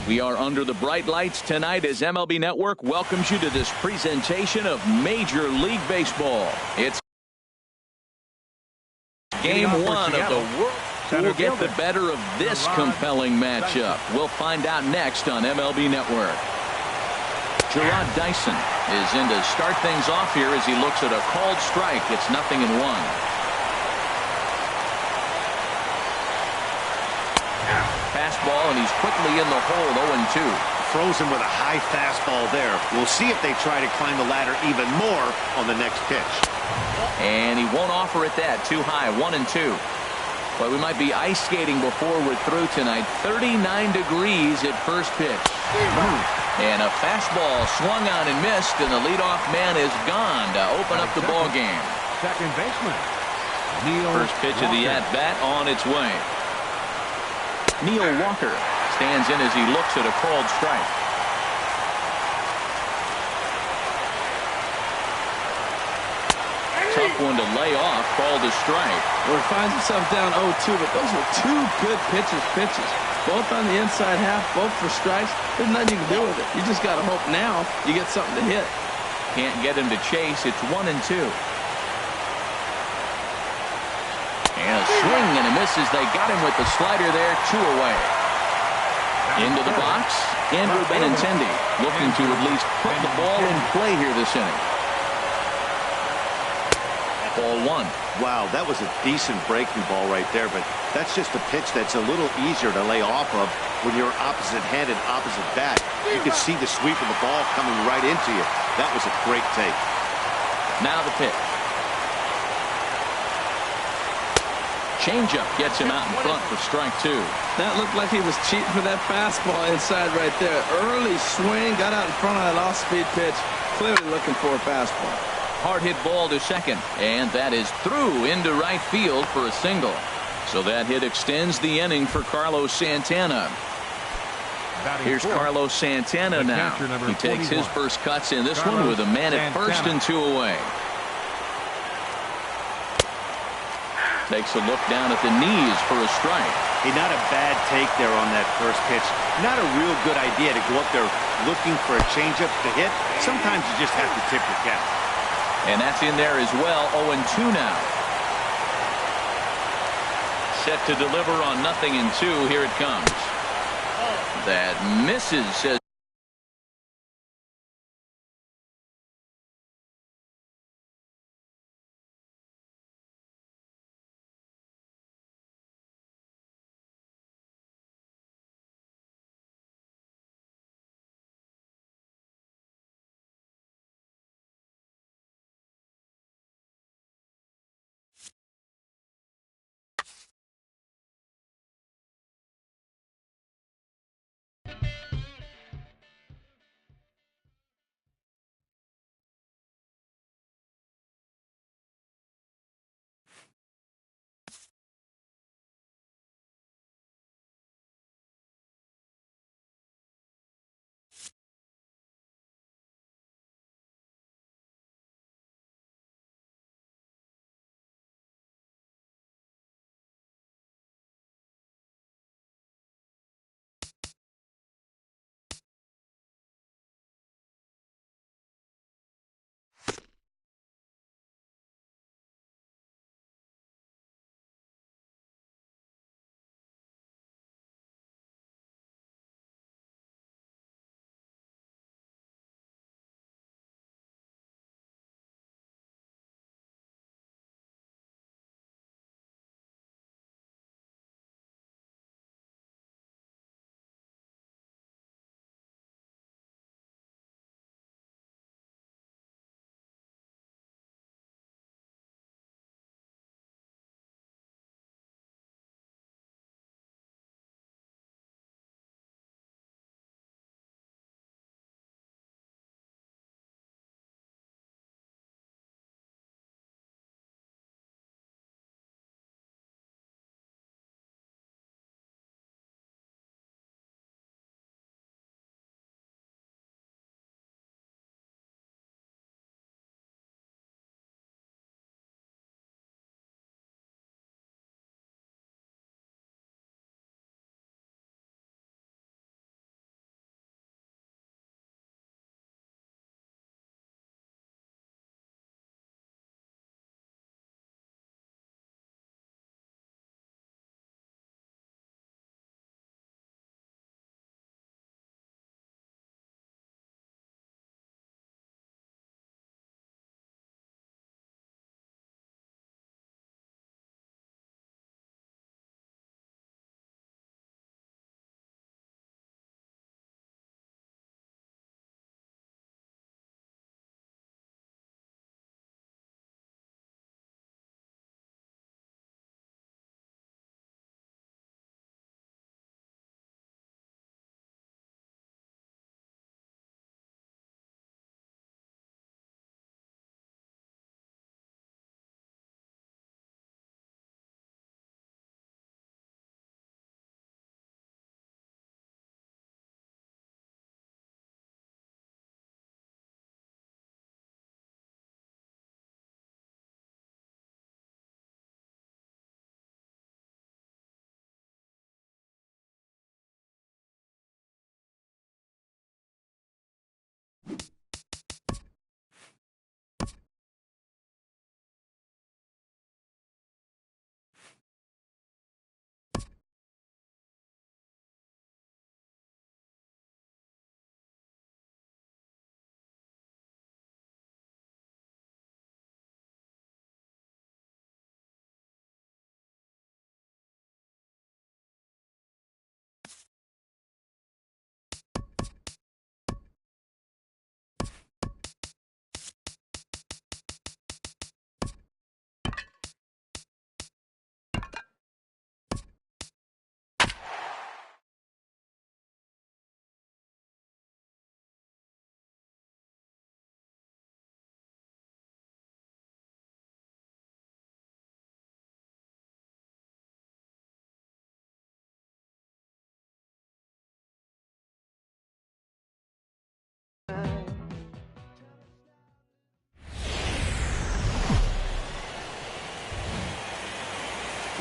We are under the bright lights tonight as MLB Network welcomes you to this presentation of Major League Baseball. It's Game 1 of the World. Who will get the better of this compelling matchup? We'll find out next on MLB Network. Gerard Dyson is in to start things off here as he looks at a called strike. It's 0-1. Fastball, and he's quickly in the hole. 0-2. Throws him with a high fastball there. We'll see if they try to climb the ladder even more on the next pitch. And he won't offer it that. Too high. 1-2. But we might be ice skating before we're through tonight. 39 degrees at first pitch. And a fastball swung on and missed, and the leadoff man is gone to open up the ball game. Second baseman. First pitch of the at-bat on its way. Neil Walker stands in as he looks at a called strike. Tough one to lay off, called a strike. Well, he finds himself down 0-2, but those were two good pitches. Both on the inside half, both for strikes. There's nothing you can do with it. You just got to hope now you get something to hit. Can't get him to chase. It's 1-2. And a swing and a miss as they got him with the slider there. 2 away. Into the box, Andrew Benintendi looking to at least put the ball in play here this inning. Ball 1. Wow, that was a decent breaking ball right there, but that's just a pitch that's a little easier to lay off of when you're opposite hand and opposite bat. You can see the sweep of the ball coming right into you. That was a great take. Now the pitch. Changeup gets him out in front for strike 2. That looked like he was cheating for that fastball inside right there. Early swing, got out in front of that off-speed pitch. Clearly looking for a fastball. Hard hit ball to second, and that is through into right field for a single. So that hit extends the inning for Carlos Santana. Here's Carlos Santana now. He takes his first cuts in this one with a man at first and 2 away. Takes a look down at the knees for a strike. Hey, not a bad take there on that first pitch. Not a real good idea to go up there looking for a changeup to hit. Sometimes you just have to tip your cap. And that's in there as well. 0-2 now. Set to deliver on 0-2. Here it comes. That misses, says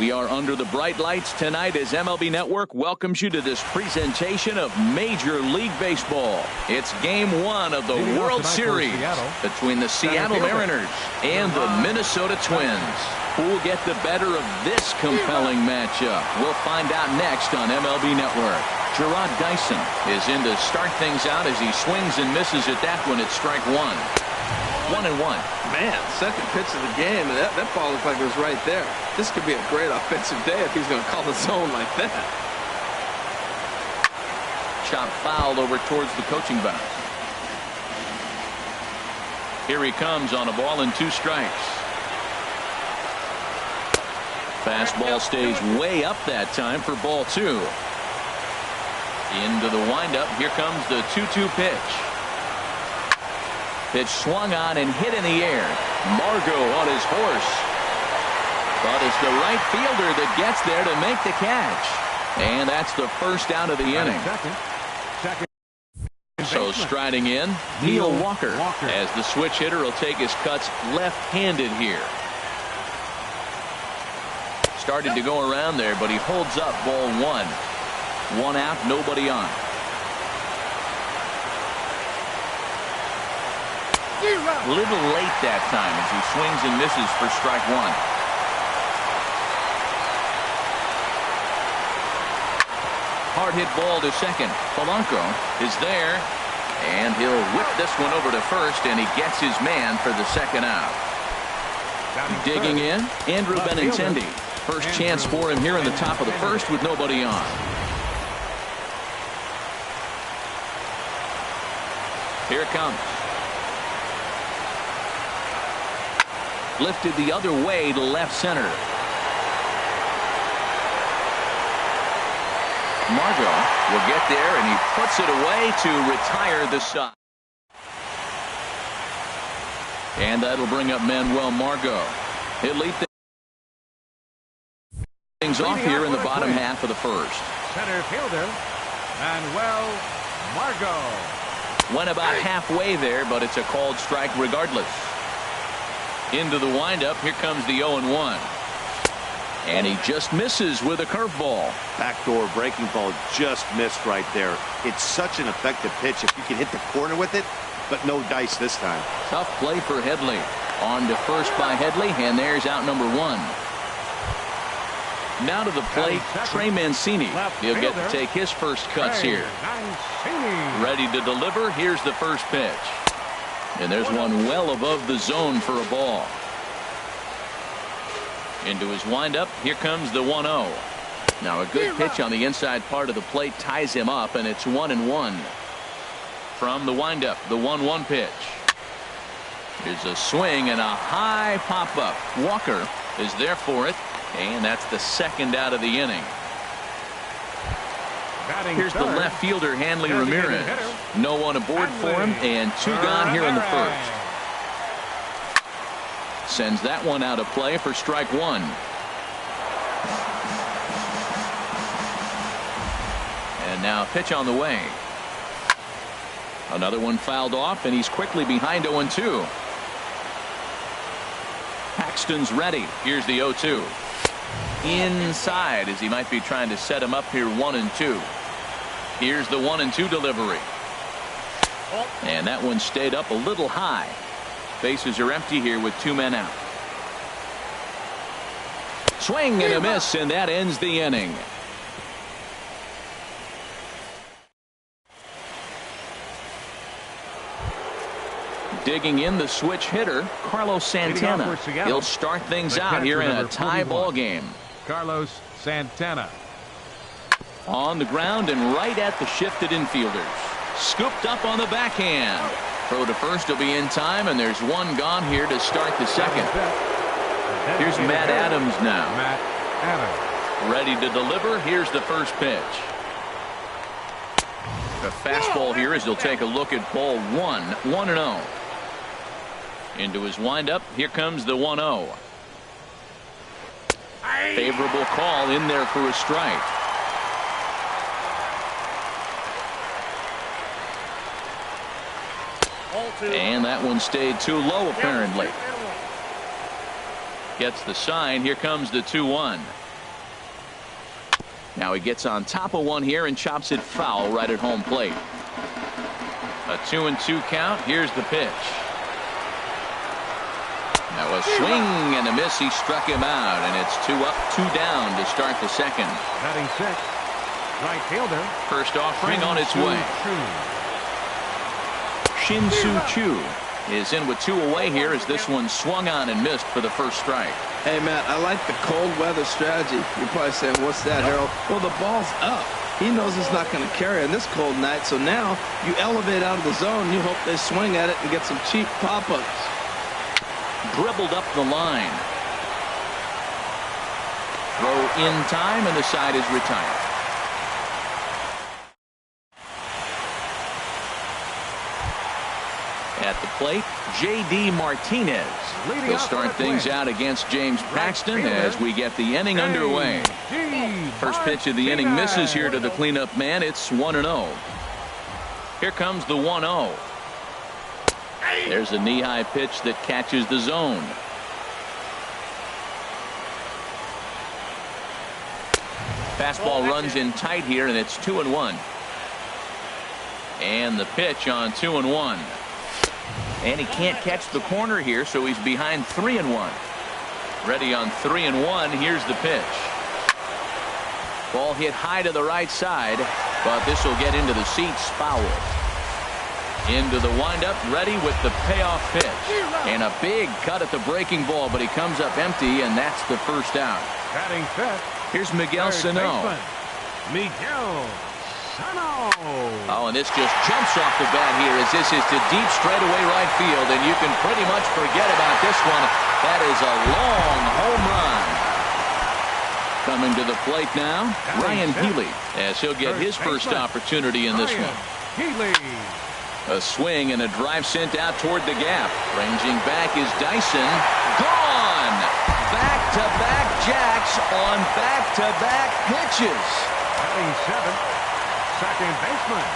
We are under the bright lights tonight as MLB Network welcomes you to this presentation of Major League Baseball. It's Game 1 of the World Series between the Seattle Mariners and the Minnesota Twins. Who will get the better of this compelling matchup? We'll find out next on MLB Network. Gerard Dyson is in to start things out as he swings and misses at that one at strike one. 1-1. Man, second pitch of the game, and that ball looked like it was right there. This could be a great offensive day if he's going to call the zone like that. Chop fouled over towards the coaching box. Here he comes on a ball and 2 strikes. Fastball stays way up that time for ball 2. Into the windup. Here comes the 2-2 pitch. Pitch swung on and hit in the air. Margot on his horse. But it's the right fielder that gets there to make the catch. And that's the first out of the inning. So striding in, Neil Walker, as the switch hitter will take his cuts left-handed here. Started to go around there, but he holds up ball 1. 1 out, nobody on. A little late that time as he swings and misses for strike 1. Hard hit ball to second. Polanco is there, and he'll whip this one over to first, and he gets his man for the second out. Digging in, Andrew Benintendi. First chance for him here in the top of the first with nobody on. Here it comes. Lifted the other way to left center. Margot will get there, and he puts it away to retire the side. And that'll bring up Manuel Margot. He'll lead things off here in the bottom half of the first. Center fielder, Manuel Margot. Went about halfway there, but it's a called strike regardless. Into the windup. Here comes the 0-1. And he just misses with a curveball. Backdoor breaking ball just missed right there. It's such an effective pitch if you can hit the corner with it, but no dice this time. Tough play for Headley. On to first by Headley, and there's out number 1. Now to the plate, Trey Mancini. He'll get to take his first cuts here. Ready to deliver. Here's the first pitch. And there's one well above the zone for a ball. Into his windup. Here comes the 1-0. Now a good pitch on the inside part of the plate ties him up, and it's 1-1. From the windup, the 1-1 pitch. Here's a swing and a high pop-up. Walker is there for it, and that's the second out of the inning. Here's the left fielder, Hanley Ramirez. No one aboard for him, and 2 gone here in the first. Sends that one out of play for strike 1. And now a pitch on the way. Another one fouled off, and he's quickly behind 0-2. Paxton's ready. Here's the 0-2. Inside, as he might be trying to set him up here 1-2. Here's the 1-2 delivery. And that one stayed up a little high. Bases are empty here with 2 men out. Swing and a miss, and that ends the inning. Digging in, the switch hitter, Carlos Santana. He'll start things out here in a tie ball game. Carlos Santana. On the ground and right at the shifted infielders. Scooped up on the backhand. Throw to first will be in time, and there's 1 gone here to start the second. Here's Matt Adams now. Matt Adams. Ready to deliver. Here's the first pitch. The fastball here as he'll take a look at ball 1. 1-0. Into his windup. Here comes the 1-0. Favorable call in there for a strike. And that one stayed too low apparently. Gets the sign. Here comes the 2-1. Now he gets on top of one here and chops it foul right at home plate. A 2-2 count. Here's the pitch. Now a swing and a miss. He struck him out, and it's 2 up, 2 down to start the second. Batting sixth, right fielder. First offering on its way. Shin-Soo Choo is in with 2 away here as this one swung on and missed for the first strike. Hey, Matt, I like the cold weather strategy. You're probably saying, what's that, Harold? Well, the ball's up. He knows it's not going to carry on this cold night, so now you elevate out of the zone. You hope they swing at it and get some cheap pop-ups. Dribbled up the line. Throw in time, and the side is retired. At the plate, J.D. Martinez. He'll start things out against James Paxton as we get the inning underway. First pitch of the inning misses here to the cleanup man. It's 1-0. Here comes the 1-0. There's a knee-high pitch that catches the zone. Fastball runs in tight here, and it's 2-1. And the pitch on 2-1. And he can't catch the corner here, so he's behind 3-1. Ready on 3-1. Here's the pitch. Ball hit high to the right side, but this will get into the seats. Foul. Into the windup, ready with the payoff pitch. And a big cut at the breaking ball, but he comes up empty, and that's the first out. Batting fifth. Here's Miguel Sano. Miguel Sano. Oh, and this just jumps off the bat here as this is to deep straightaway right field, and you can pretty much forget about this one. That is a long home run. Coming to the plate now, Ryan Healy, as he'll get his first opportunity in this one. Healy. A swing and a drive sent out toward the gap. Ranging back is Dyson. Gone! Back-to-back jacks on back-to-back pitches. Batting seventh, second baseman,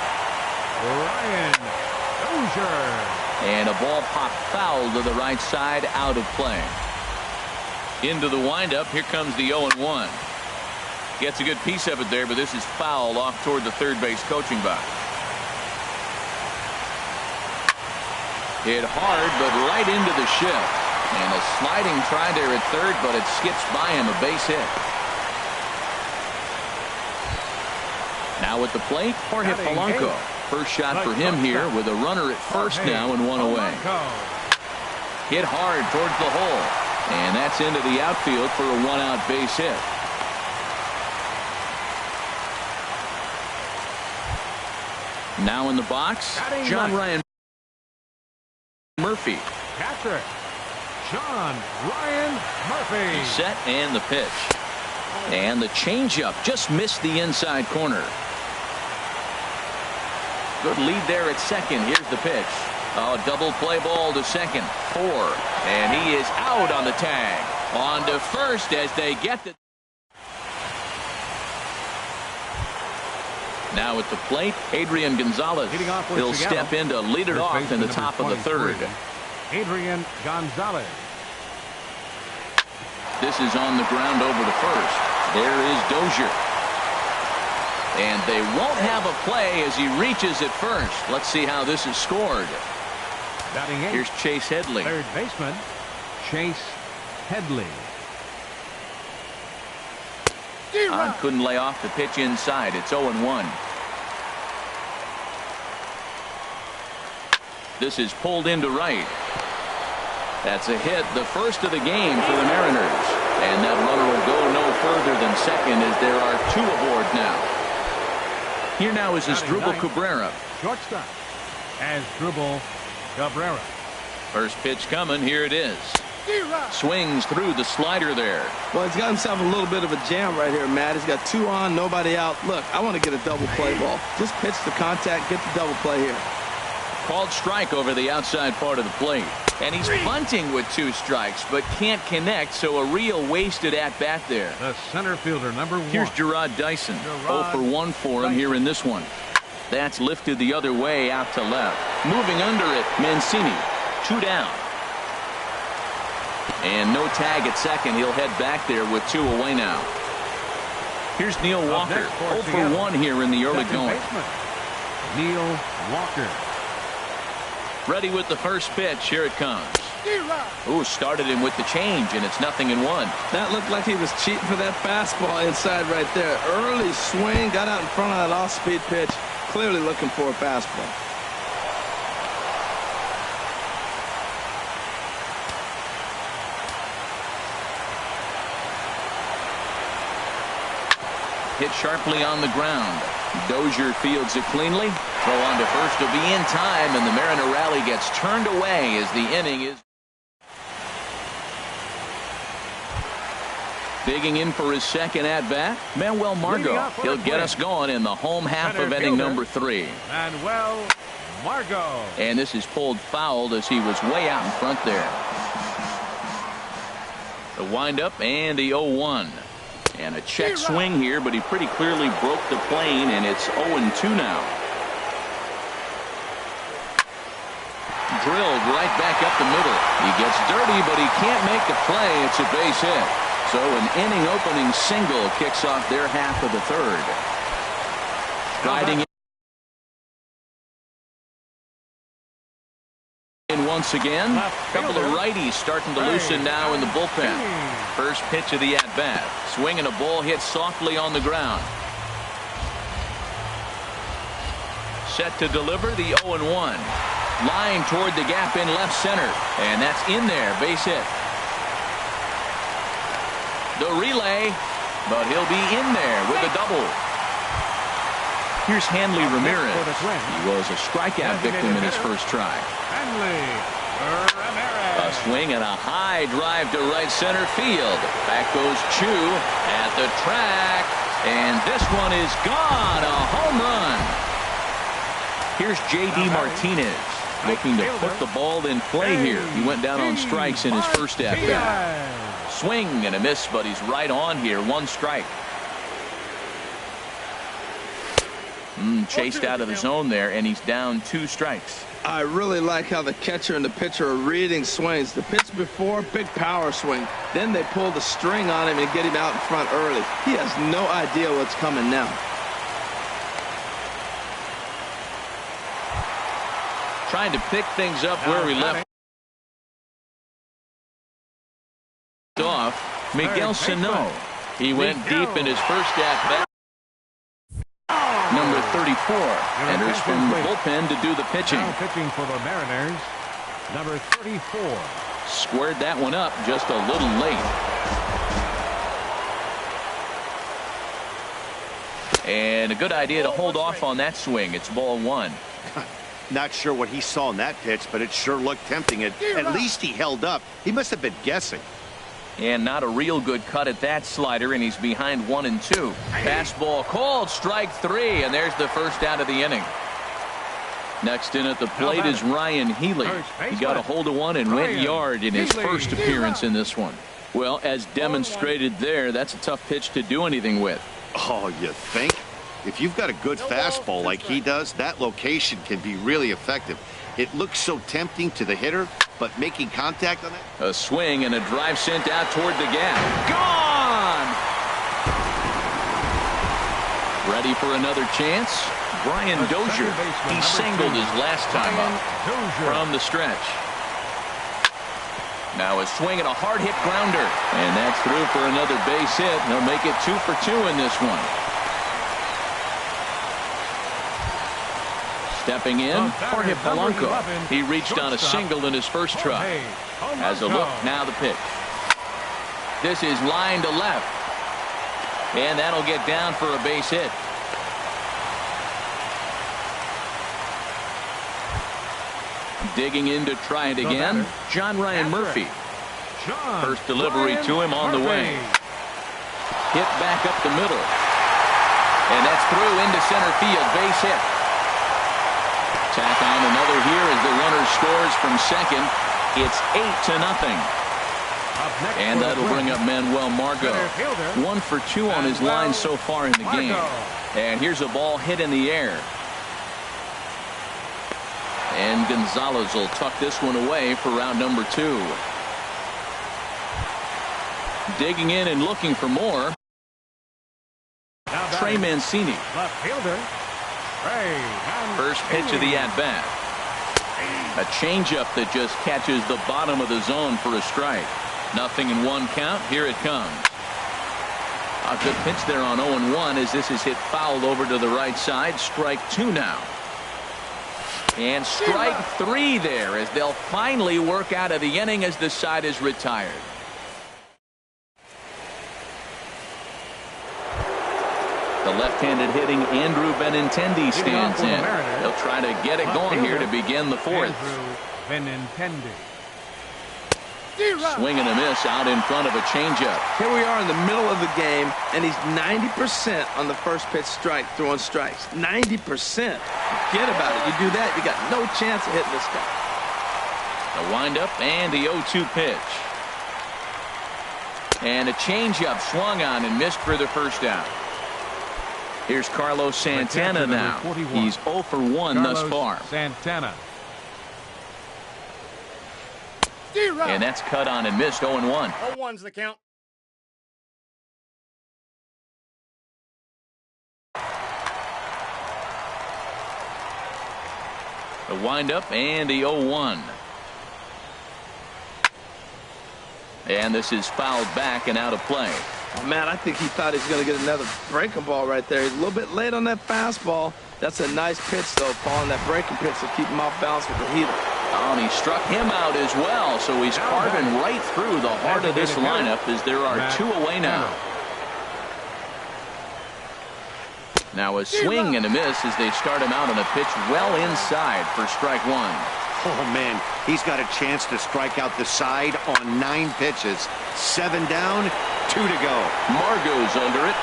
Ryan Dozier. And a ball popped foul to the right side, out of play. Into the windup, here comes the 0-1. Gets a good piece of it there, but this is foul off toward the third base coaching box. Hit hard, but right into the shift. And a sliding try there at third, but it skips by him, a base hit. Now at the plate, Jorge Polanco. First shot for him here with a runner at first now and one away. Hit hard towards the hole. And that's into the outfield for a one-out base hit. Now in the box, John Ryan Murphy. Catcher, John Ryan Murphy. Set and the pitch. And the changeup just missed the inside corner. Good lead there at second. Here's the pitch. Oh, double play ball to second. 4. And he is out on the tag. On to first as they get the. Now at the plate, Adrian Gonzalez. He'll step in to lead it off in the top of the third. Adrian Gonzalez. This is on the ground over the first. There is Dozier. And they won't have a play as he reaches at first. Let's see how this is scored. Batting eighth, here's Chase Headley. third baseman, Chase Headley. Couldn't lay off the pitch inside. It's 0-1. This is pulled into right. That's a hit, the first of the game for the Mariners. And that runner will go no further than second as there are 2 aboard now. Here now is Asdrubal Cabrera. Shortstop, Asdrubal Cabrera. First pitch coming. Here it is. Swings through the slider there. Well, he's got himself a little bit of a jam right here, Matt. He's got 2 on, nobody out. Look, I want to get a double play ball. Just pitch the contact, get the double play here. Called strike over the outside part of the plate. And he's bunting with 2 strikes, but can't connect, so a real wasted at-bat there. The center fielder, number 1. Here's Gerard Dyson. 0 for 1 for him here in this one. That's lifted the other way out to left. Moving under it, Mancini. 2 down. And no tag at second. He'll head back there with 2 away now. Here's Neil Walker. 0 for 1 here in the early going. Neil Walker. Ready with the first pitch. Here it comes. Ooh, started him with the change, and it's 0-1. That looked like he was cheating for that fastball inside right there. Early swing, got out in front of that off-speed pitch. Clearly looking for a fastball. Hit sharply on the ground. Dozier fields it cleanly. Throw on to first will be in time, and the Mariner rally gets turned away as the inning is. Digging in for his second at-bat, Manuel Margot. He'll get us going in the home half of inning number 3. Manuel Margot. And this is pulled fouled as he was way out in front there. The windup and the 0-1. And a check swing here, but he pretty clearly broke the plane, and it's 0-2 now. Drilled right back up the middle. He gets dirty, but he can't make the play. It's a base hit. So an inning-opening single kicks off their half of the third. Striding in once again. A couple of righties starting to loosen now in the bullpen. First pitch of the at-bat. Swinging a ball hit softly on the ground. Set to deliver the 0-1. Line toward the gap in left center. And that's in there. Base hit. The relay. But he'll be in there with a double. Here's Hanley Ramirez. He was a strikeout victim in his first try. A swing and a high drive to right center field. Back goes Chu at the track. And this one is gone. A home run. Here's J.D. Martinez looking to put the ball in play here. He went down on strikes in his first at-bat. Swing and a miss, but he's right on here. 1 strike. Chased out of the zone there, and he's down 2 strikes. I really like how the catcher and the pitcher are reading swings. The pitch before, big power swing. Then they pull the string on him and get him out in front early. He has no idea what's coming now. Trying to pick things up where he left off. Miguel Sano. He went deep in his first at-bat. Number 34 enters from the bullpen to do the pitching. Now pitching for the Mariners, number 34. Squared that one up just a little late. And a good idea to hold off on that swing. It's ball 1. Not sure what he saw in that pitch, but it sure looked tempting. At least he held up. He must have been guessing. And not a real good cut at that slider, and he's behind 1-2. Fastball called, strike 3, and there's the first out of the inning. Next in at the plate is Ryan Healy. He got a hold of one and went yard in his first appearance in this one. Well, as demonstrated there, that's a tough pitch to do anything with. Oh, you think? If you've got a good fastball like he does, that location can be really effective. It looks so tempting to the hitter, but making contact on it. A swing and a drive sent out toward the gap. Gone! Ready for another chance? Brian Dozier. He singled his last time up from the stretch. Now a swing and a hard hit grounder. And that's through for another base hit. They'll make it 2 for 2 in this one. Stepping in, Jorge Polanco. He reached on a single in his first try. Has a look, now the pitch. This is line to left. And that'll get down for a base hit. Digging in to try it again, John Ryan Murphy. First delivery to him on the way. Hit back up the middle. And that's through into center field, base hit. Tack on another here as the runner scores from second. It's 8-0. And that'll bring up Manuel Margot. 1 for 2 on his line so far in the game. And here's a ball hit in the air. And Gonzalez will tuck this one away for round number 2. Digging in and looking for more. Trey Mancini. Left fielder. First pitch of the at-bat. A changeup that just catches the bottom of the zone for a strike. 0-1 count. Here it comes. A good pitch there on 0-1 as this is hit foul over to the right side. Strike 2 now. And strike 3 there as they'll finally work out of the inning as the side is retired. The left-handed hitting Andrew Benintendi stands in. They'll try to get it going here to begin the fourth. Swing and a miss out in front of a changeup. Here we are in the middle of the game, and he's 90% on the first pitch strike, throwing strikes. 90%. Forget about it. You do that, you got no chance of hitting this guy. The windup and the 0-2 pitch. And a changeup swung on and missed for the first out. Here's Carlos Santana now. He's 0 for 1 thus far. Santana. And that's cut on and missed. 0-1. 0-1's the count. The windup and the 0-1. And this is fouled back and out of play. Oh, man, I think he thought he was going to get another breaking ball right there. He's a little bit late on that fastball. That's a nice pitch, though, following that breaking pitch to keep him off balance with the heater. Oh, and he struck him out as well, so he's carving right through the heart of this lineup as there are 2 away now. Now a swing and a miss as they start him out on a pitch well inside for strike 1. Oh, man, he's got a chance to strike out the side on 9 pitches. 7 down, 2 to go. Margot's under it.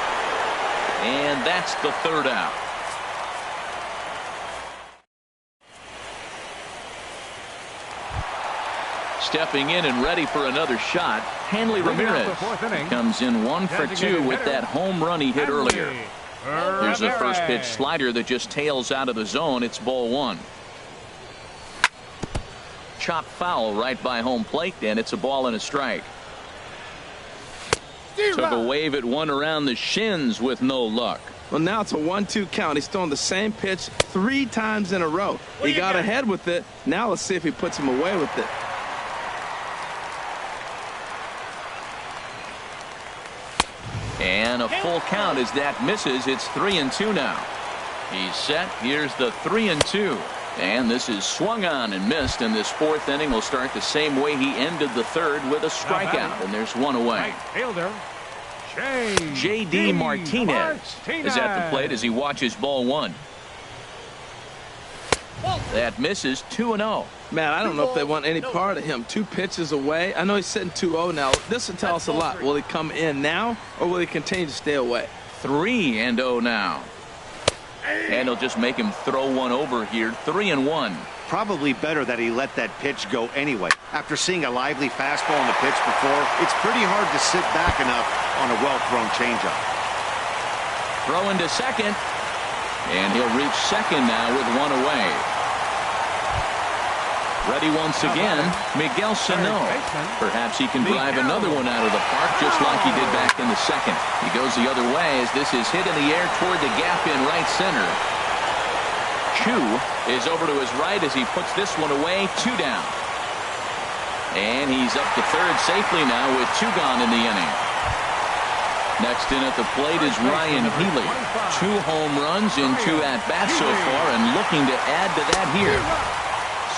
And that's the third out. Stepping in and ready for another shot, Hanley Ramirez. Comes in 1 for 2 with that home run he hit earlier. Here's the first pitch slider that just tails out of the zone. It's ball 1. Chop foul right by home plate, and it's a ball and a strike. Took a wave at one around the shins with no luck. Well, now it's a 1-2 count. He's throwing the same pitch 3 times in a row. He got ahead with it. Now let's see if he puts him away with it. And a full count as that misses. It's 3-2 now. He's set. Here's the 3-2. And this is swung on and missed, and this 4th inning will start the same way he ended the 3rd with a strikeout, and there's 1 away. J.D. Martinez is at the plate as he watches ball 1. That misses. 2-0. Man, I don't know if they want any part of him. 2 pitches away. I know he's sitting 2-0 now. This will tell us a lot. Will he come in now, or will he continue to stay away? 3-0 now. And he'll just make him throw one over here. 3-1. Probably better that he let that pitch go anyway. After seeing a lively fastball on the pitch before, it's pretty hard to sit back enough on a well-thrown changeup. Throw into second. And he'll reach second now with 1 away. Ready once again, Miguel Sano. Perhaps he can drive another one out of the park just like he did back in the 2nd. He goes the other way as this is hit in the air toward the gap in right center. Chu is over to his right as he puts this one away. 2 down. And he's up to 3rd safely now with 2 gone in the inning. Next in at the plate is Ryan Healy. 2 home runs in 2 at-bats so far and looking to add to that here.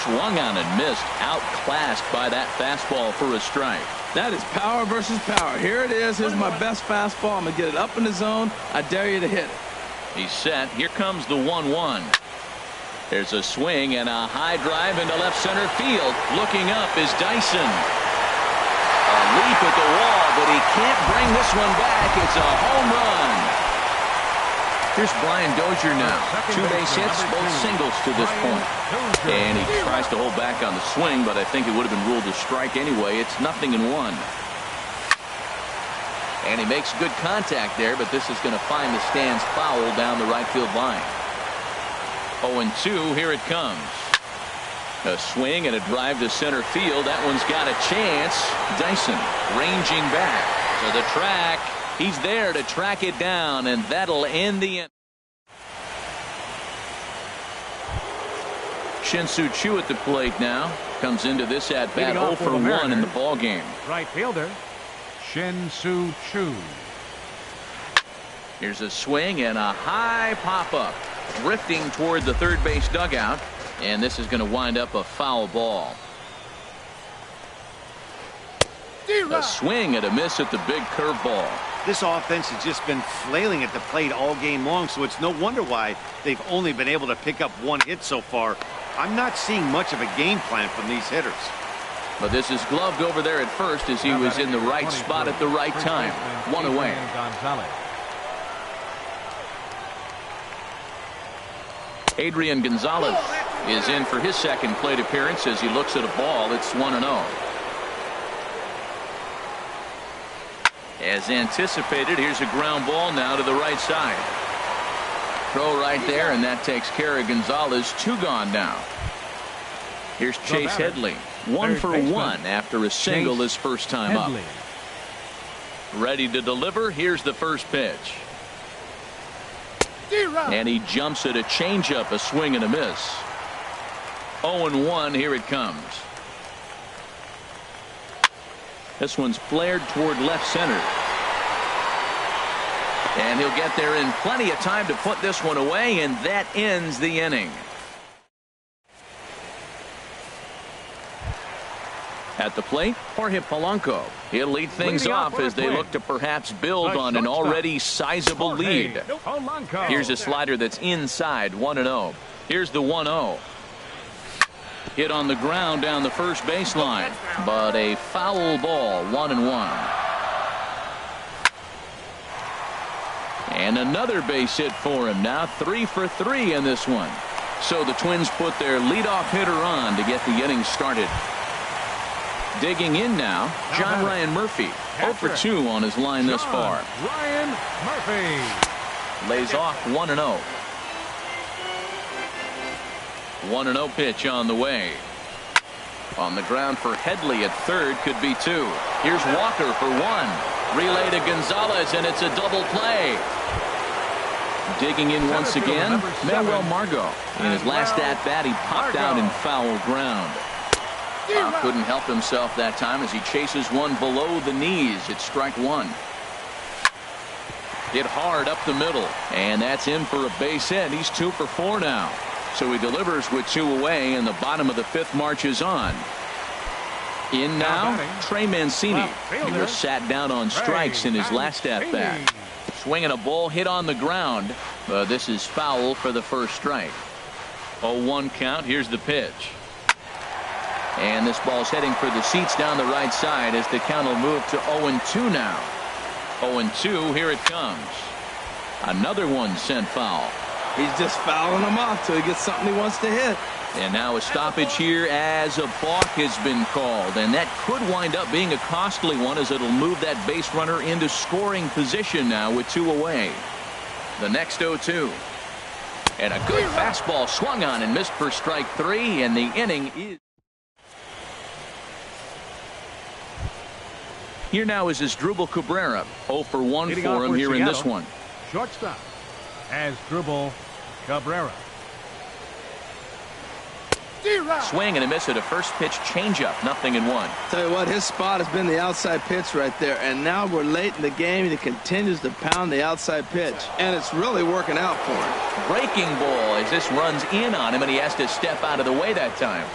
Swung on and missed, outclassed by that fastball for a strike. That is power versus power. Here it is. Here's my best fastball. I'm going to get it up in the zone. I dare you to hit it. He's set. Here comes the 1-1. There's a swing and a high drive into left center field. Looking up is Dyson. A leap at the wall, but he can't bring this one back. It's a home run. Here's Brian Dozier now. 2 base hits, both singles to this point. And he tries to hold back on the swing, but I think it would have been ruled a strike anyway. It's 0-1. And he makes good contact there, but this is going to find the stands foul down the right field line. 0-2, here it comes. A swing and a drive to center field. That one's got a chance. Dyson ranging back to the track. He's there to track it down, and that'll end the inning. Shin-Soo Choo at the plate now. Comes into this at-bat 0 for 1 in the ball game. Right fielder, Shin-Soo Choo. Here's a swing and a high pop-up. Drifting toward the third base dugout. And this is going to wind up a foul ball. A swing and a miss at the big curveball. This offense has just been flailing at the plate all game long, so it's no wonder why they've only been able to pick up one hit so far. I'm not seeing much of a game plan from these hitters. But this is gloved over there at first as he was in the right spot at the right time. One away. Adrian Gonzalez is in for his second plate appearance as he looks at a ball. It's 1-0. As anticipated, here's a ground ball now to the right side. Throw right there, and that takes care of Gonzalez. 2 gone now. Here's Chase Headley. 1 for 1 after a single his first time up. Ready to deliver. Here's the first pitch. And he jumps at a changeup, a swing and a miss. 0-1. Here it comes. This one's flared toward left center. And he'll get there in plenty of time to put this one away, and that ends the inning. At the plate, Jorge Polanco. He'll lead things off as they look to perhaps build on an already sizable lead. Here's a slider that's inside. 1-0. Here's the 1-0. Hit on the ground down the first baseline, but a foul ball. 1-1. And another base hit for him. Now 3 for 3 in this one. So the Twins put their leadoff hitter on to get the inning started. Digging in now, John Ryan Murphy. 0 for 2 on his line thus far. Ryan Murphy lays off 1-0. 1-0 pitch on the way. On the ground for Headley at third, could be 2. Here's Walker for 1. Relay to Gonzalez, and it's a double play. Digging in once again, Manuel Margot. In his last at-bat, he popped out in foul ground. Couldn't help himself that time as he chases one below the knees. It's strike 1. Hit hard up the middle, and that's in for a base hit. He's 2 for 4 now. So he delivers with 2 away, and the bottom of the 5th marches on. In now, Trey Mancini. He was sat down on strikes in his last at-bat. Swinging a ball hit on the ground, but this is foul for the first strike. 0-1 count. Here's the pitch. And this ball's heading for the seats down the right side as the count will move to 0-2 now. 0-2. Here it comes. Another one sent foul. He's just fouling them off till he gets something he wants to hit. And now a stoppage here as a balk has been called. And that could wind up being a costly one as it'll move that base runner into scoring position now with 2 away. The next 0-2. And a good fastball swung on and missed for strike 3. And the inning is. Here now is Asdrubal Cabrera. 0 for 1 for him here in this one. Shortstop, Asdrubal Cabrera. Swing and a miss at a first pitch changeup. 0-1. Tell you what, his spot has been the outside pitch right there. And now we're late in the game. He continues to pound the outside pitch. And it's really working out for him. Breaking ball as this runs in on him, and he has to step out of the way that time.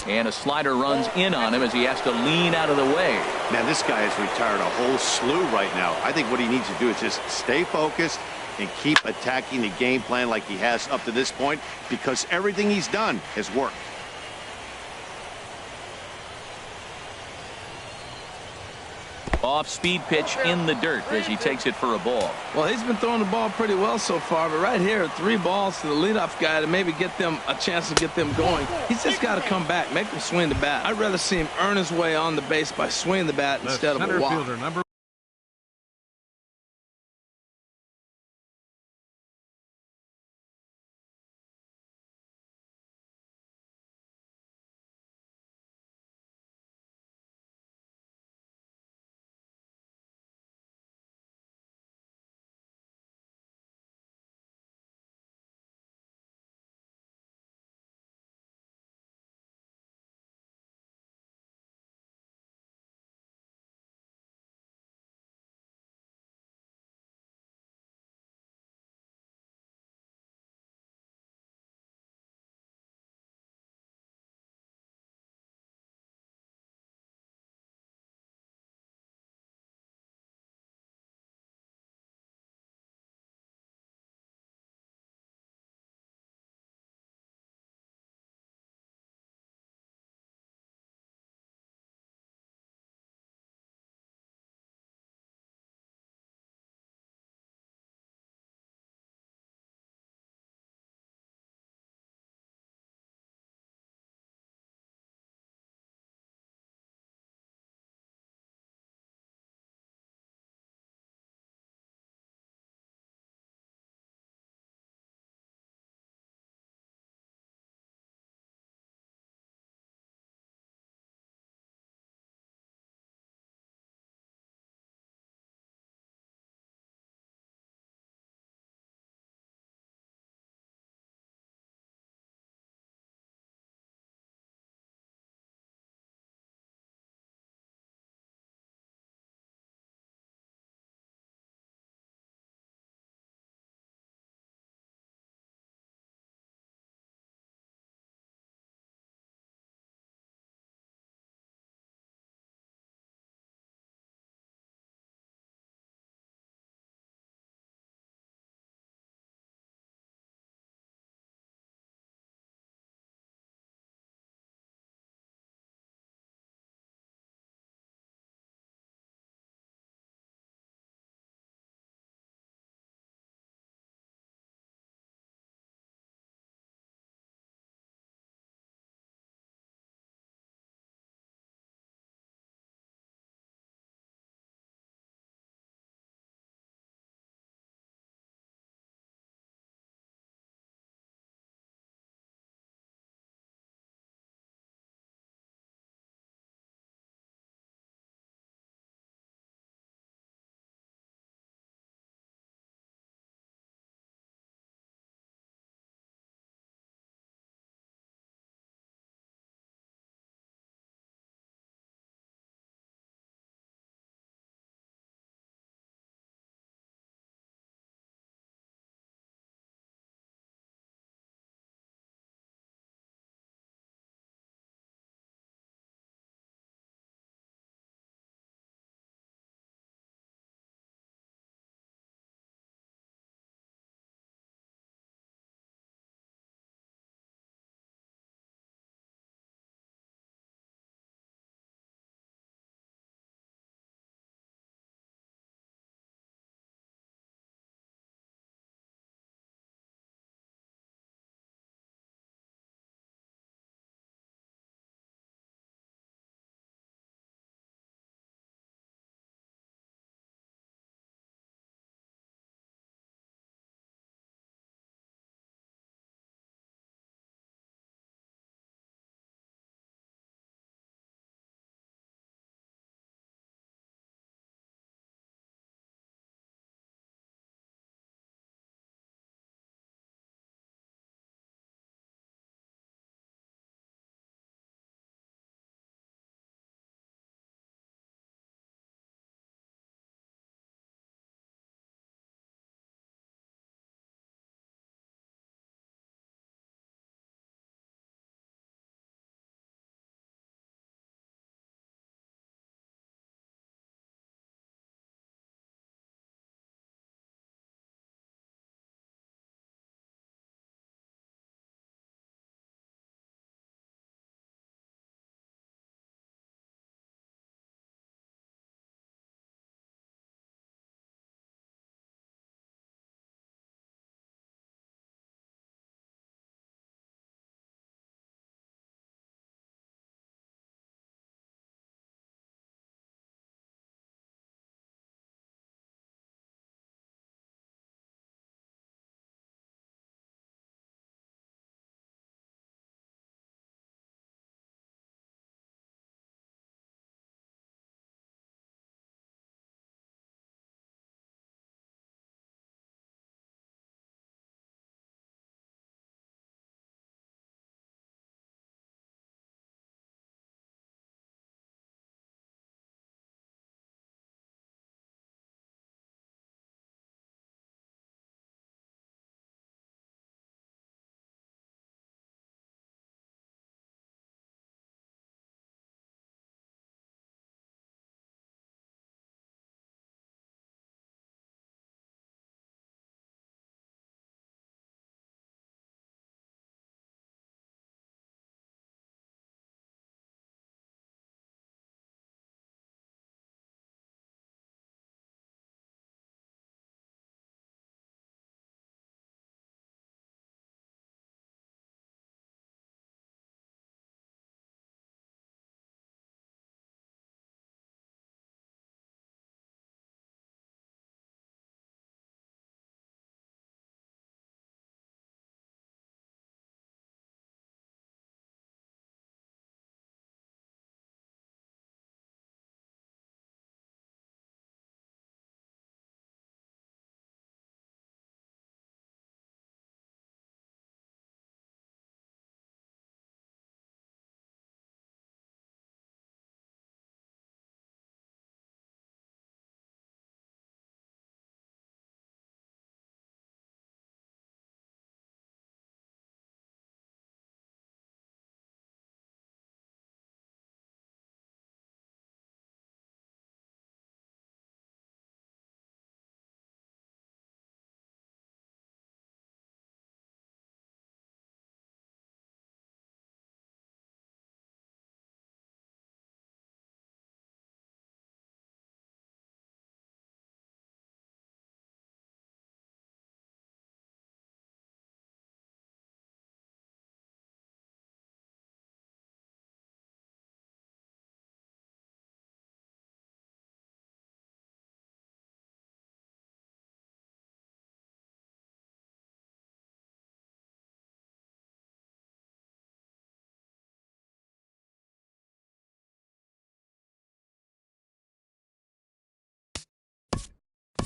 And a slider runs in on him as he has to lean out of the way. Man, this guy has retired a whole slew right now. I think what he needs to do is just stay focused and keep attacking the game plan like he has up to this point, because everything he's done has worked. Off-speed pitch in the dirt as he takes it for a ball. Well, he's been throwing the ball pretty well so far, but right here, 3 balls to the leadoff guy to maybe get them a chance to get them going. He's just got to come back, make them swing the bat. I'd rather see him earn his way on the base by swinging the bat instead of a walk.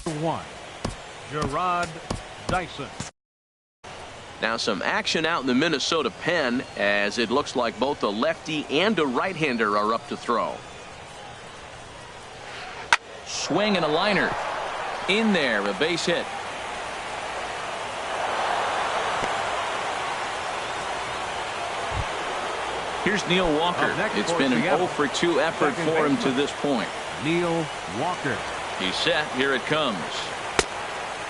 1. Gerard Dyson. Now some action out in the Minnesota pen, as it looks like both a lefty and a right-hander are up to throw. Swing and a liner. In there, a base hit. Here's Neil Walker. It's been an 0 for 2 effort for him to this point. Neil Walker. He's set. Here it comes.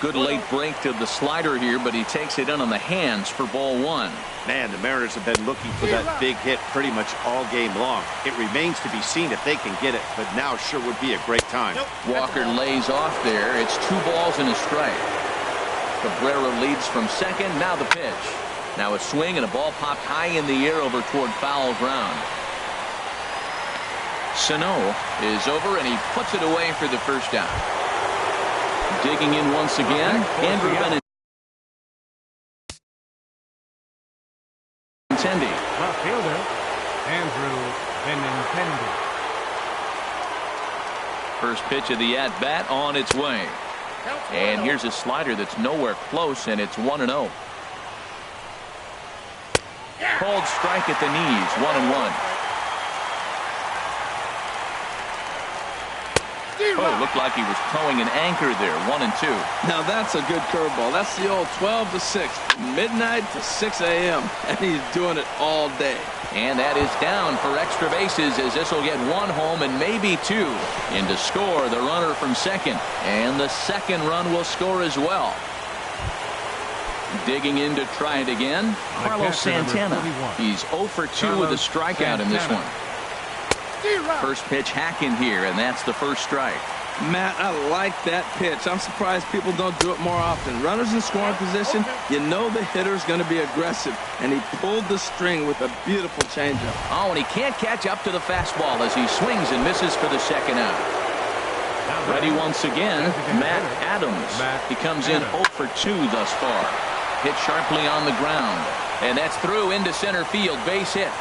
Good late break to the slider here, but he takes it in on the hands for ball 1. Man, the Mariners have been looking for that big hit pretty much all game long. It remains to be seen if they can get it, but now sure would be a great time. Walker lays off there. It's 2 balls and a strike. Cabrera leads from second. Now the pitch. Now a swing and a ball popped high in the air over toward foul ground. Sano is over, and he puts it away for the first out. Digging in once again, Andrew Venini. Left fielder, Andrew Venini. First pitch of the at-bat on its way. And here's a slider that's nowhere close, and it's 1-0. Called strike at the knees, 1-1. Oh, looked like he was towing an anchor there, 1-2. Now that's a good curveball. That's the old 12 to 6, from midnight to 6 a.m. and he's doing it all day. And that is down for extra bases, as this will get 1 home and maybe 2. In to score the runner from second, and the second run will score as well. Digging in to try it again, Carlos Santana. He's 0 for 2 with a strikeout in this one. First pitch hacking here, and that's the first strike. Matt, I like that pitch. I'm surprised people don't do it more often. Runners in scoring position, you know the hitter's going to be aggressive, and he pulled the string with a beautiful changeup. Oh, and he can't catch up to the fastball as he swings and misses for the second out. Ready once again, Matt Adams. He comes in 0 for 2 thus far. Hit sharply on the ground, and that's through into center field, base hit.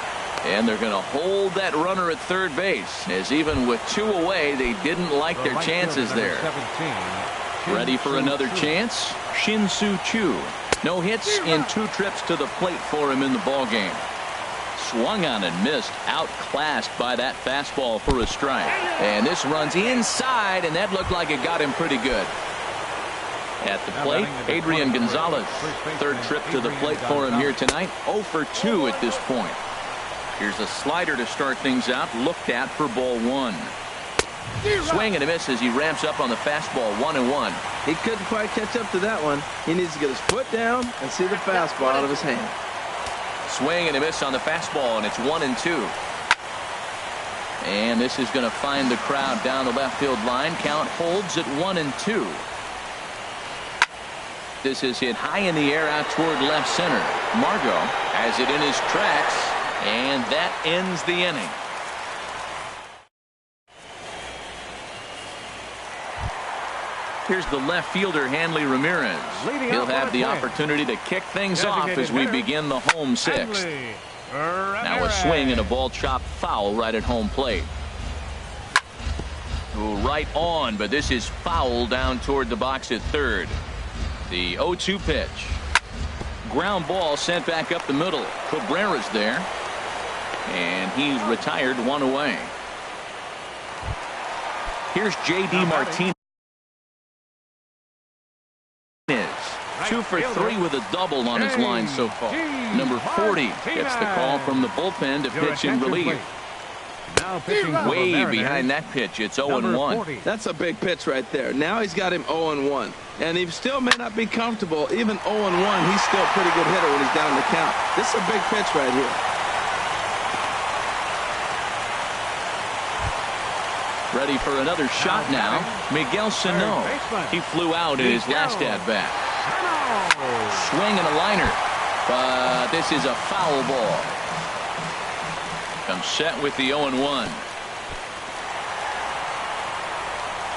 And they're going to hold that runner at third base, as even with 2 away, they didn't like their chances there. Ready for another chance? Shin-Soo Choo. No hits in 2 trips to the plate for him in the ballgame. Swung on and missed, outclassed by that fastball for a strike. And this runs inside, and that looked like it got him pretty good. At the plate, Adrian Gonzalez. Third trip to the plate for him here tonight. 0 for 2 at this point. Here's a slider to start things out, looked at for ball 1. Swing and a miss as he ramps up on the fastball, 1-1. He couldn't quite catch up to that one. He needs to get his foot down and see the fastball out of his hand. Swing and a miss on the fastball, and it's 1-2. And this is going to find the crowd down the left field line. Count holds at 1-2. This is hit high in the air out toward left center. Margot has it in his tracks, and that ends the inning. Here's the left fielder, Hanley Ramirez. He'll have the opportunity to kick things off as we begin the home 6th. Now a swing and a ball chopped foul right at home plate. Right on, but this is foul down toward the box at third. The 0-2 pitch. Ground ball sent back up the middle. Cabrera's there. And he's retired, 1 away. Here's J.D. Martinez. 2 for 3 with a double on his line so far. Number 40 gets the call from the bullpen to pitch in relief. Way behind that pitch, it's 0-1. That's a big pitch right there. Now he's got him 0-1. And he still may not be comfortable. Even 0-1, he's still a pretty good hitter when he's down the count. This is a big pitch right here. Ready for another shot now. Miguel Sano. He flew out in his last at-bat. Swing and a liner. But this is a foul ball. Comes set with the 0-1.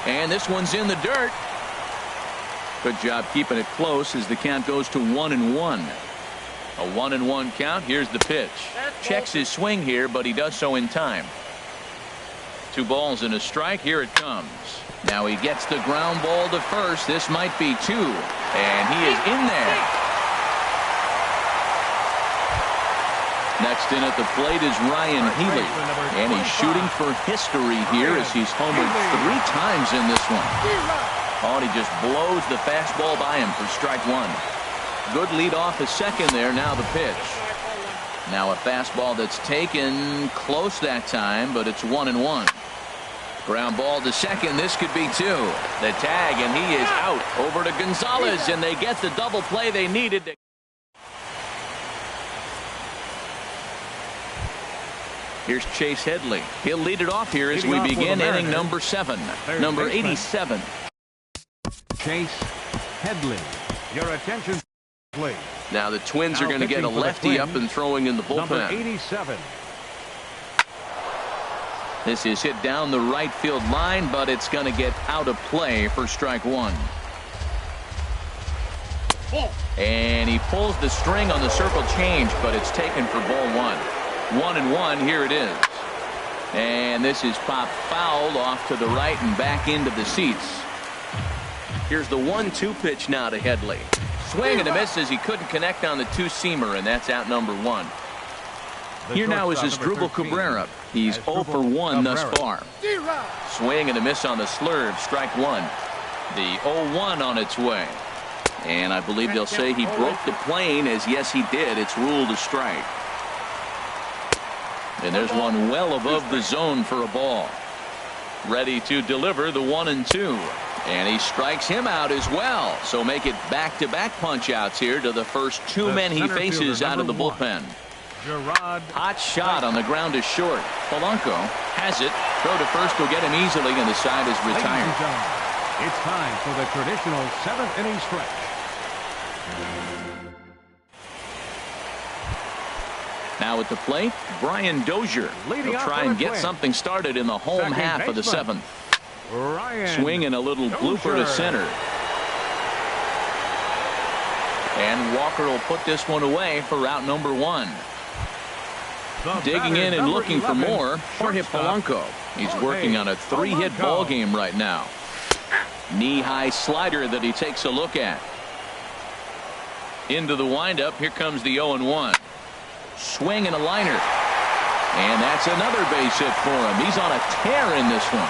And this one's in the dirt. Good job keeping it close as the count goes to 1-1. A 1-1 count. Here's the pitch. Checks his swing here, but he does so in time. 2 balls and a strike. Here it comes. Now he gets the ground ball to first. This might be 2. And he is in there. Next in at the plate is Ryan Healy. And he's shooting for history here as he's homered 3 times in this one. Oh, and he just blows the fastball by him for strike 1. Good lead off his second there. Now the pitch. Now a fastball that's taken close that time, but it's 1-1. Ground ball to second. This could be 2. The tag, and he is out. Over to Gonzalez, and they get the double play they needed. Here's Chase Headley. He'll lead it off here as we begin inning number 7. Number 87. Chase Headley. Your attention, please. Now the Twins are going to get a lefty up and throwing in the bullpen. Number 87. This is hit down the right field line, but it's going to get out of play for strike 1. And he pulls the string on the circle change, but it's taken for ball 1. 1-1. Here it is. And this is popped foul off to the right and back into the seats. Here's the 1-2 pitch now to Headley. Swing and a miss as he couldn't connect on the 2-seamer, and that's out number 1. Here now is Asdrubal Cabrera. He's 0 for 1 thus far. Swing and a miss on the slurve. Strike 1. The 0-1 on its way. And I believe they'll say he broke the plane, as yes he did. It's ruled a strike. And there's one well above the zone for a ball. Ready to deliver the 1-2. And he strikes him out as well. So make it back-to-back punch-outs here to the first 2 men he faces out of the bullpen. Hot shot on the ground is short. Polanco has it. Throw to first will get him easily, and the side is retired. It's time for the traditional 7th inning stretch. Now at the plate, Brian Dozier. He'll try and get something started in the home half of the 7th. Swing and a little blooper to center. And Walker will put this one away for out number 1. Digging in and looking for more, Jorge Polanco. He's working on a 3-hit ball game right now. Knee-high slider that he takes a look at. Into the windup. Here comes the 0-1. Swing and a liner. And that's another base hit for him. He's on a tear in this one.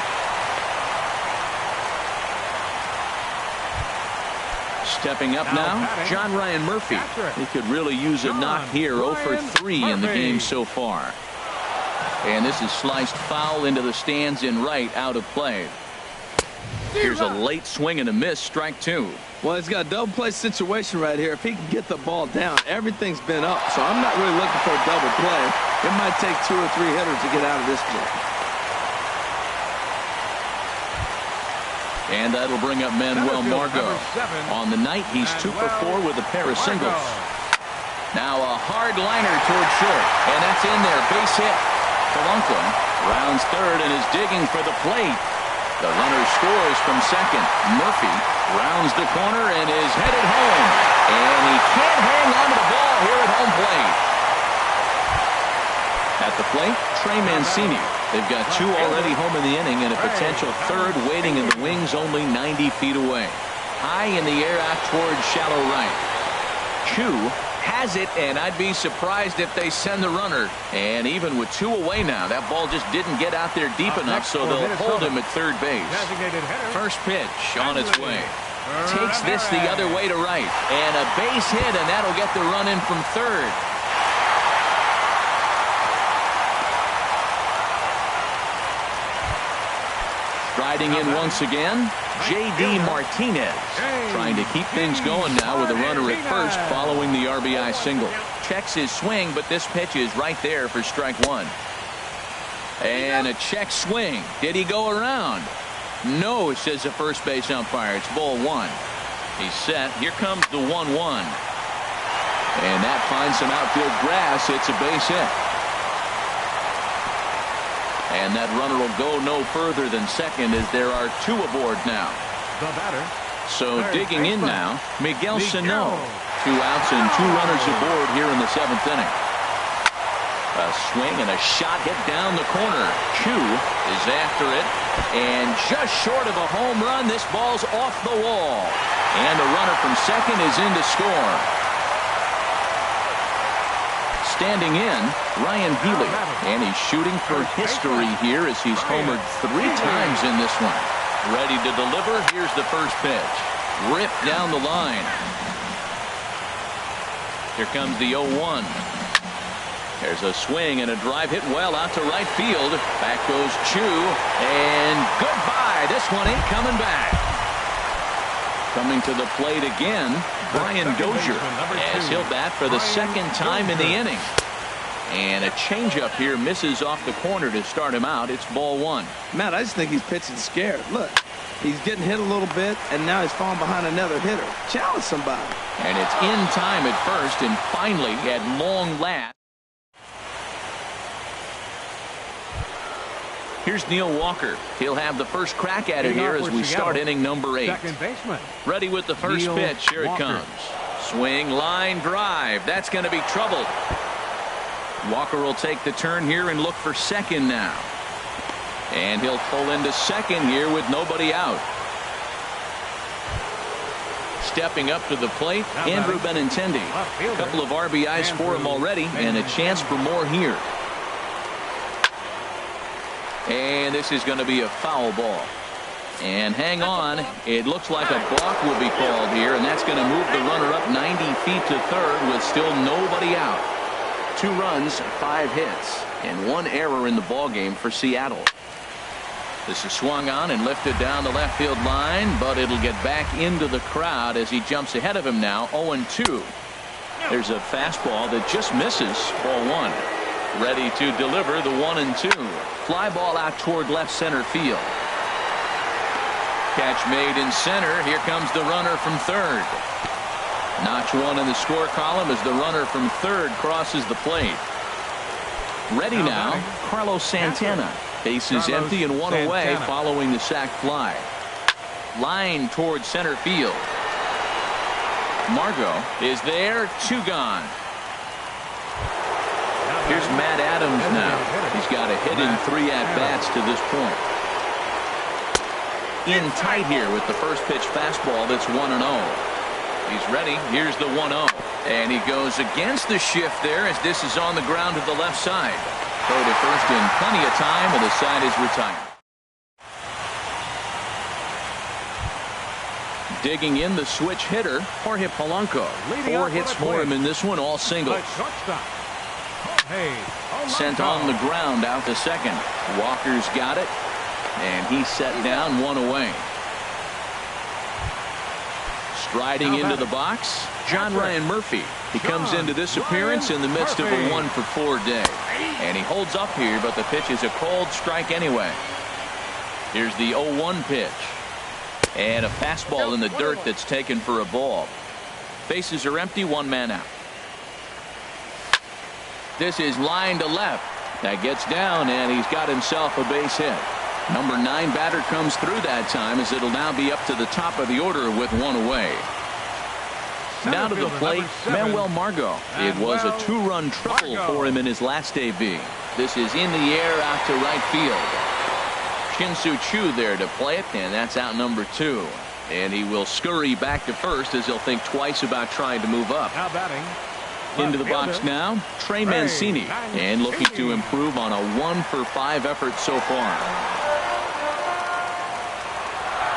Stepping up now, John Ryan Murphy. He could really use a knock here. 0 for 3 in the game so far. And this is sliced foul into the stands in right, out of play. Here's a late swing and a miss. Strike 2. Well, he's got a double play situation right here. If he can get the ball down, everything's been up. So I'm not really looking for a double play. It might take 2 or 3 hitters to get out of this one. And that'll bring up Manuel Margot. On the night, he's 2 for 4 with a pair of singles. Now a hard liner towards short. And that's in there. Base hit. Polanco rounds third and is digging for the plate. The runner scores from second. Murphy rounds the corner and is headed home. And he can't hang on to the ball here at home plate. At the plate, Trey Mancini. They've got 2 already home in the inning and a potential 3rd waiting in the wings only 90 feet away. High in the air out towards shallow right. Chu has it, and I'd be surprised if they send the runner. And even with 2 away now, that ball just didn't get out there deep enough, so they'll hold him at third base. First pitch on its way. Takes this the other way to right. And a base hit, and that'll get the run in from third. Riding in once again, J.D. Martinez. Trying to keep things going now with a runner at first following the RBI single. Checks his swing, but this pitch is right there for strike 1. And a check swing. Did he go around? No, says the first base umpire. It's ball 1. He's set. Here comes the 1-1. And that finds some outfield grass. It's a base hit. And that runner will go no further than second as there are 2 aboard now. The batter. So digging in now, Miguel Sano. 2 outs and 2 runners aboard here in the 7th inning. A A swing and a shot hit down the corner. Chu is after it, and just short of a home run. This ball's off the wall, and the runner from second is in to score. Standing in, Ryan Healy, and he's shooting for history here as he's homered 3 times in this one. Ready to deliver. Here's the first pitch. Ripped down the line. Here comes the 0-1. There's a swing and a drive hit well out to right field. Back goes Chu, and goodbye. This one ain't coming back. Coming to the plate again, Brian Dozier, as he'll bat for the second time in the inning. And a changeup here misses off the corner to start him out. It's ball 1. Matt, I just think he's pitching scared. Look, he's getting hit a little bit, and now he's falling behind another hitter. Challenge somebody. And it's in time at first, and finally, at long last. Here's Neil Walker. He'll have the first crack at it here as we start inning number 8. Ready with the first pitch. Here it comes. Swing, line, drive. That's going to be trouble. Walker will take the turn here and look for second now. And he'll pull into second here with nobody out. Stepping up to the plate, Andrew Benintendi. A couple of RBIs for him already, and a chance for more here. And this is going to be a foul ball. And hang on, it looks like a balk will be called here, and that's going to move the runner up 90 feet to third with still nobody out. 2 runs, 5 hits, and 1 error in the ballgame for Seattle. This is swung on and lifted down the left field line, but it'll get back into the crowd as he jumps ahead of him now, 0-2. There's a fastball that just misses, ball 1. Ready to deliver the 1-2. Fly ball out toward left center field. Catch made in center. Here comes the runner from third. Notch 1 in the score column as the runner from third crosses the plate. Ready now, Carlos Santana. Base is empty and 1 away following the sac fly. Line toward center field. Margot is there. 2 gone. Here's Matt Adams now. He's got a hit in 3 at-bats to this point. In tight here with the first pitch fastball that's 1-0. He's ready. Here's the 1-0. And he goes against the shift there as this is on the ground to the left side. Throw to first in plenty of time, and the side is retired. Digging in the switch hitter, Jorge Polanco. 4 hits for him in this one, all singles. Sent on the ground out to second. Walker's got it, and he's set down 1 away. Striding into the box, John Ryan Murphy. He comes into this appearance in the midst of a 1-for-4 day. And he holds up here, but the pitch is a cold strike anyway. Here's the 0-1 pitch. And a fastball in the dirt that's taken for a ball. Bases are empty, 1 man out. This is line to left. That gets down, and he's got himself a base hit. Number 9 batter comes through that time as it'll now be up to the top of the order with 1 away. Now to the plate, Manuel Margot. It was a 2-run triple for him in his last AB. This is in the air out to right field. Shin-Soo Choo there to play it, and that's out number 2. And he will scurry back to first as he'll think twice about trying to move up. Now batting. Into the box now, Trey Mancini, and looking to improve on a 1-for-5 effort so far.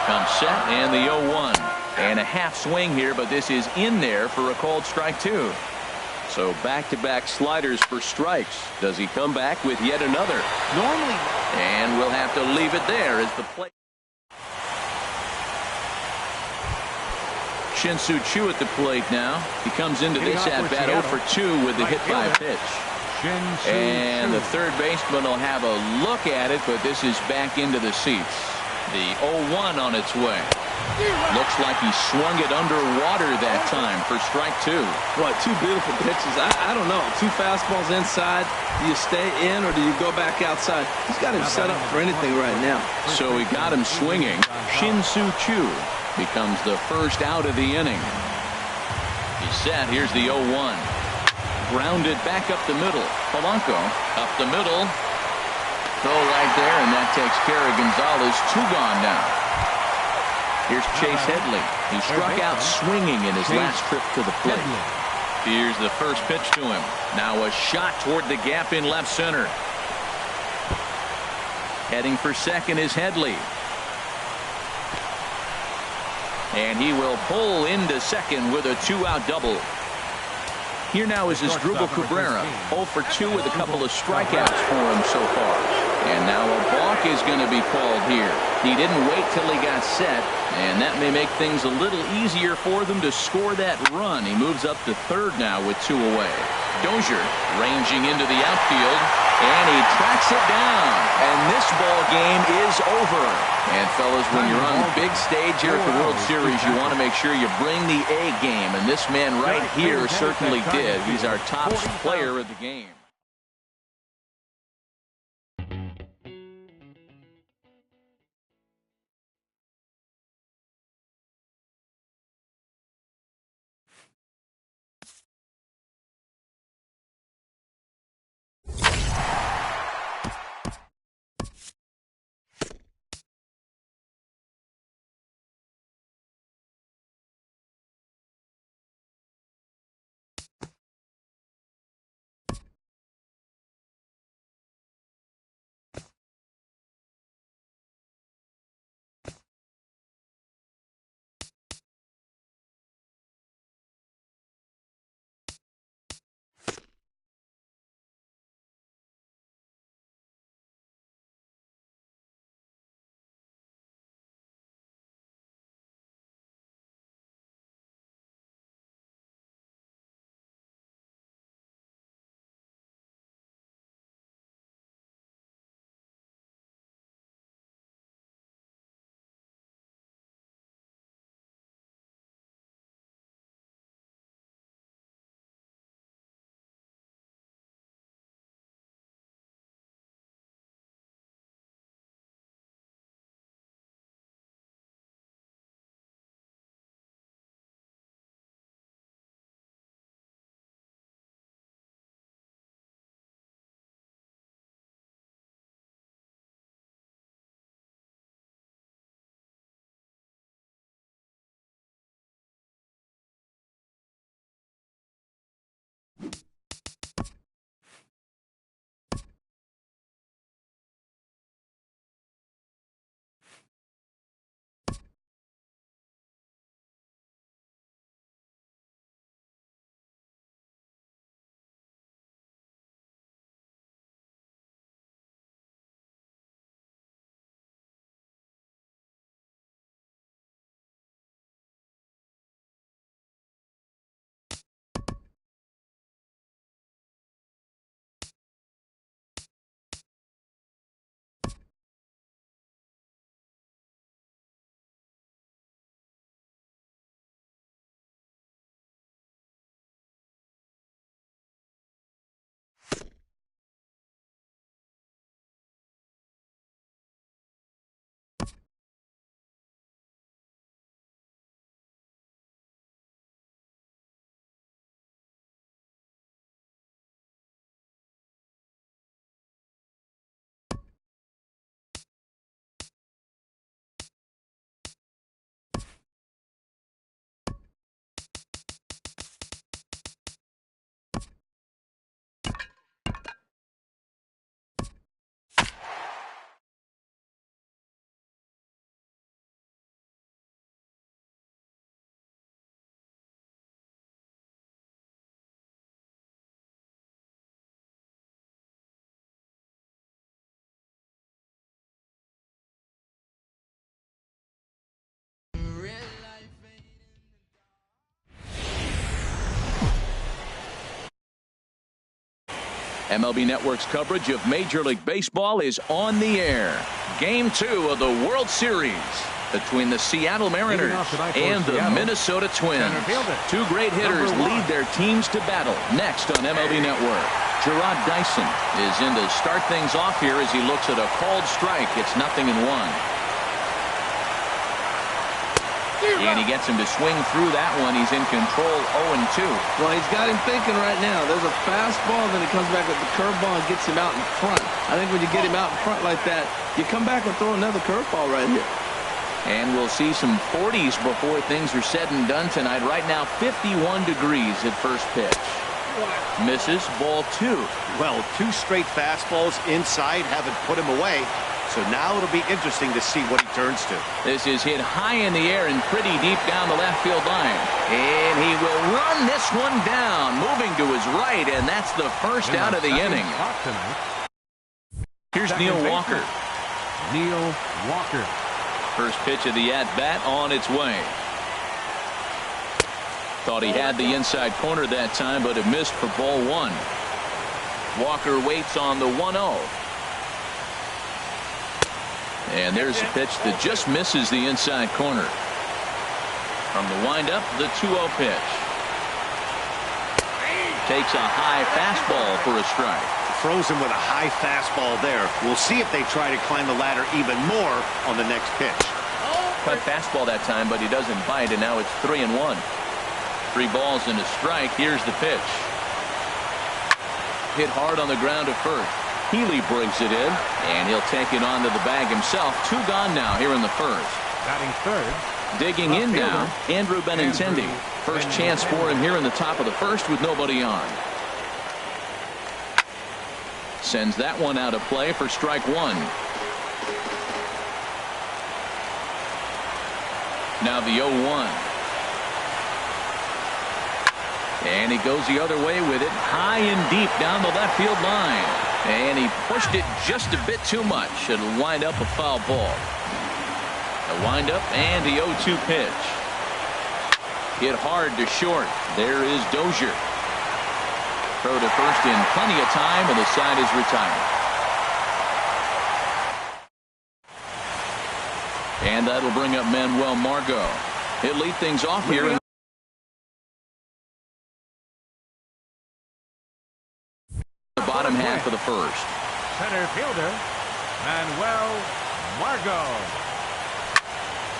Comes set, and the 0-1. And a half swing here, but this is in there for a called strike 2. So back-to-back sliders for strikes. Does he come back with yet another? Normally. And we'll have to leave it there as the play. Shin-Soo Choo at the plate now. He comes into this at-bat 0-for-2 with the hit by pitch. And the third baseman will have a look at it, but this is back into the seats. The 0-1 on its way. Looks like he swung it underwater that time for strike 2. Boy, 2 beautiful pitches. I don't know. 2 fastballs inside. Do you stay in or do you go back outside? He's got him set up for anything right now. So he got him swinging. Shin-Soo Choo becomes the first out of the inning. He's set. Here's the 0-1. Grounded back up the middle. Polanco up the middle. Throw right there, and that takes care of Gonzalez. 2 gone now. Here's Chase Headley. He struck out swinging in his last trip to the plate. Here's the first pitch to him. Now a shot toward the gap in left center. Heading for second is Headley. And he will pull into second with a 2-out double. Here now is Asdrubal Cabrera. 0 for 2 with a couple of strikeouts for him so far. And now a balk is going to be called here. He didn't wait till he got set, and that may make things a little easier for them to score that run. He moves up to third now with 2 away. Dozier ranging into the outfield, and he tracks it down. And this ball game is over. And fellas, when you're on the big stage here at the World Series, you want to make sure you bring the A game. And this man right here certainly did. He's our top player of the game. MLB Network's coverage of Major League Baseball is on the air. Game 2 of the World Series between the Seattle Mariners and the Minnesota Twins. 2 great hitters lead their teams to battle next on MLB Network. Gerard Dyson is in to start things off here as he looks at a called strike. It's 0-1. And he gets him to swing through that one. He's in control 0-2. Well, he's got him thinking right now. There's a fastball, then he comes back with the curveball and gets him out in front. I think when you get him out in front like that, you come back and throw another curveball right here. And we'll see some 40s before things are said and done tonight. Right now, 51 degrees at first pitch. Misses, ball 2. Well, 2 straight fastballs inside haven't put him away. So now it'll be interesting to see what he turns to. This is hit high in the air and pretty deep down the left field line. And he will run this one down, moving to his right, and that's the first out of the inning. Here's Neil Walker. Neil Walker. First pitch of the at-bat on its way. Thought he had the inside corner that time, but it missed for ball 1. Walker waits on the 1-0. And there's a pitch that just misses the inside corner. From the windup, the 2-0 pitch. Takes a high fastball for a strike. Throws him with a high fastball there. We'll see if they try to climb the ladder even more on the next pitch. Cut fastball that time, but he doesn't bite, and now it's 3-1. 3 balls and a strike. Here's the pitch. Hit hard on the ground at first. Healy brings it in, and he'll take it onto the bag himself. 2 gone now here in the first. Batting third. Digging in now, Andrew Benintendi. First chance for him here in the top of the first with nobody on. Sends that one out of play for strike 1. Now the 0-1. And he goes the other way with it, high and deep down the left field line. And he pushed it just a bit too much. It'll wind up a foul ball. A wind up and the 0-2 pitch. Hit hard to short. There is Dozier. Throw to first in plenty of time, and the side is retired. And that'll bring up Manuel Margot. He'll lead things off here in the bottom half of the first. Center fielder, Manuel Margot.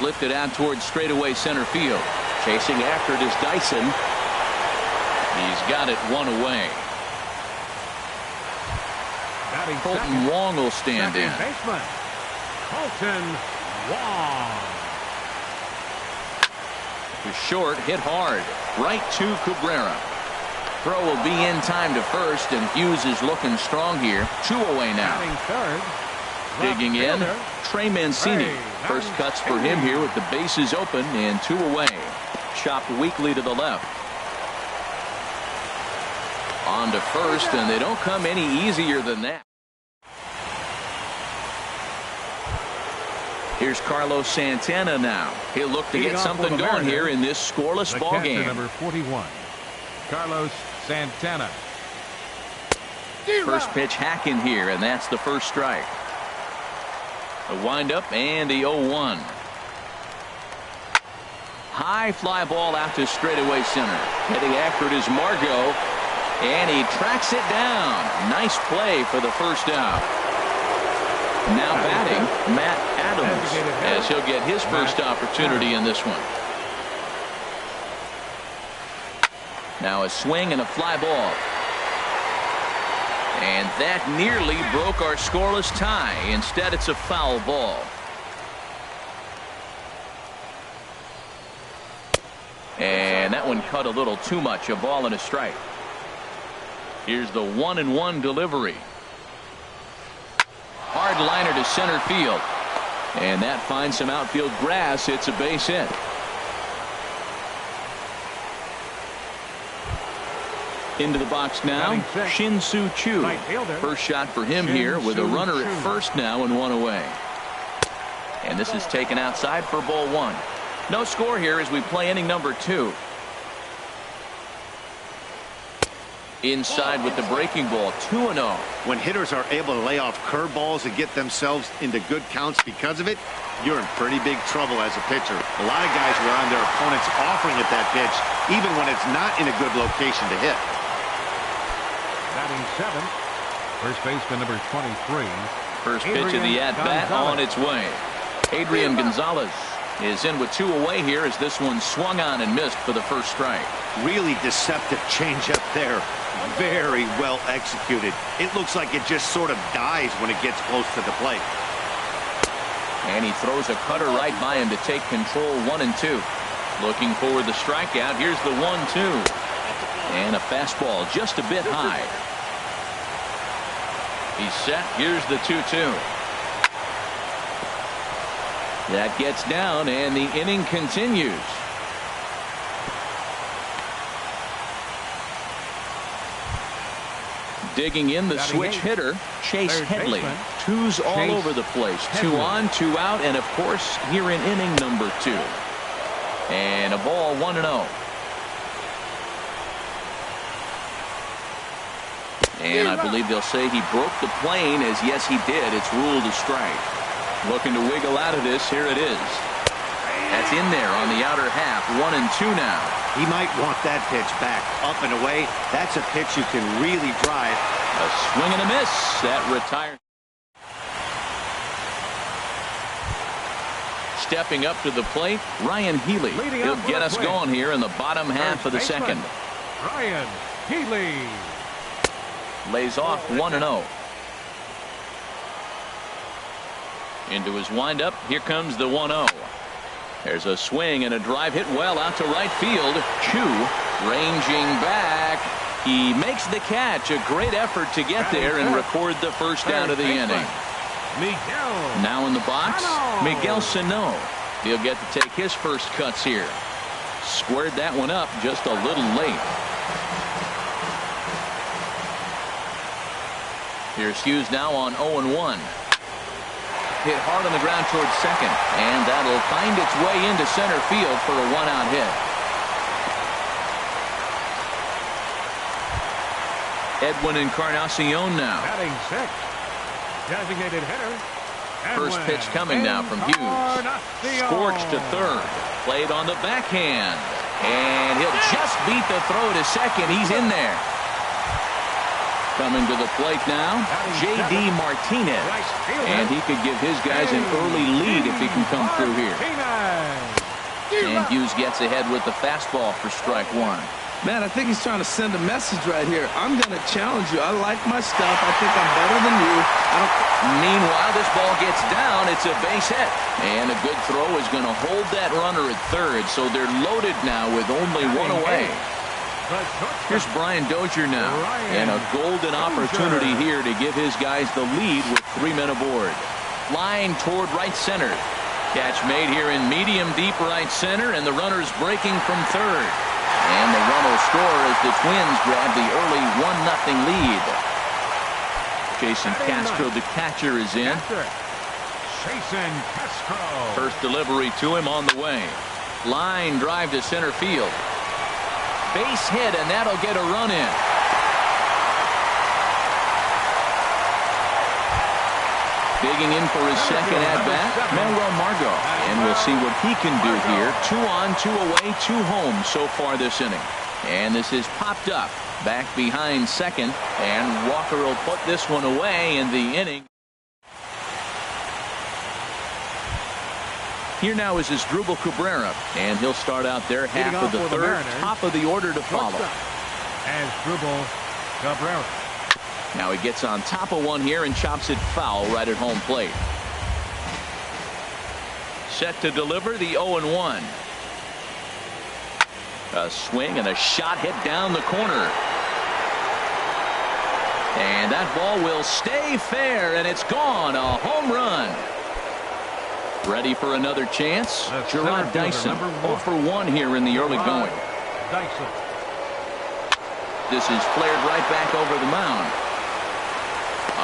Lifted out towards straightaway center field. Chasing after it is Dyson. He's got it 1 away. Batting Colton second. Wong will stand in. Second baseman, Colton Wong. To short, hit hard. Right to Cabrera. Throw will be in time to first, and Hughes is looking strong here. 2 away now. Batting third. Digging in, fielder, Trey Mancini. Trey First cuts for him here with the bases open and 2 away. Chopped weakly to the left. On to first, and they don't come any easier than that. Here's Carlos Santana now. He'll look to get something going here in this scoreless ball game. Number 41, Carlos Santana. First pitch hacking here, and that's the first strike. A windup and the 0-1. High fly ball out to straightaway center. Heading after it is Margot, and he tracks it down. Nice play for the first out. Now batting, Matt Adams, as he'll get his first opportunity in this one. Now a swing and a fly ball. And that nearly broke our scoreless tie. Instead, it's a foul ball. And that one cut a little too much. A ball and a strike. Here's the 1-1 delivery. Hard liner to center field. And that finds some outfield grass. It's a base hit. Into the box now, Shin-Soo Choo. First shot for him here with a runner at first now and 1 away. And this is taken outside for ball 1. No score here as we play inning number 2. Inside with the breaking ball, 2-0. When hitters are able to lay off curveballs and get themselves into good counts because of it, you're in pretty big trouble as a pitcher. A lot of guys were on their opponents offering at that pitch, even when it's not in a good location to hit. Batting 7th, first baseman number 23. First pitch of the at-bat on its way. Adrian Gonzalez. is in with 2 away here as this one swung on and missed for the first strike. Really deceptive changeup there. Very well executed. It looks like it just sort of dies when it gets close to the plate. And he throws a cutter right by him to take control. 1-2. Looking for the strikeout. Here's the 1-2. And a fastball just a bit high. He's set. Here's the 2-2. That gets down, and the inning continues. Digging in the switch hitter, Chase Headley. 2's all over the place. 2 on, 2 out, and of course here in inning number 2. And a ball, 1-0. And I believe they'll say he broke the plane, as yes he did. It's ruled a strike. Looking to wiggle out of this. Here it is. That's in there on the outer half. 1-2 now. He might want that pitch back, up and away. That's a pitch you can really drive. A swing and a miss. That retires. Stepping up to the plate, Ryan Healy. He'll get us going here in the bottom half of the second. Ryan Healy lays off 1-0. Into his windup. Here comes the 1-0. There's a swing and a drive hit well out to right field. Chu ranging back. He makes the catch. A great effort to get there and record the first out of the inning. Now in the box, Miguel Sano. He'll get to take his first cuts here. Squared that one up just a little late. Here's Hughes now on 0-1. Hit hard on the ground towards second, and that'll find its way into center field for a 1-out hit. Edwin Encarnacion now. Batting 6. Designated hitter. First pitch coming now from Hughes. Scorched to third. Played on the backhand. And he'll just beat the throw to second. He's in there. Coming to the plate now, J.D. Martinez. And he could give his guys an early lead if he can come through here. And Hughes gets ahead with the fastball for strike 1. Man, I think he's trying to send a message right here. I'm going to challenge you. I like my stuff. I think I'm better than you. Meanwhile, this ball gets down. It's a base hit. And a good throw is going to hold that runner at third. So they're loaded now with only 1 away. Here's Brian Dozier now. And a golden opportunity here to give his guys the lead with 3 men aboard. Line toward right center. Catch made here in medium deep right center. And the runner's breaking from third. And the run will score as the Twins grab the early 1-0 lead. Jason Castro, the catcher, is in. Jason Castro. First delivery to him on the way. Line drive to center field. Base hit, and that'll get a run in. Digging in for his second at-bat, Manuel Margot. And we'll see what he can do here. 2 on, 2 away, 2 home so far this inning. And this is popped up. Back behind second. And Walker will put this one away in the inning. Here now is Asdrubal Cabrera. And he'll start out there half of the third. Top of the order to follow. Asdrubal Cabrera. Now he gets on top of one here and chops it foul right at home plate. Set to deliver the 0-1. A swing and a shot hit down the corner. And that ball will stay fair, and it's gone. A home run. Ready for another chance? Gerard Dyson. 0 for 1 here in the early going. Dyson. This is flared right back over the mound.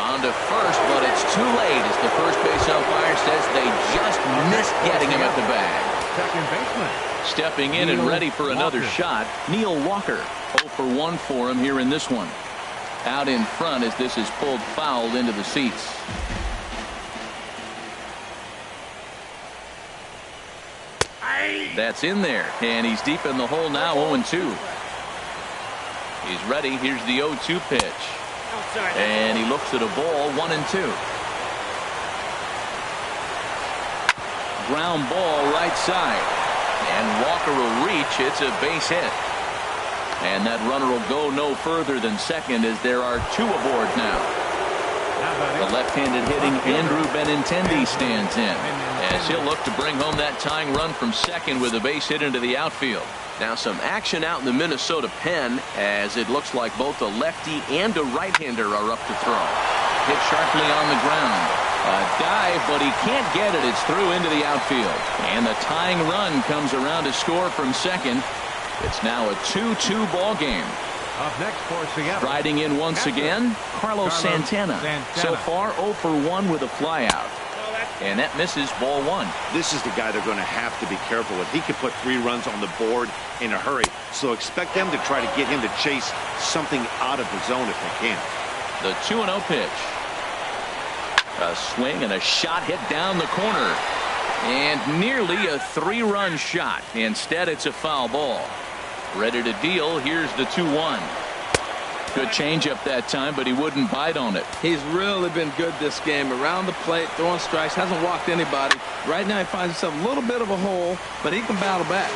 On to first, but it's too late as the first base umpire says they just missed getting him at the bag. Second baseman. Stepping in and ready for another shot, Neil Walker. 0 for 1 for him here in this one. Out in front as this is pulled foul into the seats. That's in there, and he's deep in the hole now. 0-2. He's ready. Here's the 0-2 pitch. And he looks at a ball. 1-2. ground ball right side. And Walker will reach. It's a base hit. And that runner will go no further than second as there are two aboard now. The left-handed hitting Andrew Benintendi stands in as he'll look to bring home that tying run from second with a base hit into the outfield. Now some action out in the Minnesota pen as it looks like both a lefty and a right-hander are up to throw. Hit sharply on the ground. A dive, but he can't get it. It's through into the outfield. And the tying run comes around to score from second. It's now a 2-2 ball game. Up next for Seattle. Riding in once again, Carlos Santana. So far 0 for 1 with a flyout. And that misses ball one. This is the guy they're going to have to be careful with. He can put 3 runs on the board in a hurry. So expect them to try to get him to chase something out of the zone if they can. The 2-0 pitch. A swing and a shot hit down the corner. And nearly a 3-run shot. Instead, it's a foul ball. Ready to deal. Here's the 2-1. Good changeup that time, but he wouldn't bite on it. He's really been good this game. Around the plate, throwing strikes, hasn't walked anybody. Right now, he finds himself a little bit of a hole, but he can battle back.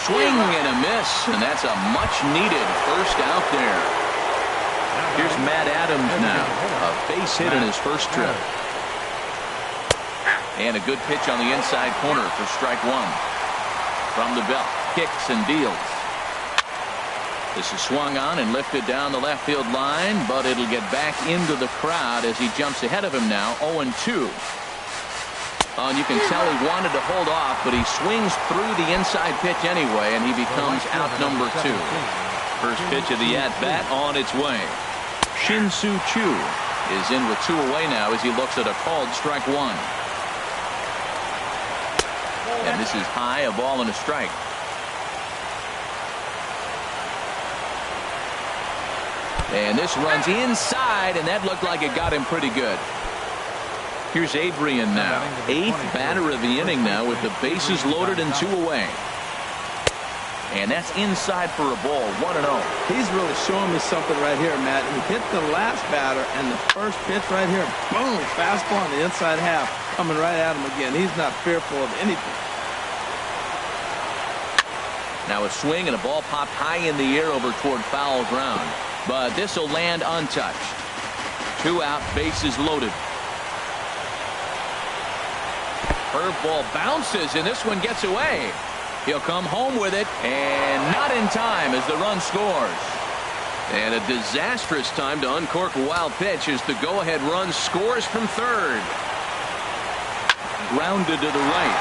Swing and a miss, and that's a much-needed first out there. Here's Matt Adams now. A base hit in his first trip. And a good pitch on the inside corner for strike one. From the belt, kicks and deals. This is swung on and lifted down the left field line, but it'll get back into the crowd as he jumps ahead of him now, 0-2. Oh, and you can tell he wanted to hold off, but he swings through the inside pitch anyway, and he becomes out number 2. First pitch of the at-bat on its way. Shin-Soo Choo is in with 2 away now as he looks at a called strike one. And this is high, a ball and a strike. And this runs inside, and that looked like it got him pretty good. Here's Adrian now. 8th batter of the inning now with the bases loaded and 2 away. And that's inside for a ball, 1-0. He's really showing me something right here, Matt. He hit the last batter, and the first pitch right here, boom, fastball on the inside half, coming right at him again. He's not fearful of anything. Now a swing and a ball popped high in the air over toward foul ground. But this will land untouched. 2 out, bases loaded. Curveball bounces, and this one gets away. He'll come home with it, and not in time as the run scores. And a disastrous time to uncork a wild pitch as the go-ahead run scores from third. Grounded to the right.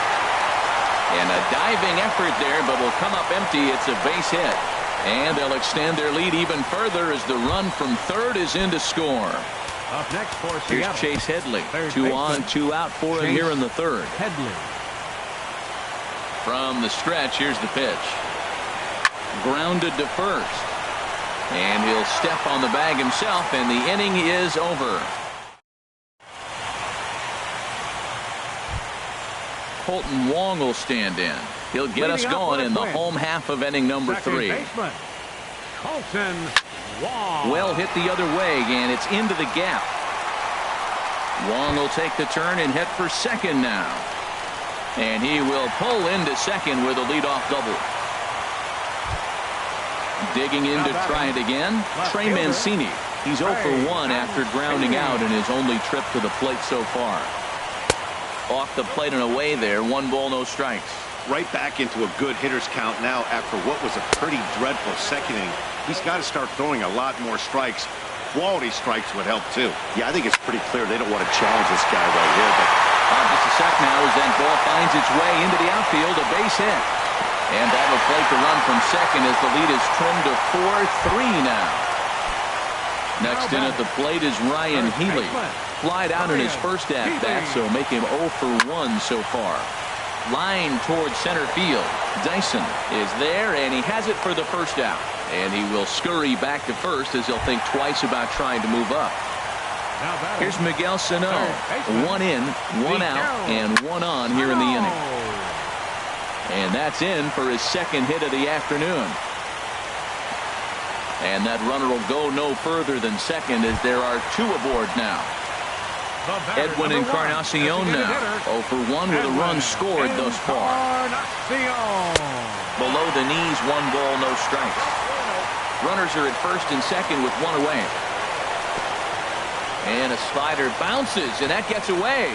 And a diving effort there, but will come up empty. It's a base hit. And they'll extend their lead even further as the run from third is in to score. Up next for Here's Seattle. Chase Headley. Third 2 on, baseman. 2 out for him here in the third. Headley. From the stretch, here's the pitch. Grounded to first. And he'll step on the bag himself, and the inning is over. Colton Wong will stand in. He'll get us going in the home half of inning number 3. Baseman, Colton Wong. Well hit the other way, and it's into the gap. Wong will take the turn and hit for second now. And he will pull into second with a leadoff double. Digging in to try it again, Trey Mancini. He's 0 for 1 after grounding out in his only trip to the plate so far. Off the plate and away there, 1 ball, no strikes. Right back into a good hitter's count now after what was a pretty dreadful second inning. He's got to start throwing a lot more strikes. Quality strikes would help too. Yeah, I think it's pretty clear they don't want to challenge this guy right here. But just a sec now as that ball finds its way into the outfield, a base hit. And that will plate the run from second as the lead is trimmed to 4-3 now. Next in at the plate is Ryan Healy. Flied out in his first at-bat, so make him 0 for 1 so far. Line towards center field. Dyson is there, and he has it for the first out. And he will scurry back to first as he'll think twice about trying to move up. Here's Miguel Sano. 1 in, 1 out, and 1 on here in the inning. And that's in for his second hit of the afternoon. And that runner will go no further than second as there are 2 aboard now. Edwin Encarnacion now 0 for 1 with a run scored thus far. Below the knees, 1 ball, no strikes. Runners are at first and second with 1 away. And a slider bounces, and that gets away.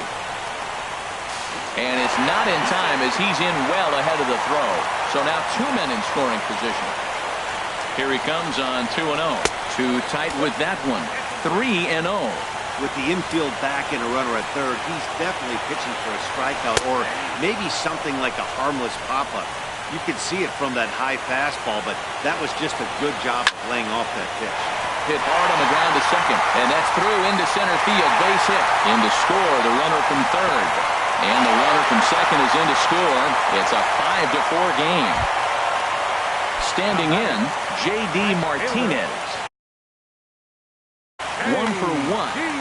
And it's not in time as he's in well ahead of the throw. So now 2 men in scoring position. Here he comes on 2-0. Too tight with that one. 3-0. With the infield back and a runner at third, he's definitely pitching for a strikeout or maybe something like a harmless pop-up. You could see it from that high fastball, but that was just a good job of laying off that pitch. Hit hard on the ground to second, and that's through into center field. Base hit. In to score, the runner from third. And the runner from second is in to score. It's a 5-4 game. Standing in, J.D. Martinez. 1 for 1.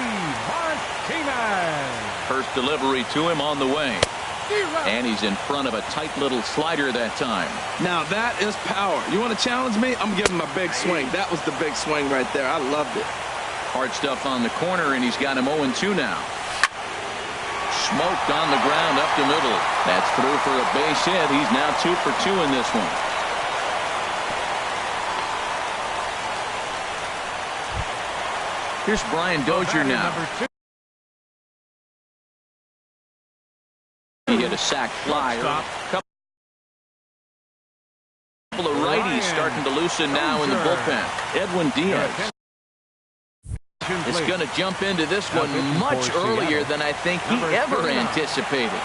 First delivery to him on the way. And he's in front of a tight little slider that time. Now that is power. You want to challenge me? I'm giving him a big swing. That was the big swing right there. I loved it. Hard stuff on the corner, and he's got him 0-2 now. Smoked on the ground up the middle. That's through for a base hit. He's now 2 for 2 in this one. Here's Brian Dozier now. He hit a sac fly. Couple of righties starting to loosen now in the bullpen. Edwin Diaz is going to jump into this one much earlier than I think he ever anticipated.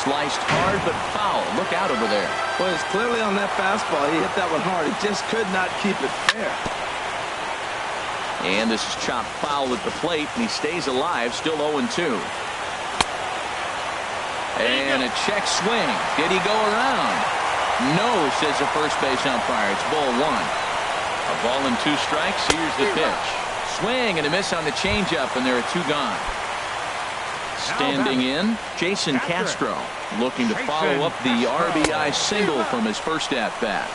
Sliced hard but foul. Look out over there. Well, it's clearly on that fastball. He hit that one hard. He just could not keep it fair. And this is chopped foul at the plate, and he stays alive, still 0-2. And a check swing. Did he go around? No, says the first base umpire. It's ball 1. A ball and 2 strikes. Here's the pitch. Swing and a miss on the changeup, and there are 2 gone. Standing in, Jason Castro looking to follow up the RBI single from his first at-bat.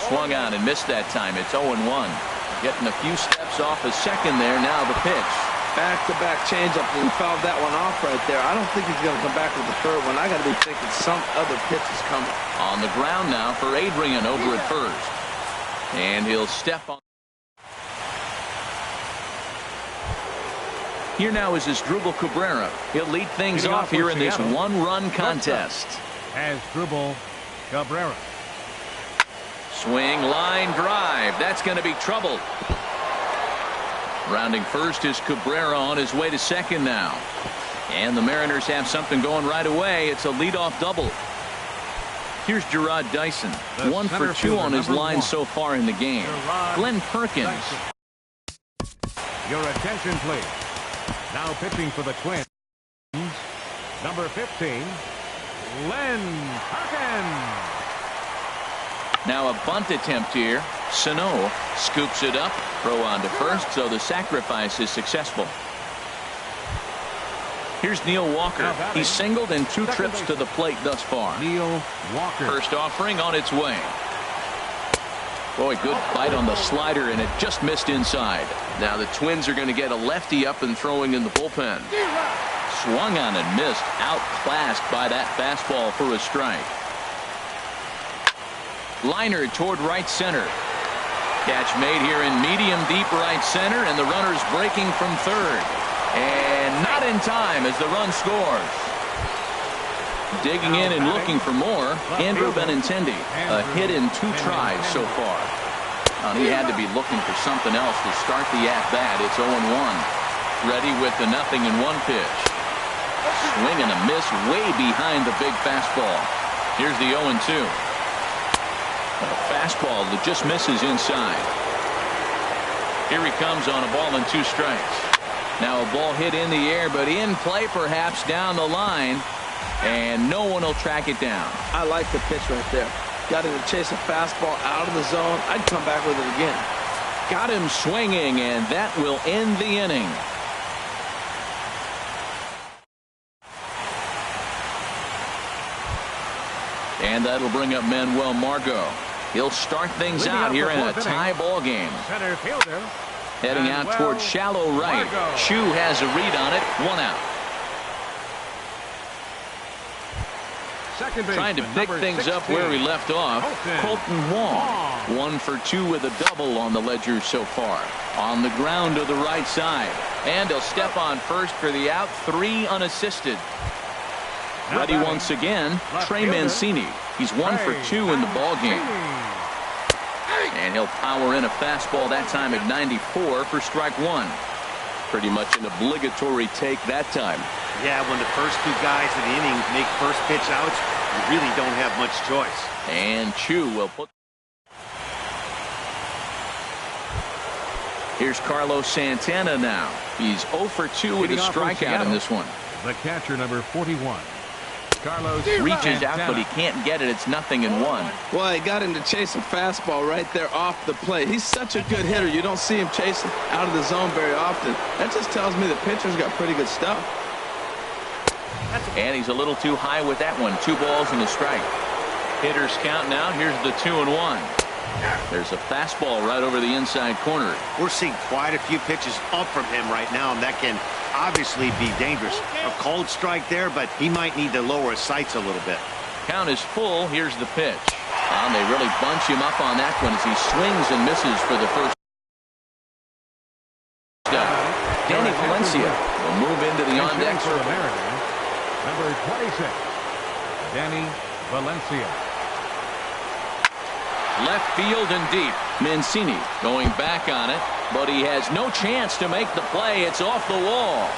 Swung on and missed that time. It's 0-1. Getting a few steps off his second there. Now the pitch. Back-to-back changeup, and he fouled that one off right there. I don't think he's going to come back with the third one. I got to be thinking some other pitch is coming. On the ground now for Adrian over at first. And he'll step on. Here now is Asdrubal Cabrera. He'll lead things off here in this 1-run contest. Asdrubal Cabrera. Swing, line, drive. That's going to be trouble. Rounding first is Cabrera on his way to second now. And the Mariners have something going right away. It's a leadoff double. Here's Gerard Dyson. 1 for 2 on his line so far in the game. Glenn Perkins. Your attention, please. Now pitching for the Twins, number 15, Glenn Perkins. Now a bunt attempt here. Sano scoops it up. Throw on to first, so the sacrifice is successful. Here's Neil Walker. He's singled in 2 trips to the plate thus far. Neil Walker. First offering on its way. Boy, good bite on the slider, and it just missed inside. Now the Twins are going to get a lefty up and throwing in the bullpen. Swung on and missed. Outclassed by that fastball for a strike. Liner toward right center. Catch made here in medium deep right center, and the runner's breaking from third. And not in time as the run scores. Digging in and looking for more, Andrew Benintendi. A hit in 2 tries so far. He had to be looking for something else to start the at-bat. It's 0-1. Ready with the 0-1 pitch. Swing and a miss way behind the big fastball. Here's the 0-2. A fastball that just misses inside. Here he comes on a ball and 2 strikes. Now a ball hit in the air, but in play perhaps down the line. And no one will track it down. I like the pitch right there. Got him to chase a fastball out of the zone. I'd come back with it again. Got him swinging, and that will end the inning. And that'll bring up Manuel Margot. He'll start things out here in a tie ball game. Center fielder. Heading out towards shallow right. Chu has a read on it. 1 out. Trying to pick things up where we left off. Colton Wong. 1 for 2 with a double on the ledger so far. On the ground to the right side. And he'll step on first for the out. 3 unassisted. Ready once again, Trey Mancini. He's 1 for 2 in the ball game. And he'll power in a fastball that time at 94 for strike 1. Pretty much an obligatory take that time. Yeah, when the first 2 guys in the inning make first pitch outs, you really don't have much choice. And Chu will put. Here's Carlos Santana now. He's 0 for 2 with a strikeout in this one. The catcher, number 41. Carlos reaches out, but he can't get it. It's 0-1. Well, he got him to chase a fastball right there off the plate. He's such a good hitter. You don't see him chasing out of the zone very often. That just tells me the pitcher's got pretty good stuff. And he's a little too high with that one. 2 balls and a strike. Hitters count now. Here's the 2-1. There's a fastball right over the inside corner. We're seeing quite a few pitches up from him right now, and that can obviously be dangerous. A cold strike there, but he might need to lower his sights a little bit. Count is full. Here's the pitch. And they really bunch him up on that one as he swings and misses for the first down. Danny Valencia will move into the on-deck circle. Number 26, Danny Valencia. Left field and deep. Mancini going back on it, but he has no chance to make the play. It's off the wall.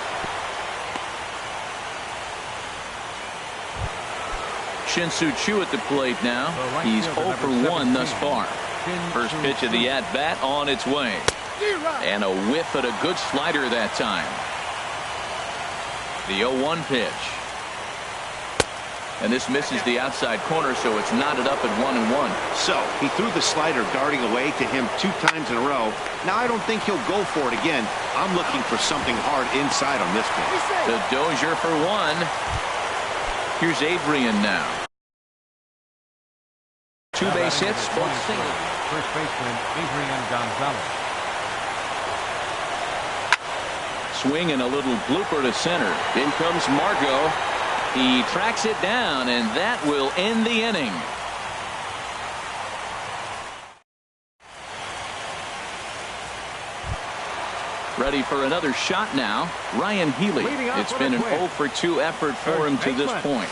Shin-Soo Choo at the plate now. He's 0 for 1 thus far. First pitch of the at-bat on its way. And a whiff at a good slider that time. The 0-1 pitch. And this misses the outside corner, so it's knotted up at 1-1. So he threw the slider darting away to him 2 times in a row. Now I don't think he'll go for it again. I'm looking for something hard inside on this one. The Dozier for 1. Here's Adrian now. 2 base hits, both singles. First baseman Adrian Gonzalez. Swing and a little blooper to center. In comes Margot. He tracks it down, and that will end the inning. Ready for another shot now. Ryan Healy. It's been an 0 for 2 effort for him to this point.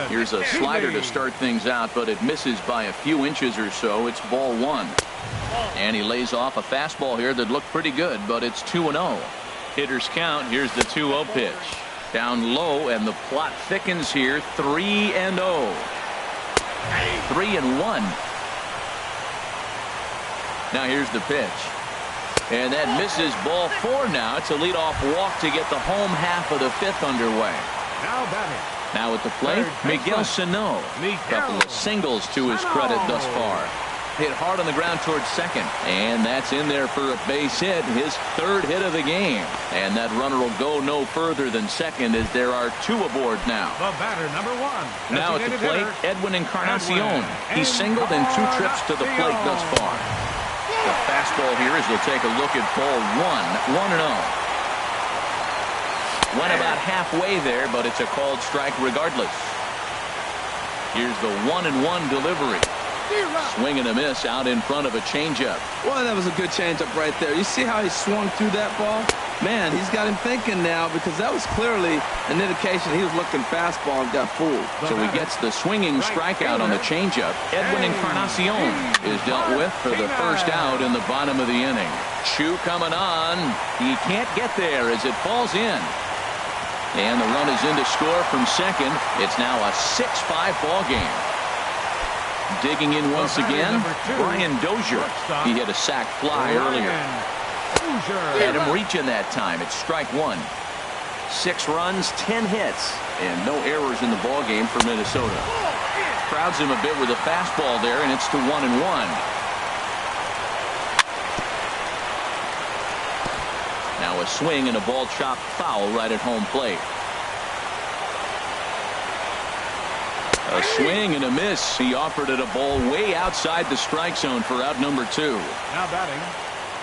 Here's a slider to start things out, but it misses by a few inches or so. It's ball 1. And he lays off a fastball here that looked pretty good, but it's 2-0. Hitters count. Here's the 2-0 pitch. Down low, and the plot thickens here. 3-0. 3-1. Now here's the pitch. And that misses ball 4 now. It's a leadoff walk to get the home half of the 5th underway. Now batting. Now at the plate, Miguel Sano. A couple of singles to his credit thus far. Hit hard on the ground towards second. And that's in there for a base hit. His 3rd hit of the game. And that runner will go no further than second as there are 2 aboard now. The batter, number 1. Now at the plate, Edwin Encarnacion. He's singled in 2 trips to the plate thus far. The fastball here as we'll take a look at ball 1. 1-0. Went about halfway there, but it's a called strike regardless. Here's the 1-1 delivery. Swing and a miss out in front of a changeup. Boy, that was a good changeup right there. You see how he swung through that ball? Man, he's got him thinking now because that was clearly an indication he was looking fastball and got fooled. So he gets the swinging strikeout on the changeup. Edwin Encarnacion is dealt with for the first out in the bottom of the inning. Chu coming on. He can't get there as it falls in. And the run is in to score from second. It's now a 6-5 ball game. Digging in once again, Brian Dozier. He hit a sac fly earlier. Had him reaching that time. It's strike 1. 6 runs, 10 hits, and no errors in the ball game for Minnesota. Crowds him a bit with a fastball there, and it's to 1-1. Now a swing and a ball chopped foul right at home plate. A swing and a miss. He offered it a ball way outside the strike zone for out number 2. Now batting,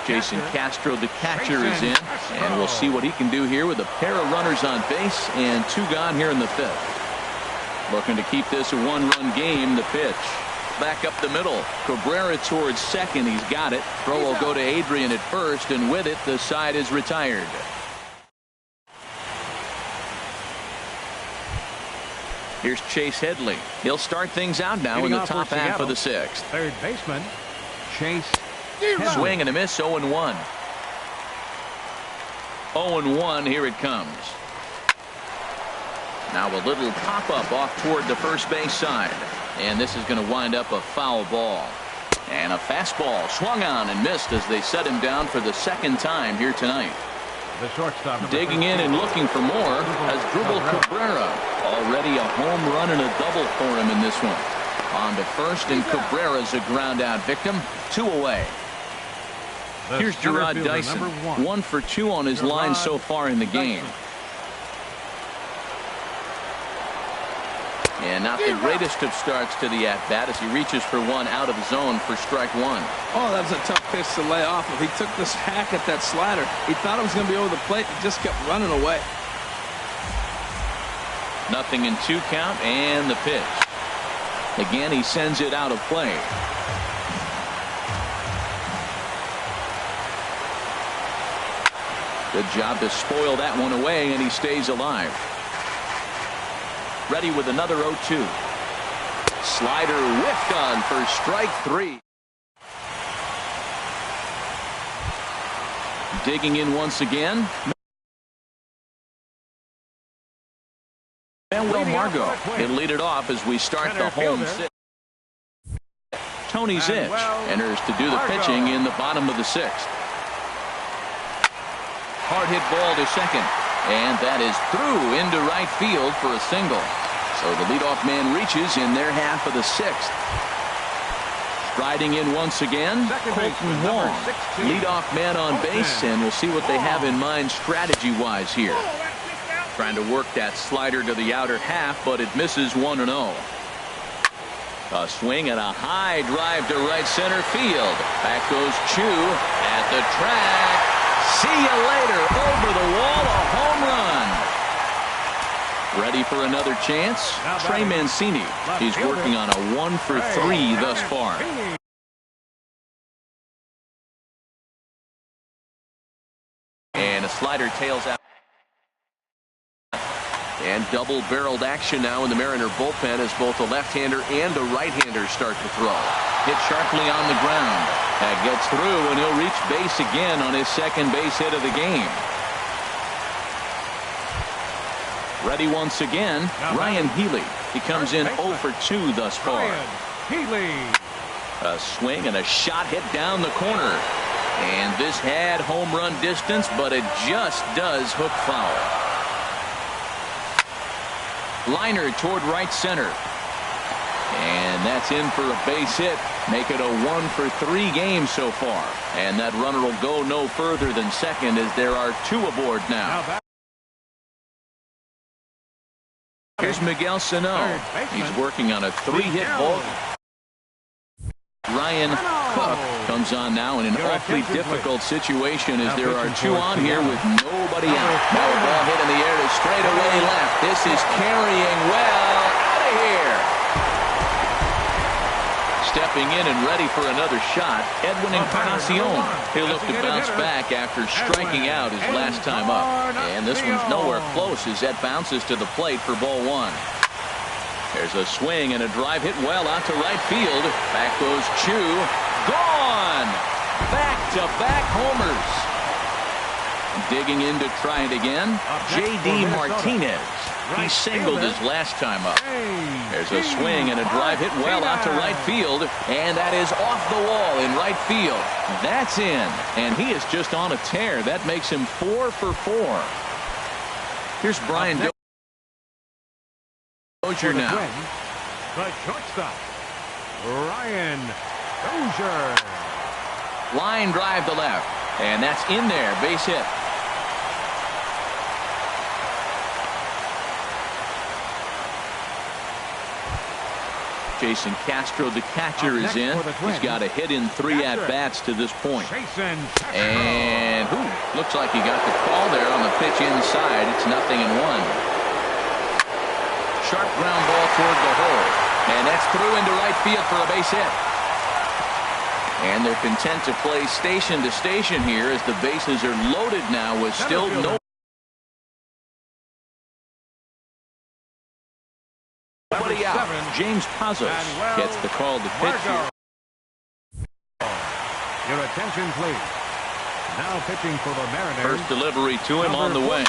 Jason Castro, the catcher, is in, and we'll see what he can do here with a pair of runners on base and 2 gone here in the 5th. Looking to keep this a 1-run game. The pitch. Back up the middle. Cabrera towards second. He's got it. Throw will go to Adrian at first, and with it, the side is retired. Here's Chase Headley. He'll start things out now in the top half of the 6th. Third baseman, Chase. Swing and a miss, 0-1. 0-1, here it comes. Now a little pop-up off toward the first base side. And this is going to wind up a foul ball. And a fastball swung on and missed as they set him down for the 2nd time here tonight. The shortstop. Digging in and looking for more has Dribble Cabrera. Already a home run and a double for him in this one. On to first, and Cabrera's a ground out victim. 2 away. Here's Gerard Dyson. 1 for 2 on his line so far in the game. And not the greatest of starts to the at-bat as he reaches for one out of the zone for strike 1. Oh, that was a tough pitch to lay off of. He took this hack at that slider. He thought it was going to be over the plate. He just kept running away. 0-2 count, and the pitch. Again, he sends it out of play. Good job to spoil that one away, and he stays alive. Ready with another 0-2. Slider whiffed on for strike 3. Digging in once again. Manuel Margot. He'll lead it off as we start the home 6th. Tony Zitch enters to do the pitching in the bottom of the 6th. Hard hit ball to second. And that is through into right field for a single. So the leadoff man reaches in their half of the 6th. Striding in once again, Colton Wong. Leadoff man on base, and we'll see what they have in mind strategy-wise here. Trying to work that slider to the outer half, but it misses 1-0. A swing and a high drive to right center field. Back goes Chu at the track. See you later. Over the wall, a home run. Ready for another chance? Trey Mancini. He's working on a 1 for 3 thus far. And a slider tails out. And double-barreled action now in the Mariner bullpen as both a left-hander and a right-hander start to throw. Hit sharply on the ground. That gets through, and he'll reach base again on his 2nd base hit of the game. Ready once again, Ryan Healy. He comes in 0 for 2 thus far. Healy. A swing and a shot hit down the corner. And this had home run distance, but it just does hook foul. Liner toward right center. And that's in for a base hit. Make it a 1 for 3 game so far. And that runner will go no further than second as there are 2 aboard now. Here's Miguel Sano. He's working on a 3-hit ball. Ryan Cook comes on now in an awfully difficult situation as there are 2 on here with nobody out. Now a ball hit in the air to straightaway left. This is carrying well. Out of here. Stepping in and ready for another shot, Edwin Encarnacion. He'll look to bounce back after striking out his last time up. And this one's nowhere close as that bounces to the plate for ball 1. There's a swing and a drive hit well out to right field. Back goes Chu. Gone! Back-to-back homers. Digging in to try it again, J.D. Martinez. He singled his last time up. There's a swing and a drive hit well out to right field, and that is off the wall in right field. That's in, and he is just on a tear. That makes him 4 for 4. Here's Brian Dozier now. The shortstop, Ryan Dozier. Line drive to left, and that's in there. Base hit. Jason Castro, the catcher, is in. He's got a hit in 3 at-bats to this point. And looks like he got the call there on the pitch inside. It's 0-1. Sharp ground ball toward the hole. And that's through into right field for a base hit. And they're content to play station to station here as the bases are loaded now with still no. Nobody out. James Pazos gets the call to pitch here. Your attention, please. Now pitching for the Mariners. First delivery to him on the way.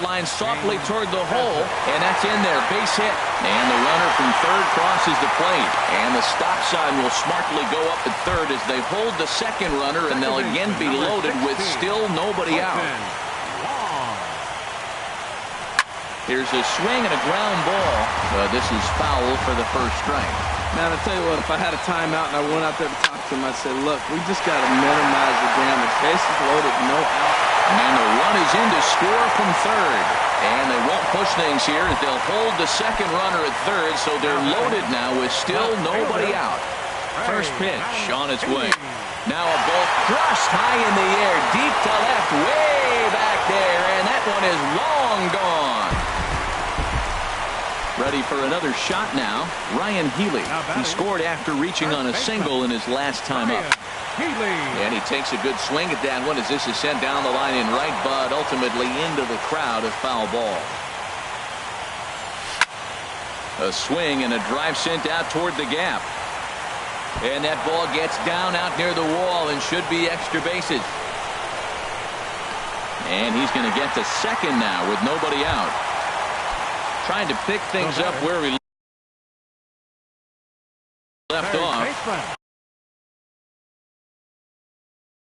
Line softly toward the hole, and that's in there. Base hit. And the runner from third crosses the plate. And the stop sign will smartly go up at third as they hold the second runner, and they'll again be loaded with still nobody out. Here's a swing and a ground ball. This is foul for the first strike. Man, I tell you what, if I had a timeout and I went out there to talk to him, I'd say, look, we just got to minimize the damage. Bases loaded, no out. And the run is in to score from third. And they won't push things here as they'll hold the second runner at third, so they're loaded now with still nobody out. First pitch on its way. Now a ball crushed high in the air, deep to left, way back there, and that one is long gone. Ready for another shot now, Ryan Healy. He scored after reaching on a single in his last time up. And he takes a good swing at that one as this is sent down the line in right, but ultimately into the crowd, a foul ball. A swing and a drive sent out toward the gap. And that ball gets down out near the wall and should be extra bases. And he's going to get to second now with nobody out. Trying to pick things up where he left off.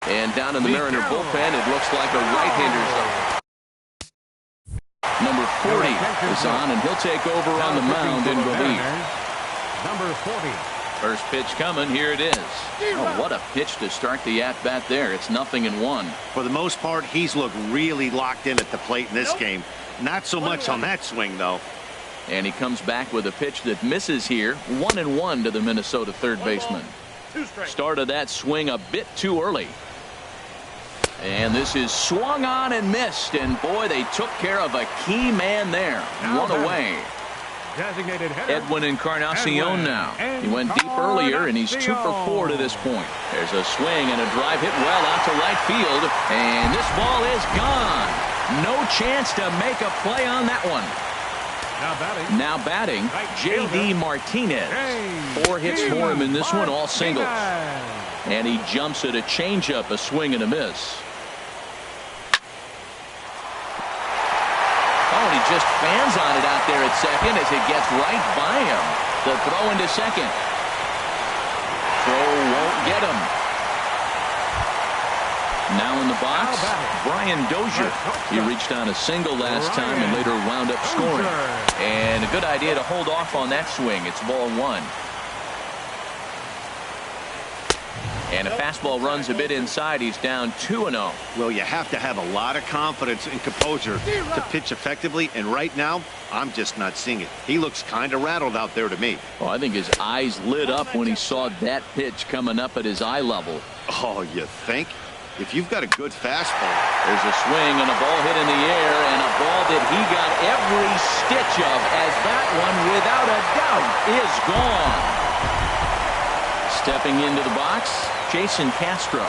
And down in the Mariner bullpen, it looks like a right-hander's up. Number 40 is on, and he'll take over on the mound in relief. Number 40. First pitch coming. Here it is. Oh, what a pitch to start the at-bat there. It's 0-1. For the most part, he's looked really locked in at the plate in this game. Not so much on that swing, though. And he comes back with a pitch that misses here. 1-1 to the Minnesota third baseman. Start of that swing a bit too early. And this is swung on and missed. And boy, they took care of a key man there. One away. Edwin Encarnacion now. He went deep earlier, and he's 2 for 4 to this point. There's a swing and a drive hit well out to right field. And this ball is gone. No chance to make a play on that one. Now batting, J.D. Martinez. 4 hits for him in this one, all singles. And he jumps at a changeup, a swing and a miss. Oh, and he just fans on it out there at second as it gets right by him. The throw into second. Throw won't get him. Now in the box, Brian Dozier. He reached on a single last time and later wound up scoring. And a good idea to hold off on that swing. It's ball 1. And a fastball runs a bit inside. He's down 2-0. Well, you have to have a lot of confidence and composure to pitch effectively. And right now, I'm just not seeing it. He looks kind of rattled out there to me. Well, I think his eyes lit up when he saw that pitch coming up at his eye level. Oh, you think? If you've got a good fastball. There's a swing and a ball hit in the air, and a ball that he got every stitch of, as that one, without a doubt, is gone. Stepping into the box, Jason Castro.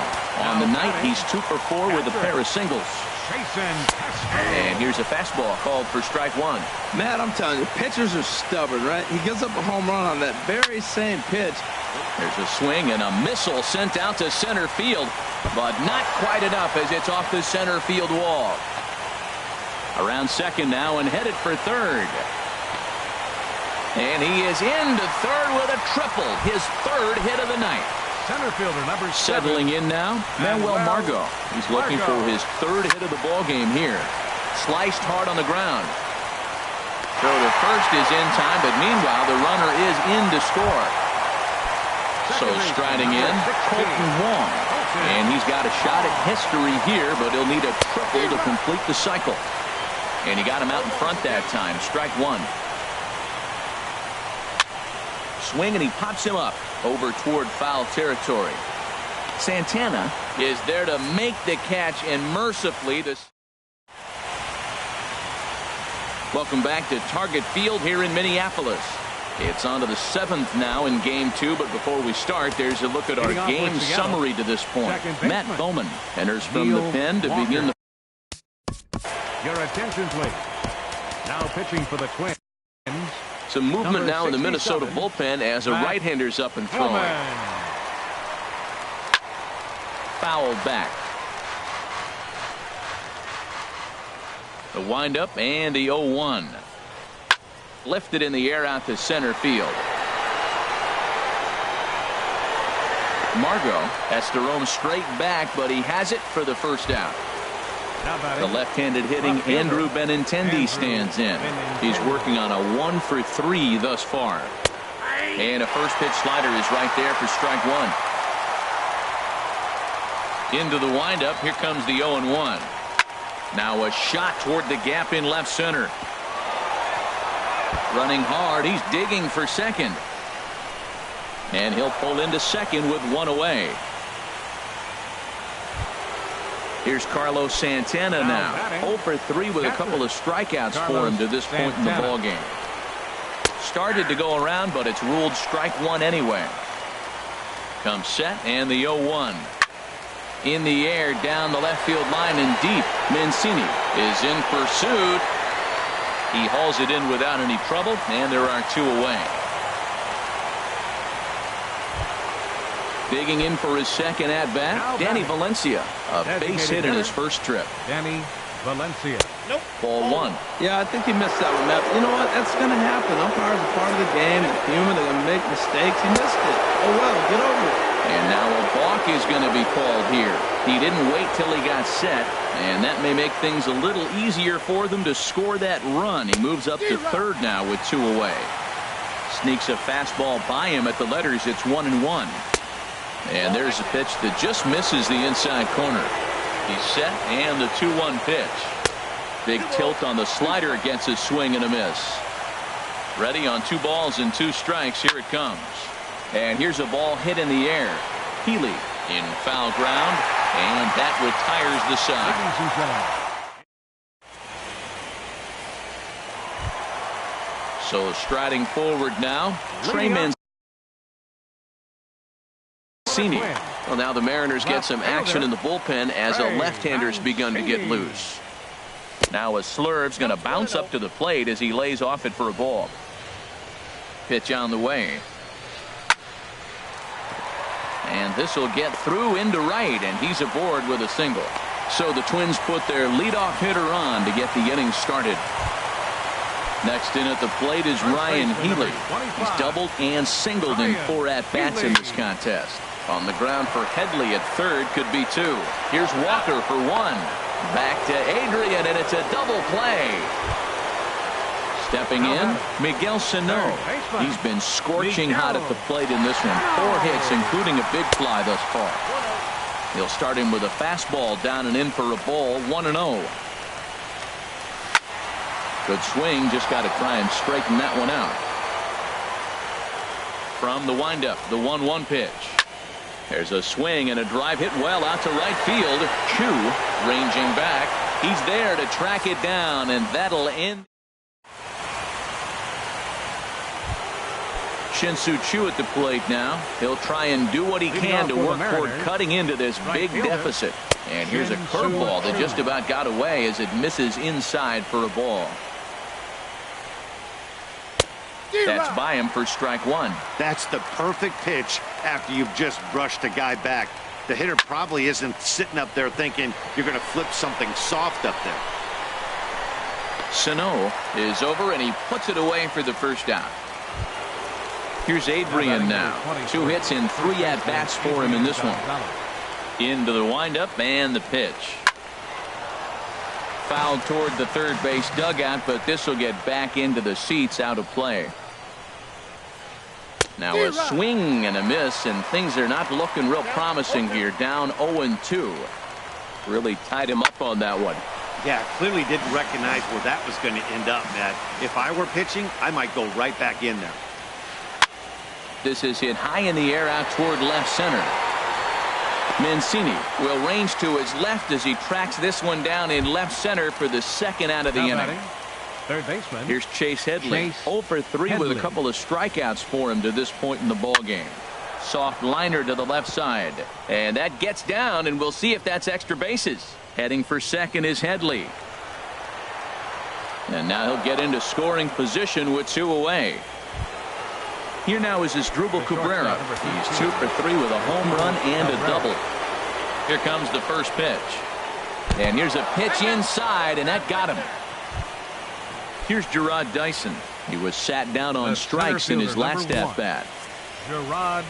On the night, he's 2 for 4 with a pair of singles. And here's a fastball called for strike 1. Matt, I'm telling you, pitchers are stubborn, right? He gives up a home run on that very same pitch. There's a swing and a missile sent out to center field, but not quite enough as it's off the center field wall. Around second now and headed for third. And he is into third with a triple, his 3rd hit of the night. Center fielder number 7. Settling in now, Manuel Margot. He's looking for his 3rd hit of the ball game here. Sliced hard on the ground. Throw to first is in time, but meanwhile the runner is in to score. So striding in, Colton Wong. And he's got a shot at history here, but he'll need a triple to complete the cycle. And he got him out in front that time. Strike 1. swing, and he pops him up over toward foul territory. Santana is there to make the catch, and mercifully this. Welcome back to Target Field here in Minneapolis. It's on to the 7th now in Game 2, but before we start, there's a look at our game summary to this point. Matt Bowman enters from the pen to begin the. Your attention, please. Now pitching for the Twins. Some movement now in the Minnesota bullpen as a right-hander's up and throwing. Foul back. The windup and the 0-1. Lifted in the air out to center field. Margot has to roam straight back, but he has it for the first out. The left-handed hitting Andrew Benintendi stands in. He's working on a 1 for 3 thus far. And a first pitch slider is right there for strike 1. Into the windup. Here comes the 0-1. Now a shot toward the gap in left center. Running hard. He's digging for second. And he'll pull into second with 1 away. Here's Carlos Santana now. 0 for 3 with a couple of strikeouts for him to this point in the ballgame. Started to go around, but it's ruled strike 1 anyway. Comes set and the 0-1. In the air down the left field line and deep. Mancini is in pursuit. He hauls it in without any trouble, and there are 2 away. Digging in for his second at-bat, Danny Valencia. A base hit in his first trip. Danny Valencia. Ball 1. Yeah, I think he missed that one, Matt. You know what? That's going to happen. Umpires are part of the game. They're human. They're going to make mistakes. He missed it. Oh, well, get over it. And now a balk is going to be called here. He didn't wait till he got set, and that may make things a little easier for them to score that run. He moves up to third now with 2 away. Sneaks a fastball by him at the letters. It's 1-1. And there's a pitch that just misses the inside corner. He's set, and the 2-1 pitch. Big tilt on the slider against his swing and a miss. Ready on 2 balls and 2 strikes. Here it comes. And here's a ball hit in the air. Healy in foul ground, and that retires the side. So striding forward now, Trey Mancini. Well, now the Mariners get some action in the bullpen as a left-hander's begun to get loose. Now a Slurve's going to bounce up to the plate as he lays off it for a ball. Pitch on the way. And this will get through into right, and he's aboard with a single. So the Twins put their leadoff hitter on to get the inning started. Next in at the plate is Ryan Healy. He's doubled and singled in 4 at-bats in this contest. On the ground for Headley at third, could be 2. Here's Walker for 1. Back to Adrian, and it's a double play. Stepping in, Miguel Sano. He's been scorching hot at the plate in this one. 4 hits, including a big fly thus far. He'll start him with a fastball down and in for a ball, 1-0. Good swing, just got to try and straighten that one out. From the windup, the 1-1 pitch. There's a swing and a drive hit well out to right field. Chu ranging back. He's there to track it down, and that'll end. Shin-Soo Choo at the plate now. He'll try and do what he can to work toward cutting into this big deficit. And here's a curveball that just about got away as it misses inside for a ball. That's by him for strike 1. That's the perfect pitch after you've just brushed a guy back. The hitter probably isn't sitting up there thinking you're going to flip something soft up there. Sano is over, and he puts it away for the first out. Here's Adrian now. 2 hits in 3 at-bats for him in this one. Into the windup and the pitch. Fouled toward the third base dugout, but this will get back into the seats, out of play. Now a swing and a miss, and things are not looking real promising here. Down 0-2. Really tied him up on that one. Yeah, clearly didn't recognize where that was going to end up, Matt. If I were pitching, I might go right back in there. This is hit high in the air out toward left center. Mancini will range to his left as he tracks this one down in left center for the second out of the inning. Third baseman. Here's Chase Headley. 0 for 3 with a couple of strikeouts for him to this point in the ball game. Soft liner to the left side. And that gets down, and we'll see if that's extra bases. Heading for second is Headley. And now he'll get into scoring position with 2 away. Here now is Asdrubal Cabrera. He's 2 for 3 with a home run and a double. Here comes the first pitch. And here's a pitch inside, and that got him. Here's Gerard Dyson. He was sat down on strikes in his last at-bat. Gerard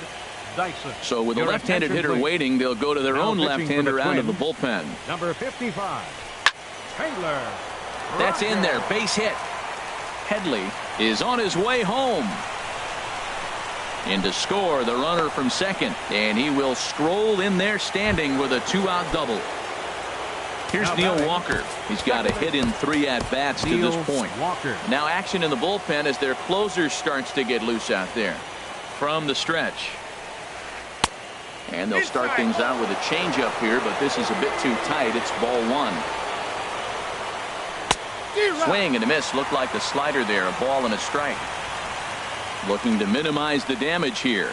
Dyson. So with a left-handed hitter waiting, they'll go to their own left-hander out of the bullpen. Number 55, Taylor. That's in there. Base hit. Headley is on his way home. In to score the runner from second, and he will stroll in there standing with a 2-out double. Here's Neil Walker. He's got a hit in 3 at-bats to this point. Now action in the bullpen as their closer starts to get loose out there. From the stretch. And they'll start things out with a changeup here, but this is a bit too tight. It's ball 1. Swing and a miss. Looked like the slider there. A ball and a strike. Looking to minimize the damage here.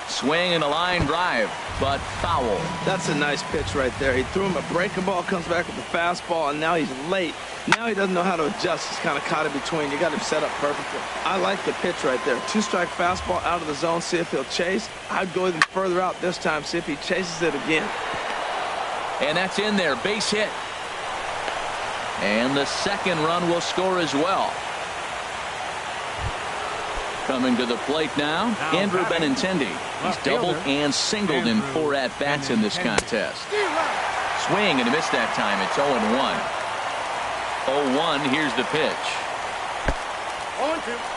Swing and a line drive, but foul. That's a nice pitch right there. He threw him a breaking ball, comes back with a fastball, and now he's late. Now he doesn't know how to adjust. He's kind of caught in between. You got him set up perfectly. I like the pitch right there. 2-strike fastball out of the zone. See if he'll chase. I'd go even further out this time. See if he chases it again. And that's in there. Base hit. And the second run will score as well. Coming to the plate now, Andrew Benintendi. He's doubled and singled in 4 at-bats in this contest. Swing and a miss that time. It's 0-1. 0-1. Here's the pitch.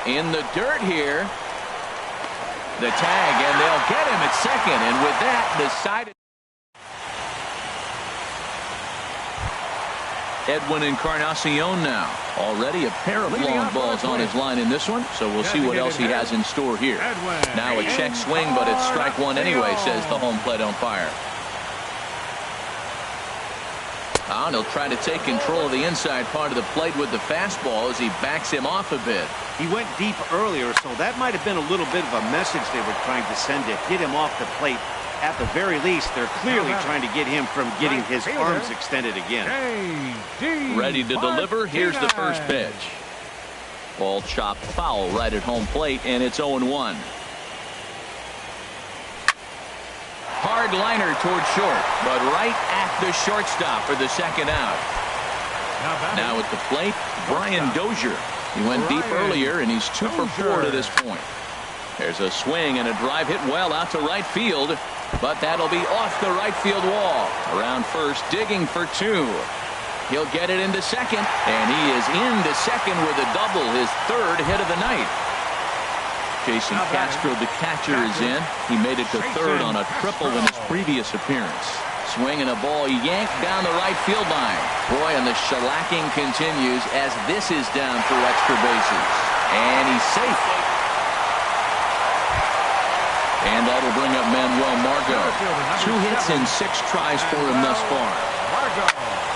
In the dirt here. The tag, and they'll get him at second. And with that, decided. Edwin Encarnacion now. Already a pair of long balls on his line in this one, so we'll see what else he has in store here. Now a check swing, but it's strike 1 anyway, says the home plate umpire. And he'll try to take control of the inside part of the plate with the fastball as he backs him off a bit. He went deep earlier, so that might have been a little bit of a message they were trying to send to get him off the plate. At the very least, they're clearly trying to get him from getting his arms extended again. Ready to deliver. Here's the first pitch. Ball chopped foul right at home plate, and it's 0-1. Hard liner toward short, but right at the shortstop for the second out. Now at the plate, Brian Dozier. He went deep earlier, and he's 2 for 4 to this point. There's a swing and a drive hit well out to right field, but that'll be off the right field wall. Around first, digging for 2. He'll get it into second, and he is into second with a double, his 3rd hit of the night. Jason Castro, the catcher, is in. He made it to 3rd on a triple in his previous appearance. Swing and a ball yanked down the right field line. Boy, and the shellacking continues as this is down through extra bases. And he's safe. And that'll bring up Manuel Margot. 2 hits and 6 tries for him thus far.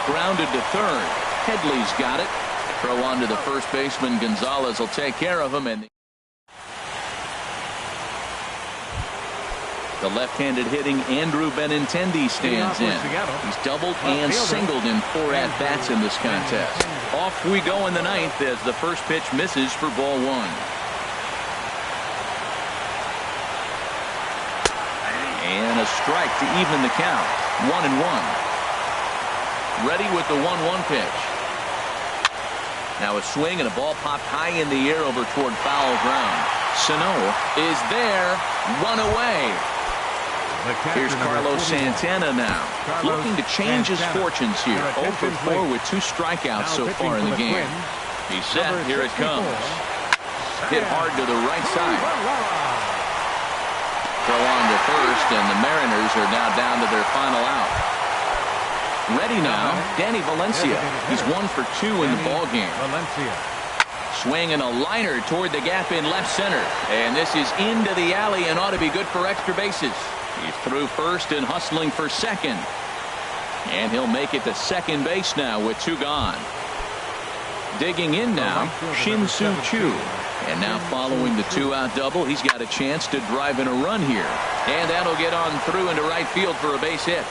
Grounded to 3rd. Headley's got it. Throw on to the first baseman. Gonzalez will take care of him. And the left-handed hitting Andrew Benintendi stands in. He's doubled and singled in 4 at-bats in this contest. Off we go in the 9th as the first pitch misses for ball 1. And a strike to even the count. 1-1. Ready with the 1-1 pitch. Now a swing and a ball popped high in the air over toward foul ground. Sano is there. 1 away. Here's Carlos Santana now. Looking to change his fortunes here. 0 for 4 with 2 strikeouts so far in the game. He's set. Here it comes. Hit hard to the right side. Throw on to first, and the Mariners are now down to their final out. Ready now, Danny Valencia. He's 1 for 2 in the ball game. Swing and a liner toward the gap in left center. And this is into the alley and ought to be good for extra bases. He's through first and hustling for second. And he'll make it to second base now with 2 gone. Digging in now, Shin-Soo Choo. And now following the 2-out double, he's got a chance to drive in a run here. And that'll get on through into right field for a base hit.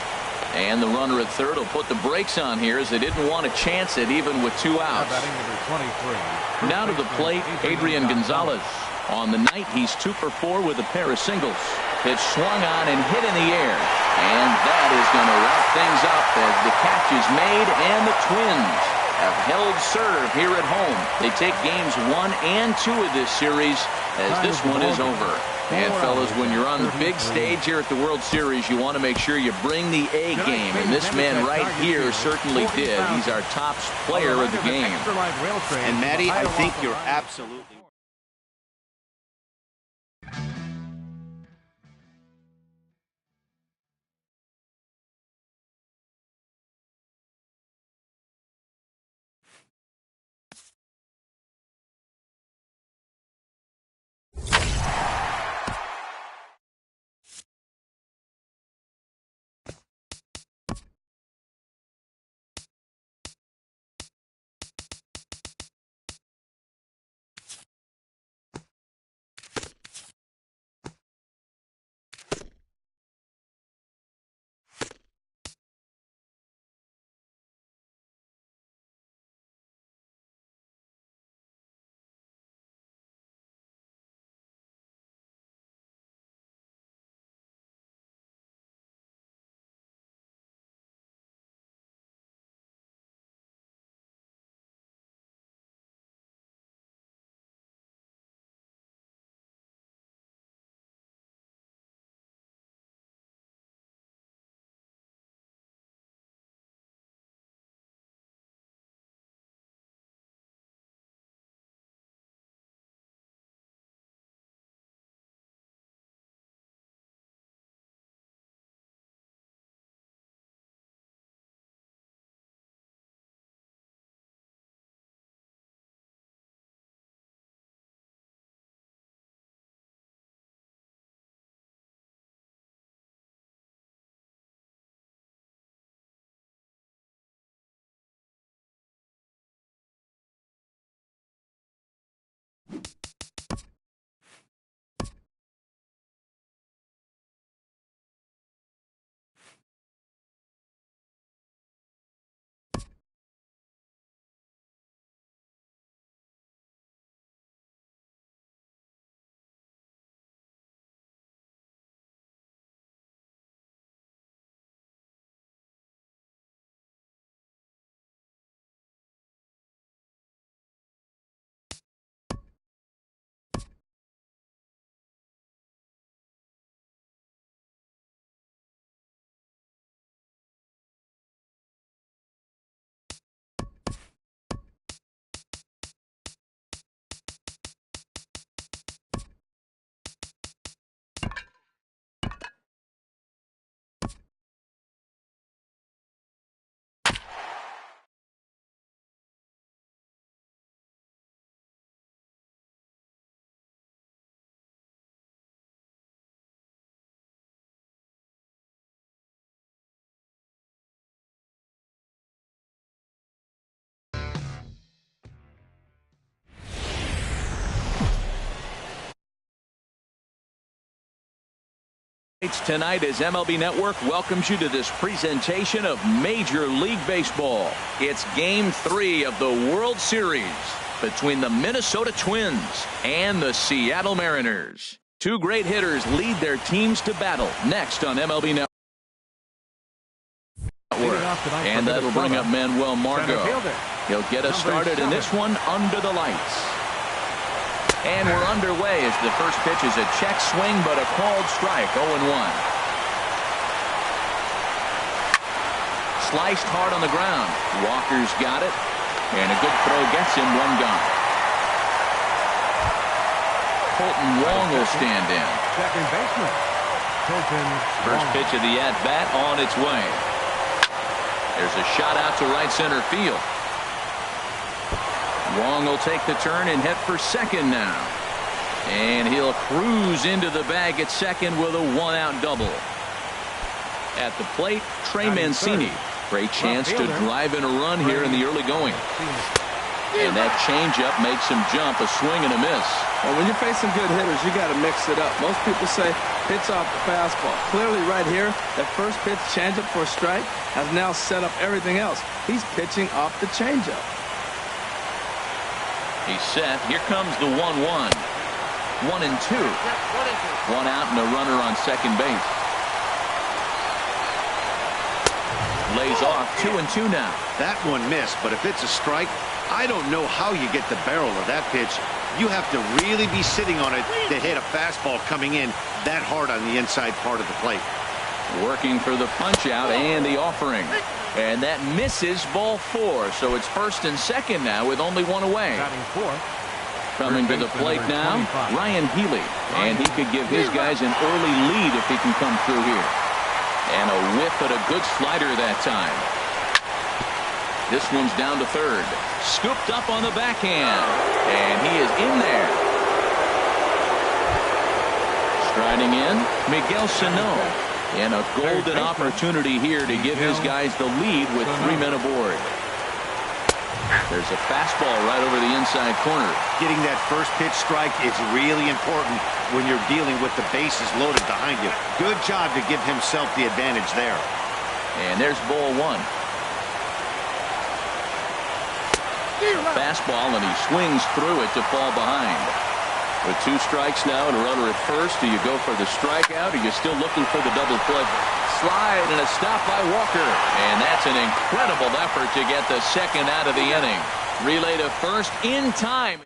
And the runner at third will put the brakes on here as they didn't want to chance it even with 2 outs. Now to the plate, Adrian Gonzalez. On the night, he's 2 for 4 with a pair of singles. Pitch swung on and hit in the air. And that is going to wrap things up as the catch is made, and the Twins have held serve here at home. They take games 1 and 2 of this series as this one is over. And fellas, when you're on the big stage here at the World Series, you want to make sure you bring the A game. And this man right here certainly did. He's our top player of the game. And Matty, I think you're absolutely tonight as MLB Network welcomes you to this presentation of Major League Baseball. It's Game 3 of the World Series between the Minnesota Twins and the Seattle Mariners. 2 great hitters lead their teams to battle next on MLB Network. And that'll bring up Manuel Margot. He'll get us started in this one under the lights. And we're underway as the first pitch is a check swing, but a called strike, 0-1. Sliced hard on the ground. Walker's got it, and a good throw gets him 1 gone. Colton Wong will stand in. Second baseman. First pitch of the at-bat on its way. There's a shot out to right center field. Wong will take the turn and head for second now. And he'll cruise into the bag at second with a one-out double. At the plate, Trey Mancini. Great chance to drive in a run here in the early going. And that changeup makes him jump, a swing and a miss. Well, when you're facing good hitters, you got to mix it up. Most people say pitch off the fastball. Clearly right here, that first pitch changeup for a strike has now set up everything else. He's pitching off the changeup. He's set. Here comes the 1-1. 1-2. One out and a runner on second base. Lays off 2-2 now. That one missed, but if it's a strike, I don't know how you get the barrel of that pitch. You have to really be sitting on it to hit a fastball coming in that hard on the inside part of the plate. Working for the punch out and the offering. And that misses, ball 4. So it's first and second now with only one away. Coming to the plate now, Ryan Healy. And he could give his guys an early lead if he can come through here. And a whiff at a good slider that time. This one's down to third. Scooped up on the backhand. And he is in there. Striding in, Miguel Sano. And a golden opportunity here to give his guys the lead with 3 men aboard. There's a fastball right over the inside corner. Getting that first pitch strike is really important when you're dealing with the bases loaded behind you. Good job to give himself the advantage there. And there's ball 1. Fastball, and he swings through it to fall behind. With 2 strikes now and a runner at first, do you go for the strikeout, or are you still looking for the double play? Slide and a stop by Walker. And that's an incredible effort to get the second out of the inning. Relay to first in time.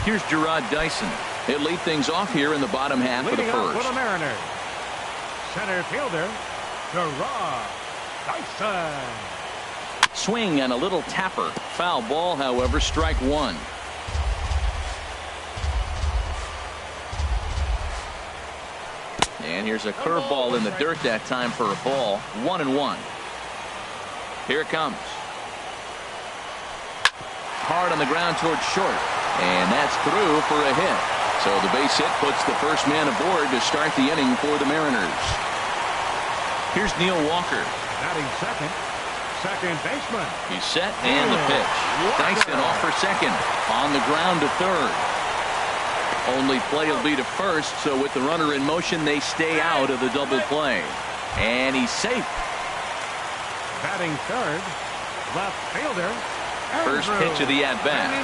Here's Gerard Dyson. He'll lead things off here in the bottom half of the first. For the Mariners, center fielder, Gerard Dyson. Swing and a little tapper. Foul ball, however, strike 1. And here's a curveball in the dirt that time for a ball. 1-1. Here it comes. Hard on the ground towards short. And that's through for a hit. So the base hit puts the first man aboard to start the inning for the Mariners. Here's Neil Walker. Batting second, second baseman. He's set and the pitch. Dyson off for second. On the ground to third. Only play will be to first, so with the runner in motion, they stay out of the double play. And he's safe. Batting third, left fielder. First pitch of the at-bat.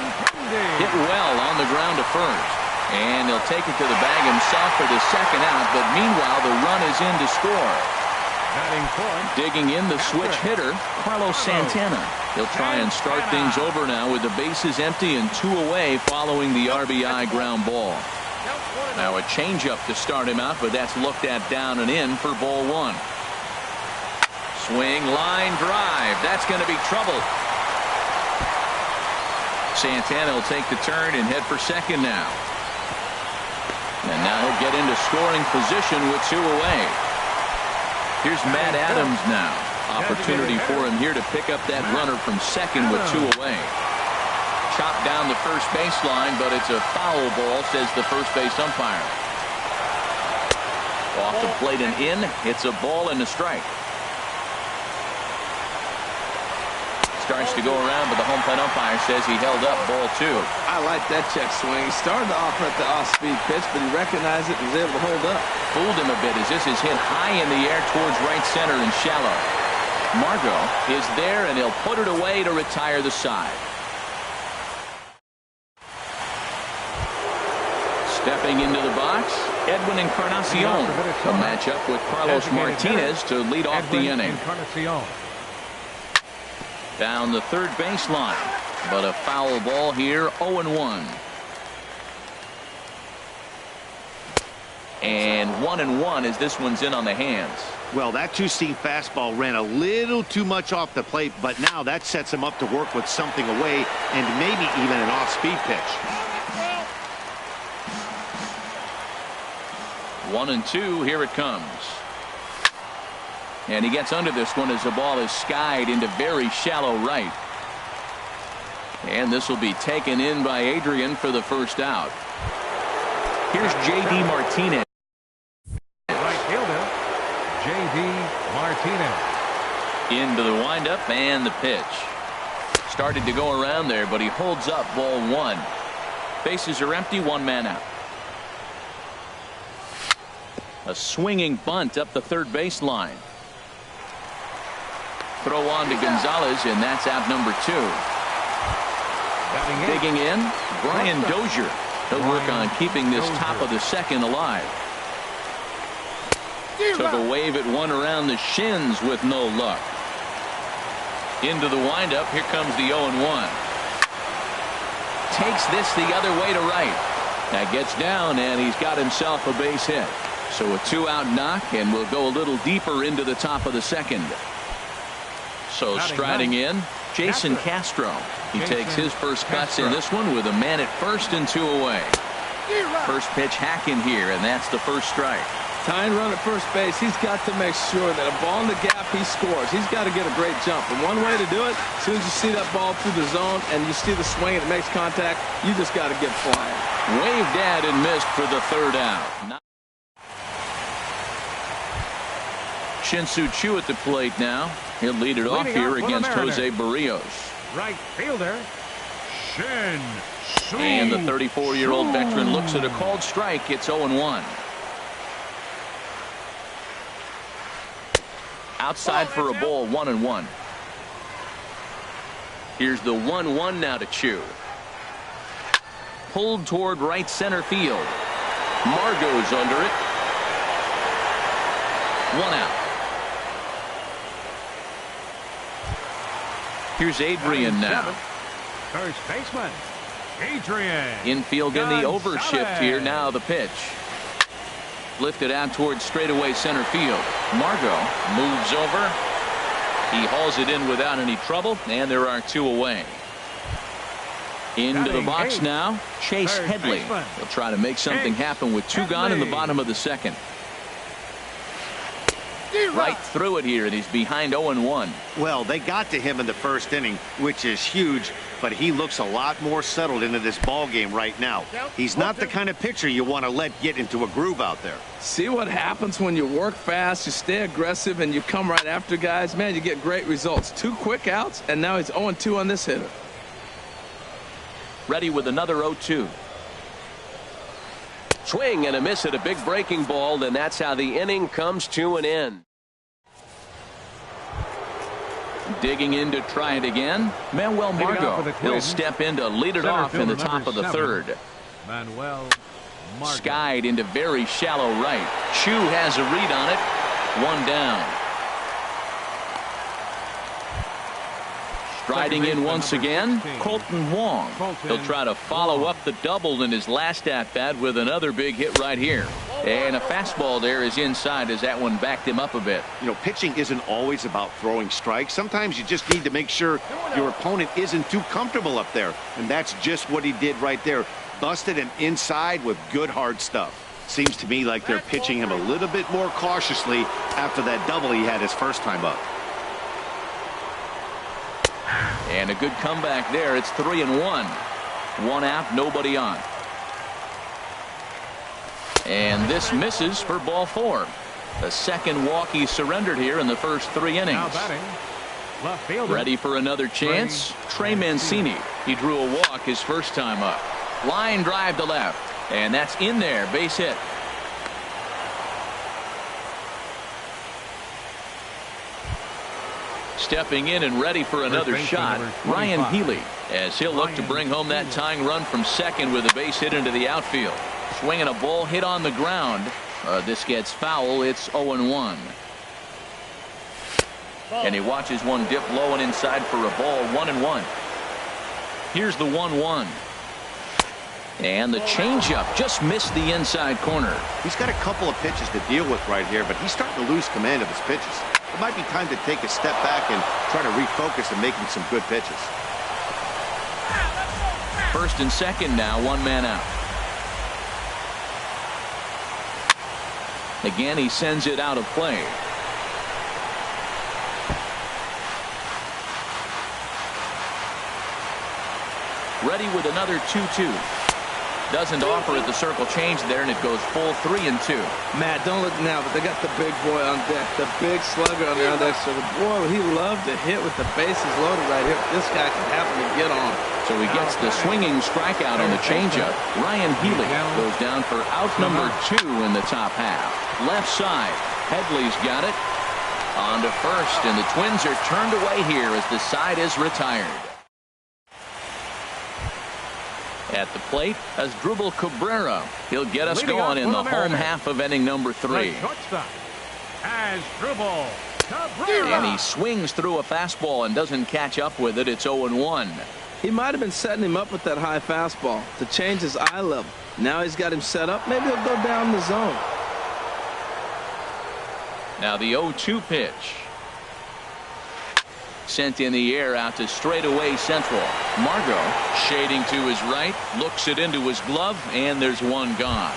Hit well on the ground to first. And he'll take it to the bag himself for the second out, but meanwhile, the run is in to score. Batting fourth. Digging in the switch hitter, Carlos Santana. He'll try and start things over now with the bases empty and 2 away following the RBI ground ball. Now a changeup to start him out, but that's looked at down and in for ball 1. Swing, line drive. That's going to be trouble. Santana will take the turn and head for second now. And now he'll get into scoring position with 2 away. Here's Matt Adams now. Opportunity for him here to pick up that runner from second with 2 away. Chopped down the first baseline, but it's a foul ball, says the first base umpire. Off the plate and in. It's a ball and a strike. Starts to go around, but the home plate umpire says he held up ball 2. I like that check swing. He started off at the off-speed pitch, but he recognized it and was able to hold up. Fooled him a bit as this is hit high in the air towards right center and shallow. Margot is there, and he'll put it away to retire the side. Stepping into the box, Edwin Encarnacion. A matchup with Carlos Martinez to lead off the inning. Down the third baseline, but a foul ball here, 0-1. And 1-1 as this one's in on the hands. Well, that 2-seam fastball ran a little too much off the plate, but now that sets him up to work with something away and maybe even an off-speed pitch. 1-2, here it comes. And he gets under this one as the ball is skied into very shallow right. And this will be taken in by Adrian for the first out. Here's J.D. Martinez. Right fielder, J.D. Martinez. Into the windup and the pitch. Started to go around there, but he holds up ball one. Bases are empty, one man out. A swinging bunt up the third baseline. Throw on to Gonzalez, and that's out number 2. Digging in, Brian Dozier. He'll work on keeping this top of the second alive. Took a wave at one around the shins with no luck. Into the windup. Here comes the 0-1. Takes this the other way to right. That gets down, and he's got himself a base hit. So a 2-out knock, and we'll go a little deeper into the top of the second. So striding in, Jason Castro. He takes his first cuts in this one with a man at first and 2 away. First pitch hacking here, and that's the first strike. Tying run at first base, he's got to make sure that a ball in the gap, he scores. He's got to get a great jump. And one way to do it, as soon as you see that ball through the zone and you see the swing and it makes contact, you just got to get flying. Waved at and missed for the third out. Shin-Soo Choo at the plate now. He'll lead it off here against Jose Barrios. Right fielder, Shin-Soo. And the 34-year-old veteran looks at a called strike. It's 0-1. Outside for a ball, 1-1. Here's the 1-1 now to Choo. Pulled toward right center field. Margot's under it. 1 out. Here's Adrian now. First baseman, Adrian. Infield in the overshift here. Now the pitch. Lifted out towards straightaway center field. Margot moves over. He hauls it in without any trouble, and there are 2 away. Into the box now, Chase Headley. He'll try to make something happen with 2 gone in the bottom of the second. Right through it here, and he's behind 0-1. Well, they got to him in the first inning, which is huge, but he looks a lot more settled into this ball game right now. He's not the kind of pitcher you want to let get into a groove out there. See what happens when you work fast, you stay aggressive, and you come right after guys. Man, you get great results. 2 quick outs, and now he's 0-2 on this hitter. Ready with another 0-2. Swing and a miss at a big breaking ball, and that's how the inning comes to an end. Digging in to try it again, Manuel Margot. He'll step in to lead it off in the top of the third. Manuel Margot. Skied into very shallow right. Choo has a read on it. 1 down. Striding in once again, Colton Wong. He'll try to follow up the double in his last at-bat with another big hit right here. And a fastball there is inside as that one backed him up a bit. You know, pitching isn't always about throwing strikes. Sometimes you just need to make sure your opponent isn't too comfortable up there. And that's just what he did right there. Busted him inside with good hard stuff. Seems to me like they're pitching him a little bit more cautiously after that double he had his first time up. And a good comeback there. It's 3-1. 1 out, nobody on. And this misses for ball 4. The second walk he surrendered here in the first 3 innings. Now batting, left fielder. Ready for another chance? Trey Mancini. He drew a walk his first time up. Line drive to left. And that's in there. Base hit. Stepping in and ready for another shot, Ryan Healy, as he'll look to bring home that tying run from second with a base hit into the outfield. Swinging a ball hit on the ground. This gets foul. It's 0-1. And he watches one dip low and inside for a ball. 1-1. Here's the 1-1. And the changeup just missed the inside corner. He's got a couple of pitches to deal with right here, but he's starting to lose command of his pitches. It might be time to take a step back and try to refocus and making some good pitches. First and second now, 1 man out. Again, he sends it out of play. Ready with another 2-2. Doesn't offer at the circle change there, and it goes full 3-2. Matt, don't look now, but they got the big boy on deck, the big slugger on the on deck. So the boy, he loved to hit with the bases loaded right here. This guy can happen to get on. So he gets the swinging strikeout on the changeup. Ryan Healy goes down for out number 2 in the top half. Left side, Headley's got it. On to first, and the Twins are turned away here as the side is retired. At the plate, Asdrubal Cabrera. He'll get us going in the home half of inning number 3. Asdrubal Cabrera. And he swings through a fastball and doesn't catch up with it. It's 0-1. He might have been setting him up with that high fastball to change his eye level. Now he's got him set up. Maybe he'll go down the zone. Now the 0-2 pitch. Sent in the air out to straightaway central. Margot shading to his right, looks it into his glove, and there's one gone.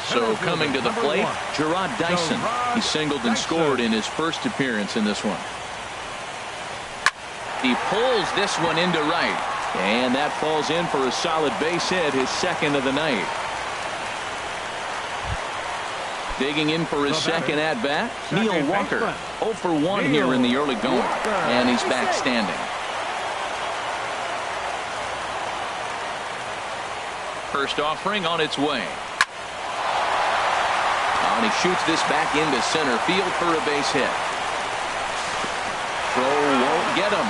So coming to the plate, Gerard Dyson. He singled and scored in his first appearance in this one. He pulls this one into right, and that falls in for a solid base hit, his second of the night. Digging in for his second at-bat, Neil Walker. 0 for 1 here in the early going, and he's back standing. First offering on its way. And he shoots this back into center field for a base hit. Throw won't get him.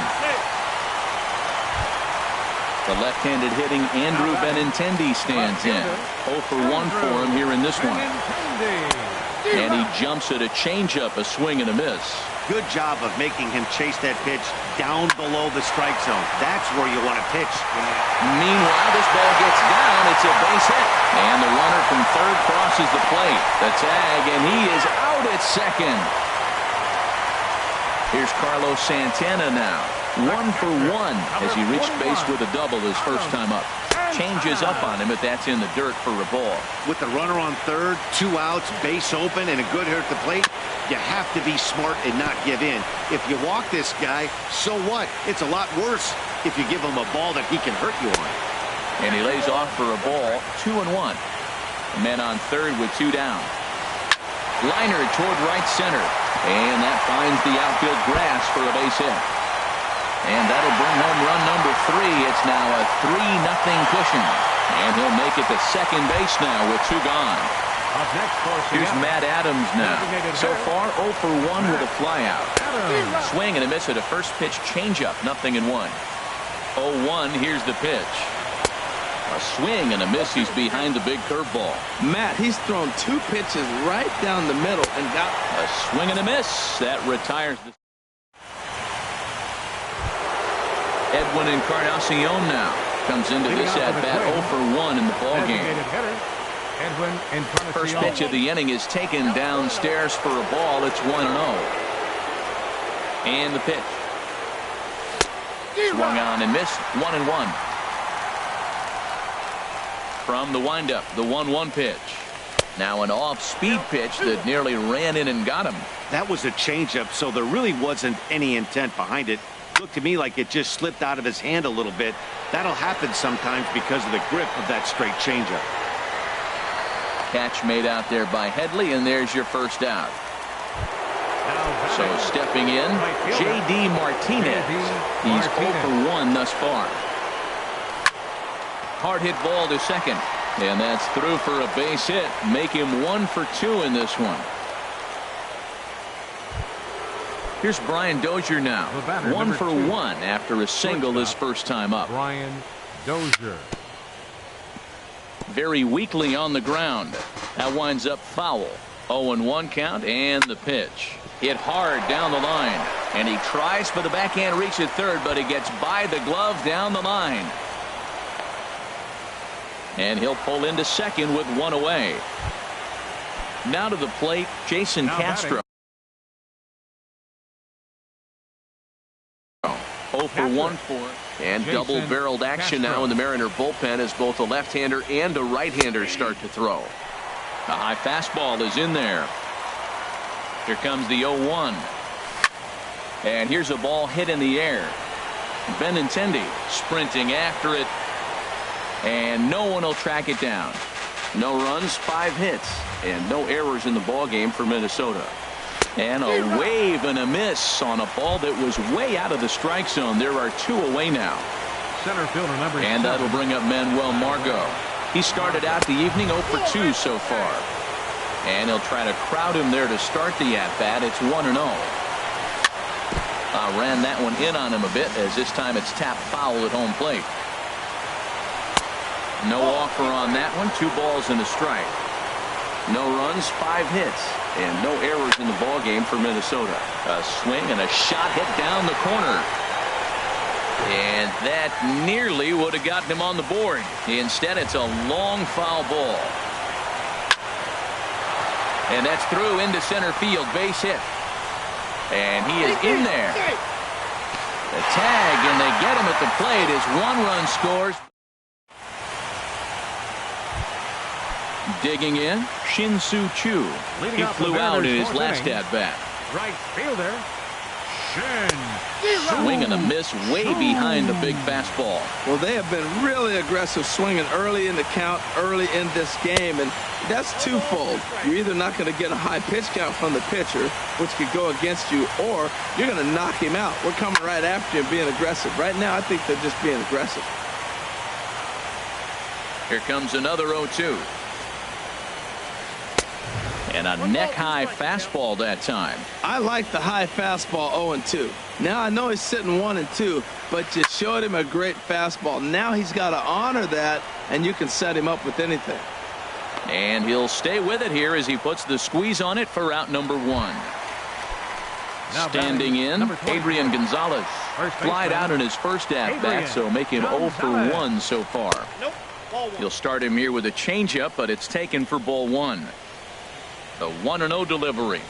The left-handed hitting Andrew Benintendi stands in. 0 for 1 for him here in this one. And he jumps at a changeup, a swing and a miss. Good job of making him chase that pitch down below the strike zone. That's where you want to pitch. Meanwhile, this ball gets down. It's a base hit. And the runner from third crosses the plate. The tag, and he is out at second. Here's Carlos Santana now. 1 for 1 as he reached base with a double his first time up. Changes up on him, but that's in the dirt for a ball. With the runner on third, 2 outs, base open, and a good hitter at the plate, you have to be smart and not give in. If you walk this guy, so what? It's a lot worse if you give him a ball that he can hurt you on. And he lays off for a ball, 2-1. Men on third with 2 down. Liner toward right center. And that finds the outfield grass for a base hit. And that'll bring home run number 3. It's now a 3-0 cushion. And he'll make it to second base now with 2 gone. Up next for Here's Matt Adams now. So far 0 for 1 with a flyout. Swing and a miss at a first pitch changeup. 0-1. 0-1. Here's the pitch. A swing and a miss. He's behind the big curveball. Matt, he's thrown 2 pitches right down the middle and got a swing and a miss. That retires the Edwin Encarnacion now comes into this at-bat 0 for 1 in the ballgame. First pitch of the inning is taken downstairs for a ball. It's 1-0. And the pitch. Swung on and missed. 1-1. From the windup, the 1-1 pitch. Now an off-speed pitch that nearly ran in and got him. That was a changeup, so there really wasn't any intent behind it. Looked to me like it just slipped out of his hand a little bit. That'll happen sometimes because of the grip of that straight changeup. Catch made out there by Headley, and there's your first out. So stepping in, J.D. Martinez. He's 0 for 1 thus far. Hard hit ball to second, and that's through for a base hit. Make him 1 for 2 in this one. Here's Brian Dozier now. 1 for 1 after a single his first time up. Brian Dozier. Very weakly on the ground. That winds up foul. 0-1 count, and the pitch. Hit hard down the line, and he tries for the backhand reach at third, but he gets by the glove down the line. And he'll pull into second with 1 away. Now to the plate, Jason Castro. 0 for 1 for. And double-barreled action now in the Mariner bullpen as both a left-hander and a right-hander start to throw. The high fastball is in there. Here comes the 0-1. And here's a ball hit in the air. Venii4503 sprinting after it, and no one will track it down. No runs, 5 hits, and no errors in the ball game for Minnesota. And a wave and a miss on a ball that was way out of the strike zone. There are 2 away now. Center fielder number 7. And that'll bring up Manuel Margot. He started out the evening 0 for 2 so far. And he'll try to crowd him there to start the at-bat. It's 1-0. Ran that one in on him a bit, as this time it's tapped foul at home plate. No offer on that one. 2 balls and a strike. No runs, 5 hits, and no errors in the ball game for Minnesota. A swing and a shot hit down the corner. And that nearly would have gotten him on the board. Instead, it's a long foul ball. And that's through into center field, base hit. And he is in there. The tag, and they get him at the plate as 1 run scores. Digging in, Shin-Soo Choo. He flew out in his last at-bat. Right fielder, Shin. Swing and a miss way behind the big fastball. Well, they have been really aggressive swinging early in the count, early in this game, and that's twofold. You're either not going to get a high pitch count from the pitcher, which could go against you, or you're going to knock him out. We're coming right after you and being aggressive. Right now, I think they're just being aggressive. Here comes another 0-2. And a neck-high fastball that time. I like the high fastball 0-2. Now I know he's sitting 1-2, but you showed him a great fastball. Now he's got to honor that, and you can set him up with anything. And he'll stay with it here as he puts the squeeze on it for out number 1. Now standing in, Adrian Gonzalez. Flied out in his first at-bat, so make him 0 for 1 so far. He'll start him here with a changeup, but it's taken for ball 1. The 1-0 delivery.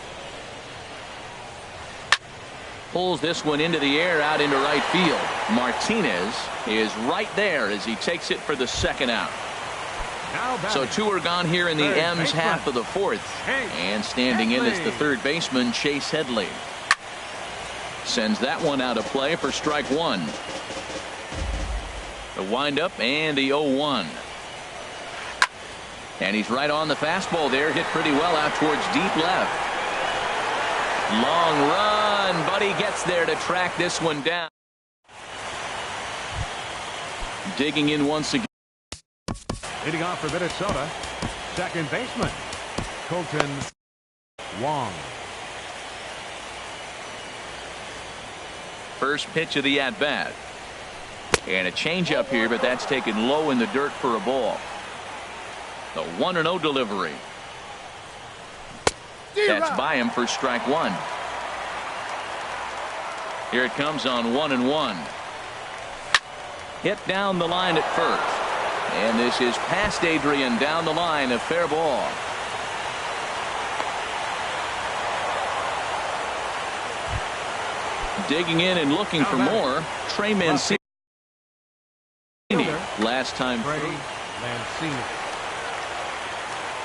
Pulls this one into the air out into right field. Martinez is right there as he takes it for the second out. So 2 are gone here in the M's half of the 4th. And standing in is the third baseman, Chase Headley. Sends that one out of play for strike 1. The windup and the 0-1. And he's right on the fastball there. Hit pretty well out towards deep left. Long run, but he gets there to track this one down. Digging in once again. Leading off for Minnesota, second baseman, Colton Wong. First pitch of the at-bat. And a changeup here, but that's taken low in the dirt for a ball. The 1-0 delivery. That's by him for strike 1. Here it comes on 1-1. Hit down the line at first. And this is past Adrian down the line, a fair ball. Digging in and looking for more, Trey Mancini. Last time through.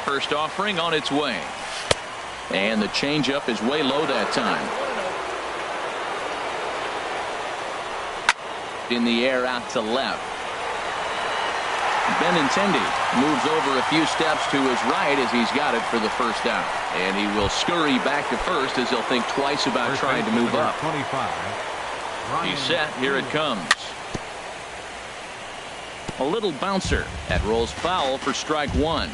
First offering on its way. And the changeup is way low that time. In the air out to left. Venii4503 moves over a few steps to his right as he's got it for the first out. And he will scurry back to first as he'll think twice about trying to move up. He's set. Here it comes. A little bouncer. That rolls foul for strike 1.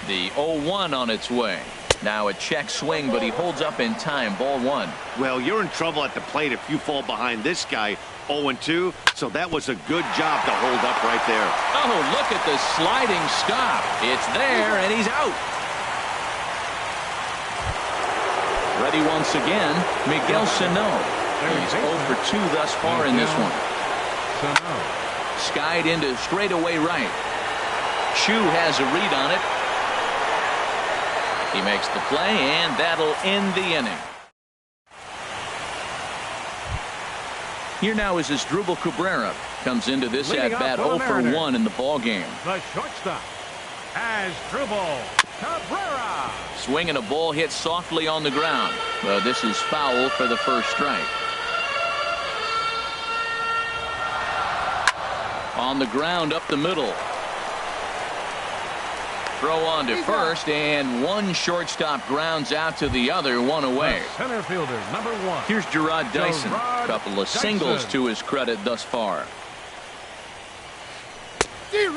The 0-1 on its way. Now a check swing, but he holds up in time. Ball 1. Well, you're in trouble at the plate if you fall behind this guy. 0-2, so that was a good job to hold up right there. Oh, look at the sliding stop. It's there, and he's out. Ready once again, Miguel Sano. He's 0 for 2 thus far in this one. Skied into straightaway right. Chu has a read on it. He makes the play, and that'll end the inning. Here now is Asdrubal Cabrera. Comes into this at-bat 0 for 1 in the ball game. The shortstop, Asdrubal Cabrera. Swing and a ball hit softly on the ground. This is foul for the first strike. On the ground up the middle. Throw on to first, and one shortstop grounds out to the other, one away. Center fielder, number 1. Here's Gerard Dyson. A couple of singles to his credit thus far.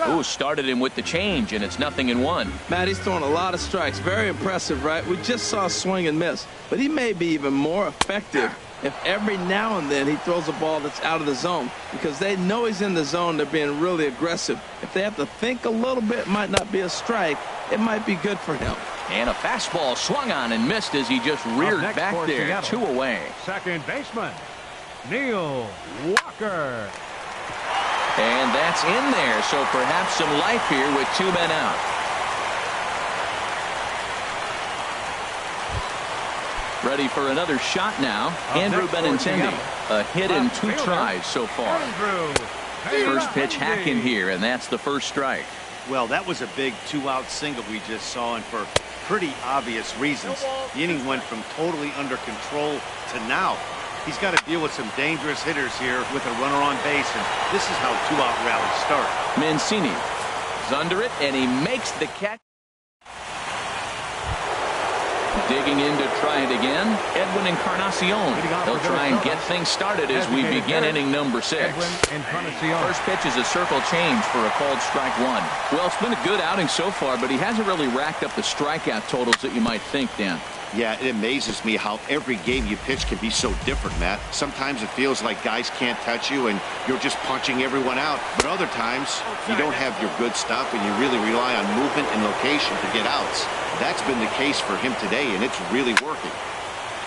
Ooh, started him with the change, and it's 0-1. Matt, he's throwing a lot of strikes. Very impressive, right? We just saw swing and miss. But he may be even more effective if every now and then he throws a ball that's out of the zone, because they know he's in the zone. They're being really aggressive. If they have to think a little bit, it might not be a strike. It might be good for him. And a fastball swung on and missed as he just reared back there. Seattle. 2 away. Second baseman, Neil Walker. And that's in there, so perhaps some life here with 2 men out. Ready for another shot now. Andrew Benintendi. A hit in 2 tries so far. First pitch hacking here, and that's the first strike. Well, that was a big 2-out single we just saw, and for pretty obvious reasons. The inning went from totally under control to now. He's got to deal with some dangerous hitters here with a runner on base, and this is how 2-out rallies start. Mancini is under it, and he makes the catch. Digging in to try it again, Edwin Encarnacion. They'll try and get things started as we begin inning number 6. First pitch is a circle change for a called strike 1. Well, it's been a good outing so far, but he hasn't really racked up the strikeout totals that you might think, Dan. Yeah, it amazes me how every game you pitch can be so different, Matt. Sometimes it feels like guys can't touch you and you're just punching everyone out. But other times, you don't have your good stuff and you really rely on movement and location to get outs. That's been the case for him today, and it's really working.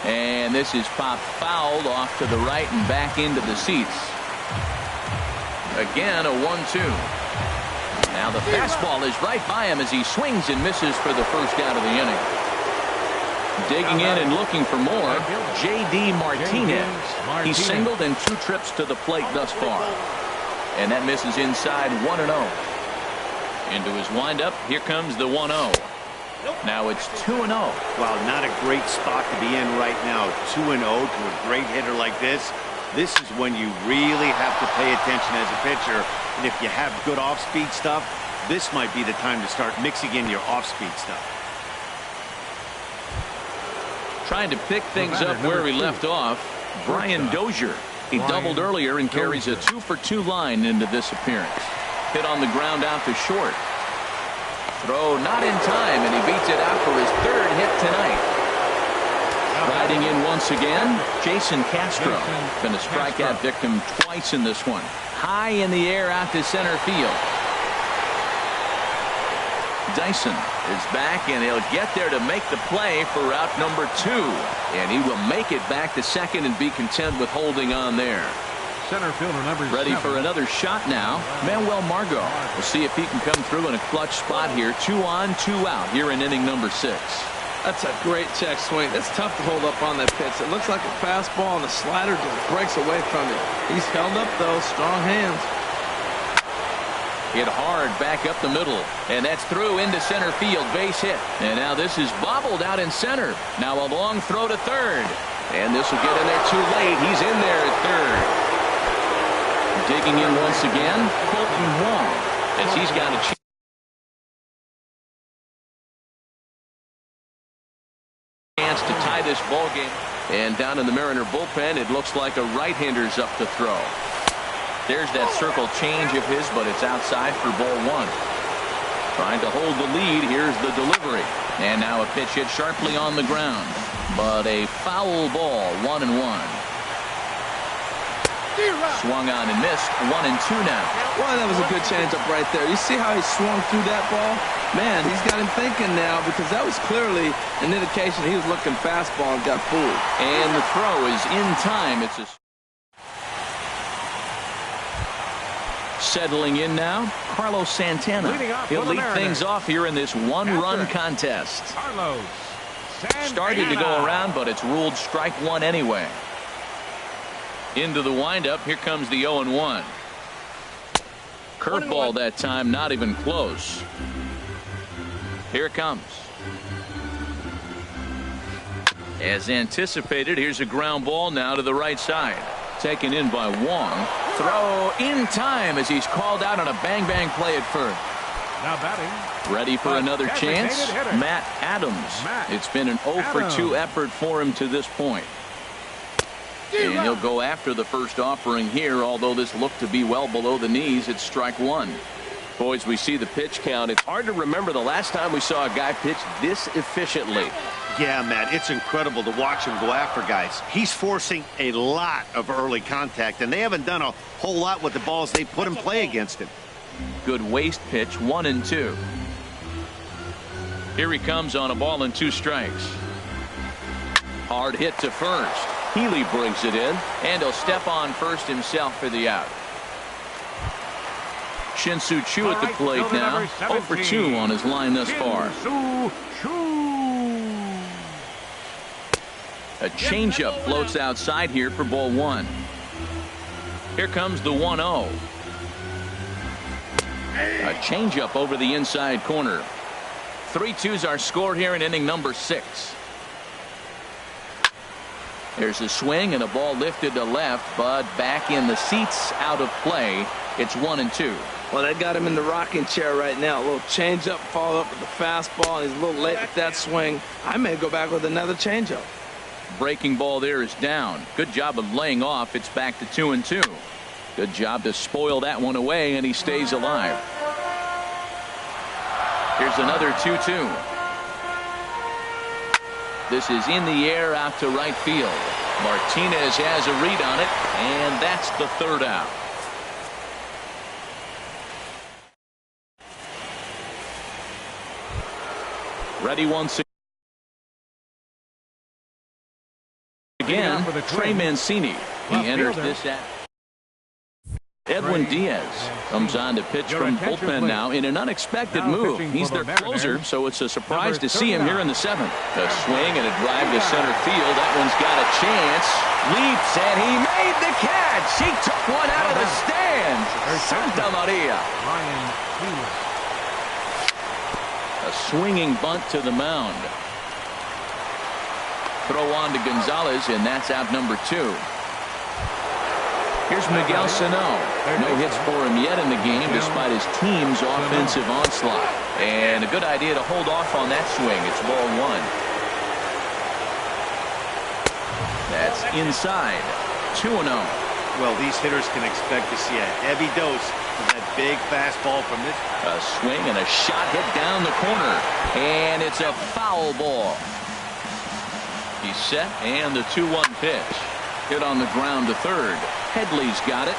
And this is popped fouled off to the right and back into the seats. Again, a 1-2. Now the fastball is right by him as he swings and misses for the first out of the inning. Digging in and looking for more, J.D. Martinez. He's singled in 2 trips to the plate thus far. And that misses inside 1-0. Into his windup, here comes the 1-0. Now it's 2-0. Wow, not a great spot to be in right now. 2-0 to a great hitter like this. This is when you really have to pay attention as a pitcher. And if you have good off-speed stuff, this might be the time to start mixing in your off-speed stuff. Trying to pick things up where we left off, Brian Dozier. He doubled earlier and carries a 2-for-2 line into this appearance. Hit on the ground out to short. Throw not in time, and he beats it out for his 3rd hit tonight. Riding in once again, Jason Castro. Been a strikeout victim twice in this one. High in the air out to center field. Dyson is back, and he'll get there to make the play for out number 2. And he will make it back to second and be content with holding on there. Center fielder number Ready 7. for another shot now, Manuel Margot. We'll see if he can come through in a clutch spot here. 2 on, 2 out here in inning number 6. That's a great check swing. It's tough to hold up on that pitch. It looks like a fastball, and the slider just breaks away from it. He's held up, though. Strong hands. Hit hard back up the middle, and that's through into center field. Base hit. And now this is bobbled out in center. Now a long throw to third. And this will get in there too late. He's in there at third. Digging in once again, Colton Wong, as he's got a chance to tie this ball game. And down in the Mariner bullpen, it looks like a right-hander's up to throw. There's that circle change of his, but it's outside for ball 1. Trying to hold the lead. Here's the delivery. And now a pitch hit sharply on the ground. But a foul ball, 1-1. Swung on and missed. 1-2 now. Well, that was a good changeup right there. You see how he swung through that ball? Man, he's got him thinking now, because that was clearly an indication he was looking fastball and got fooled. And the throw is in time. It's a settling in now, Carlos Santana. He'll lead things off here in this one-run contest. Started to go around, but it's ruled strike 1 anyway. Into the windup. Here comes the 0-1. Curveball that time, not even close. Here it comes. As anticipated, here's a ground ball now to the right side. Taken in by Wong. Throw in time as he's called out on a bang-bang play at first. Now batting. Ready for another chance? Matt Adams. It's been an 0 for 2 effort for him to this point. And he'll go after the first offering here, although this looked to be well below the knees. It's strike one. Boys, we see the pitch count. It's hard to remember the last time we saw a guy pitch this efficiently. Yeah, Matt, it's incredible to watch him go after guys. He's forcing a lot of early contact, and they haven't done a whole lot with the balls they put in play against him. Good waist pitch, 1-2. Here he comes on a ball and 2 strikes. Hard hit to first. Healy brings it in, and he'll step on first himself for the out. Shin-Soo Choo at the plate now. 0 for 2 on his line thus far. A changeup floats outside here for ball 1. Here comes the 1-0. A changeup over the inside corner. 3-2's our score here in inning number 6. There's a swing and a ball lifted to left, but back in the seats, out of play. It's 1-2. Well, they got him in the rocking chair right now. A little changeup, follow up with the fastball. He's a little late with that swing. I may go back with another changeup. Breaking ball there is down. Good job of laying off. It's back to 2-2. Good job to spoil that one away, and he stays alive. Here's another 2-2. This is in the air out to right field. Martinez has a read on it, and that's the 3rd out. Ready once again. Trey Mancini. He enters this at. Edwin Diaz comes on to pitch from bullpen now in an unexpected move. He's their closer, so it's a surprise to see him here in the 7th. A swing and a drive to center field. That one's got a chance. Leaps, and he made the catch. He took one out of the stands. Santa Maria. A swinging bunt to the mound. Throw on to Gonzalez, and that's out number 2. Here's Miguel Sano. No hits for him yet in the game despite his team's offensive onslaught. And a good idea to hold off on that swing. It's ball 1. That's inside. 2-0. Well, these hitters can expect to see a heavy dose of that big fastball from this. A swing and a shot hit down the corner. And it's a foul ball. He's set, and the 2-1 pitch. Hit on the ground to third. Headley's got it.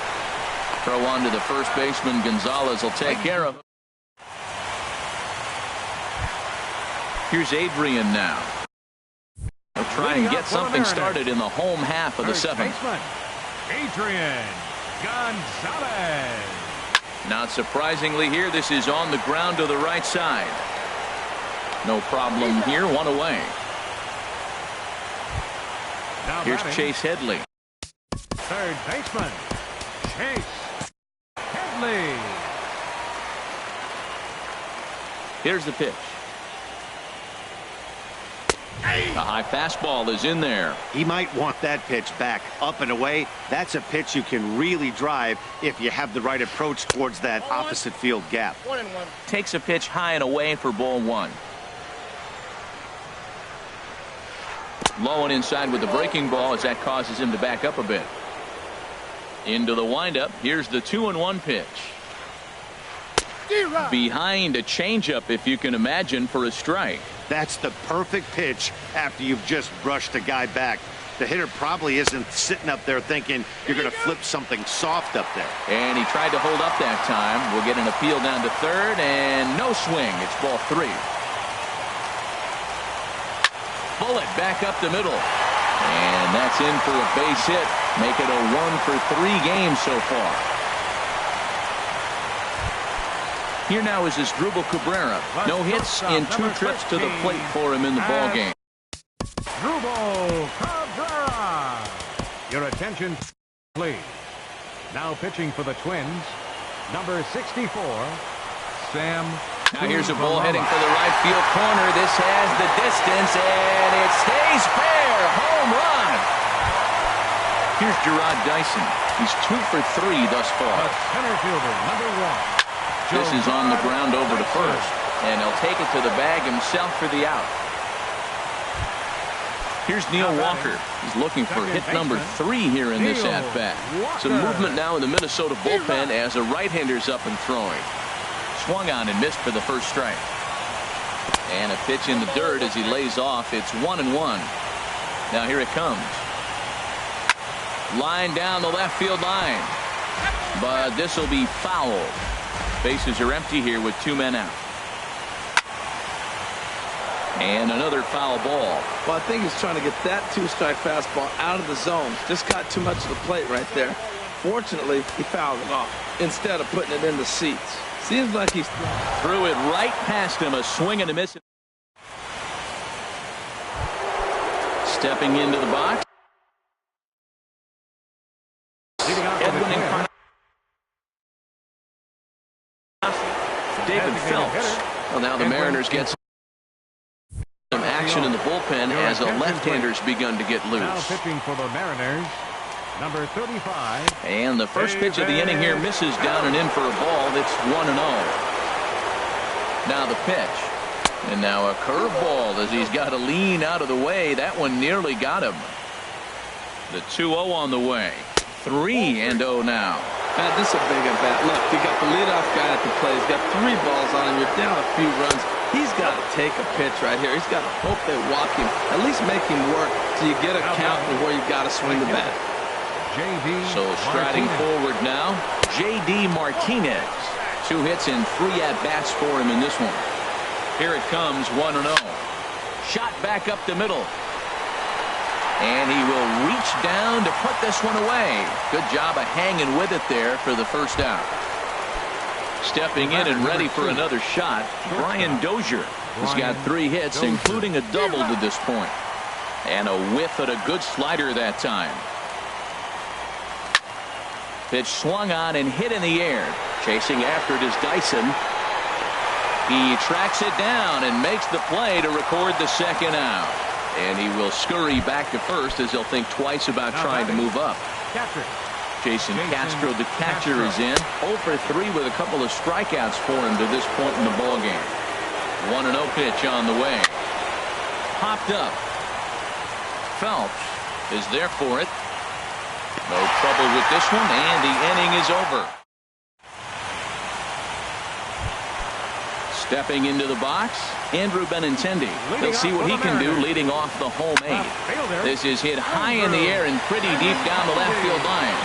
Throw on to the first baseman. Gonzalez will take care of it. Here's Adrian now. They'll try and get something started in the home half of the 7th. Adrian Gonzalez. Not surprisingly here, this is on the ground to the right side. No problem here. 1 away. Here's Chase Headley. Third baseman, Chase Headley. Here's the pitch. A high fastball is in there. He might want that pitch back up and away. That's a pitch you can really drive if you have the right approach towards that opposite field gap. 1-1. Takes a pitch high and away for ball 1. Low and inside with the breaking ball as that causes him to back up a bit. Into the windup. Here's the 2-1 pitch. Behind a changeup, if you can imagine, for a strike. That's the perfect pitch after you've just brushed a guy back. The hitter probably isn't sitting up there thinking you're going to flip something soft up there. And he tried to hold up that time. We'll get an appeal down to third, and no swing. It's ball 3. Bullet back up the middle. And that's in for a base hit. Make it a 1 for 3 games so far. Here now is Asdrubal Cabrera. No hits in 2 trips to the plate for him in the ballgame. Asdrubal Cabrera. Your attention, please. Now pitching for the Twins, number 64, Sam. Now here's a ball heading for the right field corner. This has the distance, and it stays fair. Home run. Here's Gerard Dyson. He's 2 for 3 thus far. The center fielder, number 1. This is on the ground over to first. And he'll take it to the bag himself for the out. Here's Neil Walker. He's looking for hit number 3 here in this at-bat. Some movement now in the Minnesota bullpen as a right-hander's up and throwing. Swung on and missed for the first strike. And a pitch in the dirt as he lays off. It's 1-1. Now here it comes. Line down the left field line. But this will be foul. Bases are empty here with 2 men out. And another foul ball. Well, I think he's trying to get that 2-strike fastball out of the zone. Just got too much of the plate right there. Fortunately, he fouled it off instead of putting it in the seats. Seems like he's threw it right past him. A swing and a miss. Stepping into the box. David Phelps. Well, now the Mariners get some action in the bullpen as a left-hander's begun to get loose. Now pitching for the Mariners, number 35. And the first pitch of the inning here misses down and in for a ball. That's 1-0. Now the pitch. And now a curveball as he's got to lean out of the way. That one nearly got him. The 2-0 on the way. 3-0 now. Man, this is a big at bat. Look, you got the leadoff guy at the plate. He's got 3 balls on him. You're down a few runs. He's got to take a pitch right here. He's got to hope they walk him. At least make him work till you get a count where you got to swing the bat. So striding forward now, J.D. Martinez. 2 hits and 3 at-bats for him in this one. Here it comes, 1-0. Shot back up the middle. And he will reach down to put this one away. Good job of hanging with it there for the first out. Stepping in and ready for another shot, Brian Dozier. He's got 3 hits, including a double to this point. And a whiff at a good slider that time. Pitch swung on and hit in the air. Chasing after it is Dyson. He tracks it down and makes the play to record the second out. And he will scurry back to first as he'll think twice about trying to move up. Jason Castro, the catcher, is in. 0 for 3 with a couple of strikeouts for him to this point in the ballgame. 1-0 pitch on the way. Popped up. Phelps is there for it. No trouble with this one, and the inning is over. Stepping into the box, Andrew Benintendi. He'll see what he can do leading off the home 8th. This is hit high in the air and pretty deep down the left field line.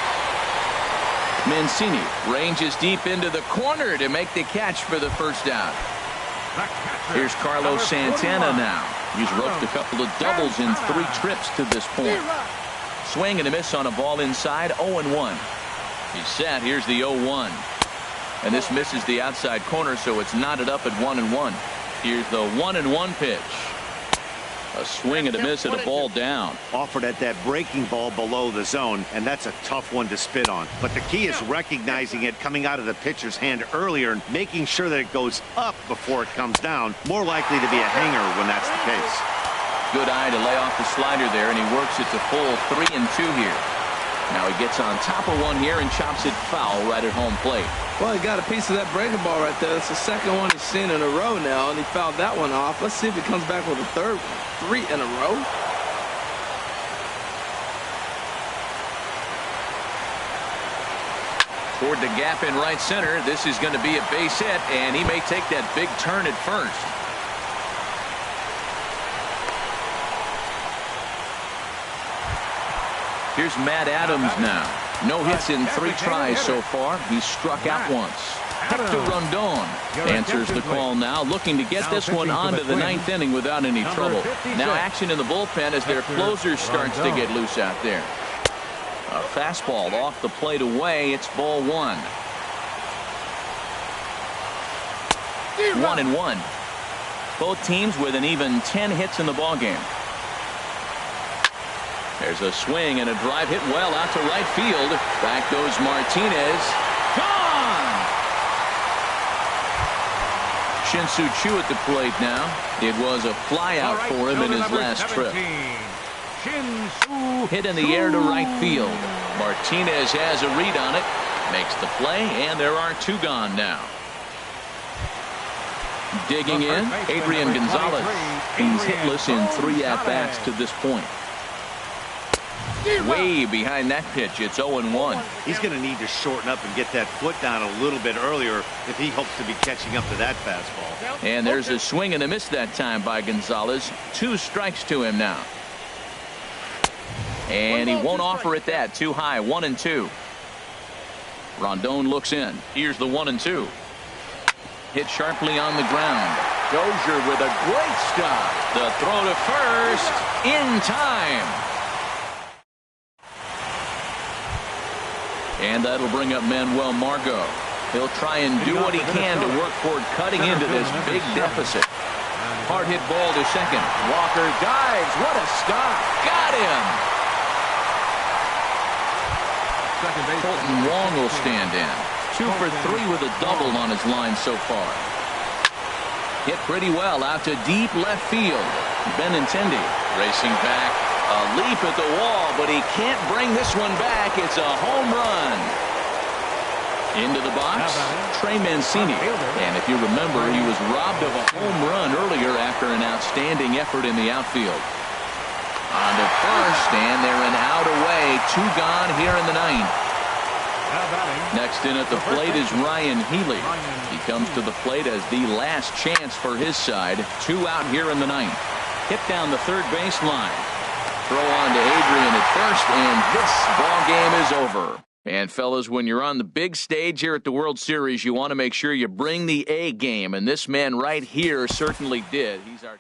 Mancini ranges deep into the corner to make the catch for the first out. Here's Carlos Santana now. He's roped a couple of doubles in 3 trips to this point. Swing and a miss on a ball inside, 0-1. He's set. Here's the 0-1. And this misses the outside corner, so it's knotted up at 1-1. Here's the 1-1 pitch. A swing and a miss at a ball down. Offered at that breaking ball below the zone, and that's a tough one to spit on. But the key is recognizing it coming out of the pitcher's hand earlier and making sure that it goes up before it comes down. More likely to be a hanger when that's the case. Good eye to lay off the slider there, and he works it to full 3-2 here. Now he gets on top of one here and chops it foul right at home plate. Well, he got a piece of that breaking ball right there. That's the second one he's seen in a row now, and he fouled that one off. Let's see if he comes back with a third one. 3 in a row. Toward the gap in right center. This is going to be a base hit, and he may take that big turn at first. Here's Matt Adams now. No hits in 3 tries so far. He's struck out once. Hector Rondon answers the call now, looking to get this one onto the 9th inning without any trouble. Now action in the bullpen as their closer starts to get loose out there. A fastball off the plate away. It's ball 1. 1-1. Both teams with an even 10 hits in the ballgame. There's a swing and a drive hit well out to right field. Back goes Martinez. Gone! Shin-Soo Choo at the plate now. It was a fly out for him in his last trip. Hit in the air to right field. Martinez has a read on it. Makes the play, and there are 2 gone now. Digging in, Adrian Gonzalez. He's hitless in 3 at-bats to this point. Way behind that pitch. It's 0-1. He's going to need to shorten up and get that foot down a little bit earlier if he hopes to be catching up to that fastball. And there's a swing and a miss that time by Gonzalez. 2 strikes to him now. And he won't offer it that. Too high. 1-2. Rondon looks in. Here's the 1-2. Hit sharply on the ground. Dozier with a great stop. The throw to first in time. And that'll bring up Manuel Margot. He'll try and do what he can to work toward cutting into this big deficit. Hard hit ball to second. Walker dives. What a stop. Got him. Colton Wong will stand in. 2 for 3 with a double on his line so far. Hit pretty well out to deep left field. Benintendi racing back. A leap at the wall, but he can't bring this one back. It's a home run. Into the box, Trey Mancini. And if you remember, he was robbed of a home run earlier after an outstanding effort in the outfield. On to first, and they're an out away. 2 gone here in the 9th. Next in at the plate is Ryan Healy. He comes to the plate as the last chance for his side. 2 out here in the 9th. Hit down the third baseline. Throw on to Adrian at first, and this ball game is over. And fellas, when you're on the big stage here at the World Series, you want to make sure you bring the A game, and this man right here certainly did. He's our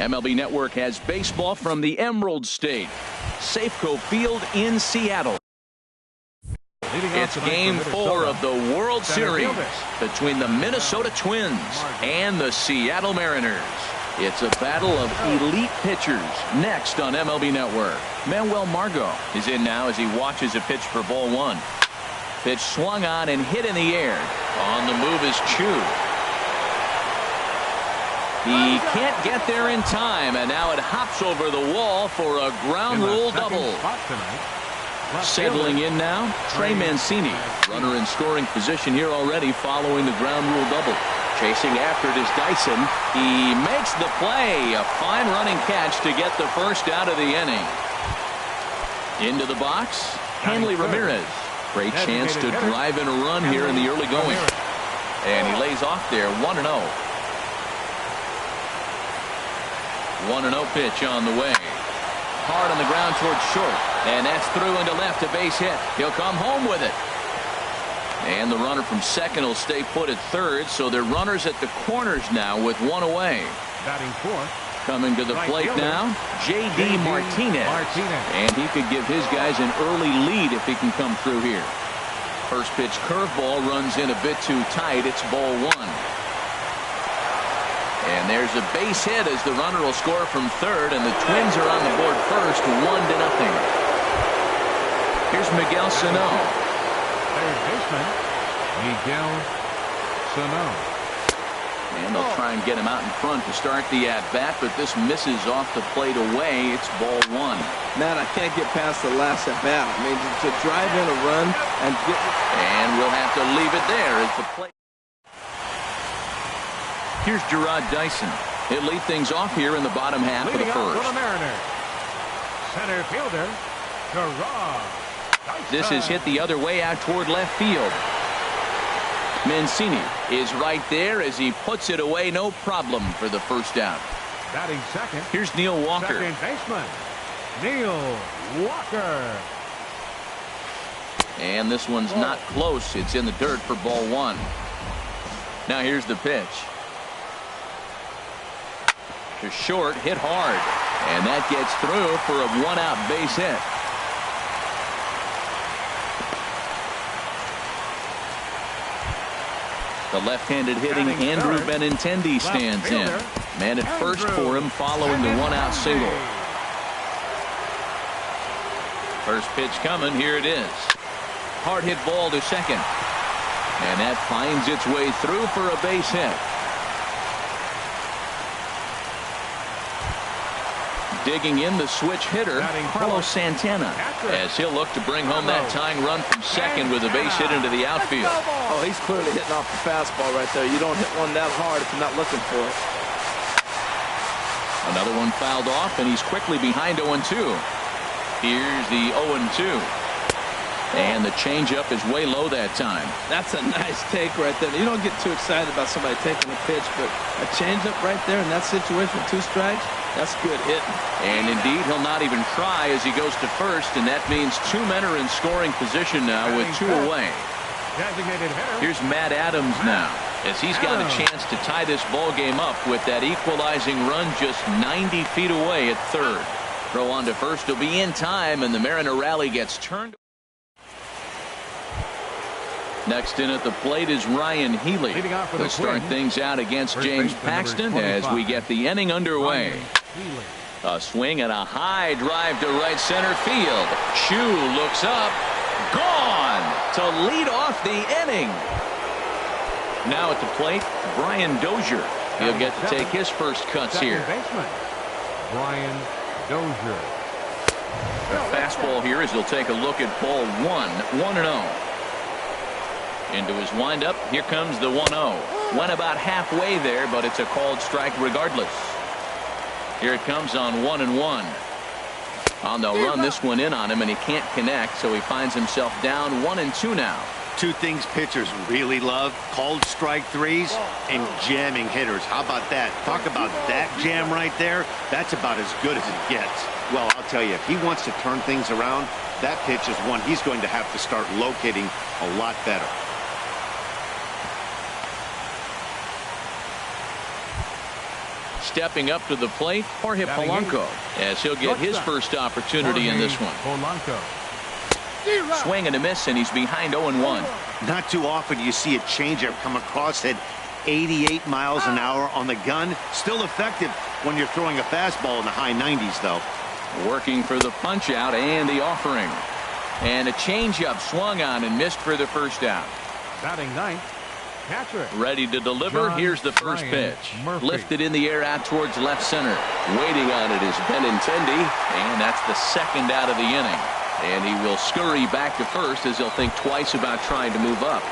MLB Network has baseball from the Emerald State, Safeco Field in Seattle. It's Game 4 of the World Series between the Minnesota Twins and the Seattle Mariners. It's a battle of elite pitchers next on MLB Network. Manuel Margot is in now as he watches a pitch for ball 1. Pitch swung on and hit in the air. On the move is Chu. He can't get there in time, and now it hops over the wall for a ground rule double. Settling in now, Trey Mancini. Runner in scoring position here already following the ground rule double. Chasing after it is Dyson. He makes the play. A fine running catch to get the first out of the inning. Into the box, Hanley Ramirez. Great chance to drive in a run here in the early going. And he lays off there, 1-0. 1-0 pitch on the way. Hard on the ground towards short. And that's through into left, a base hit. He'll come home with it. And the runner from second will stay put at third, so they're runners at the corners now with one away. Batting fourth. Coming to the plate now, J.D. Martinez. And he could give his guys an early lead if he can come through here. First pitch curveball runs in a bit too tight. It's ball 1. And there's a base hit as the runner will score from third, and the Twins are on the board first, 1-0. Here's Miguel Sano. Third baseman, Miguel Sano. And they'll try and get him out in front to start the at-bat, but this misses off the plate away. It's ball 1. Man, I can't get past the last at-bat. I mean, to drive in a run and get... And we'll have to leave it there as the plate. Here's Gerard Dyson. He'll lead things off here in the bottom half of the first. For the Mariners, center fielder, Gerard Dyson. This is hit the other way out toward left field. Mancini is right there as he puts it away, no problem for the first out. Batting second. Here's Neil Walker. Second baseman, Neil Walker. And this one's not close. It's in the dirt for ball 1. Now here's the pitch. To short, hit hard. And that gets through for a 1-out base hit. The left-handed hitting Andrew Benintendi stands in. Man at first for him following the 1-out single. First pitch coming. Here it is. Hard hit ball to second. And that finds its way through for a base hit. Digging in the switch hitter, Carlos Santana, as he'll look to bring home that tying run from second with a base hit into the outfield. Oh, he's clearly hitting off the fastball right there. You don't hit one that hard if you're not looking for it. Another one fouled off, and he's quickly behind 0-2. Here's the 0-2. And the changeup is way low that time. That's a nice take right there. You don't get too excited about somebody taking a pitch, but a changeup right there in that situation, 2 strikes, that's good hitting. And indeed, he'll not even try as he goes to first, and that means 2 men are in scoring position now with 2 away. Here's Matt Adams now, as he's got a chance to tie this ball game up with that equalizing run just 90 feet away at third. Throw on to first will be in time, and the Mariner rally gets turned. Next in at the plate is Ryan Healy. He'll start things out against James Paxton as we get the inning underway. A swing and a high drive to right center field. Chu looks up. Gone to lead off the inning. Now at the plate, Brian Dozier. He'll get to take his first cuts here. Brian Dozier. A fastball here as he'll take a look at ball 1. 1-0. Into his windup. Here comes the 1-0. Went about halfway there, but it's a called strike regardless. Here it comes on 1-1. Oh, they'll run this one in on him, and he can't connect, so he finds himself down 1-2 now. 2 things pitchers really love: called strike threes and jamming hitters. How about that? Talk about that jam right there. That's about as good as it gets. Well, I'll tell you, if he wants to turn things around, that pitch is one he's going to have to start locating a lot better. stepping up to the plate, Jorge Polanco, as he'll get his first opportunity in this one. Polanco. Swing and a miss, and he's behind 0-1. Not too often you see a changeup come across at 88 miles an hour on the gun. Still effective when you're throwing a fastball in the high 90s, though. Working for the punch out and the offering. And a changeup swung on and missed for the first out. Batting ninth, catcher. Ready to deliver. John Here's the first Ryan pitch. Murphy. Lifted in the air out towards left center. Waiting on it is Benintendi. And that's the second out of the inning. And he will scurry back to first as he'll think twice about trying to move up.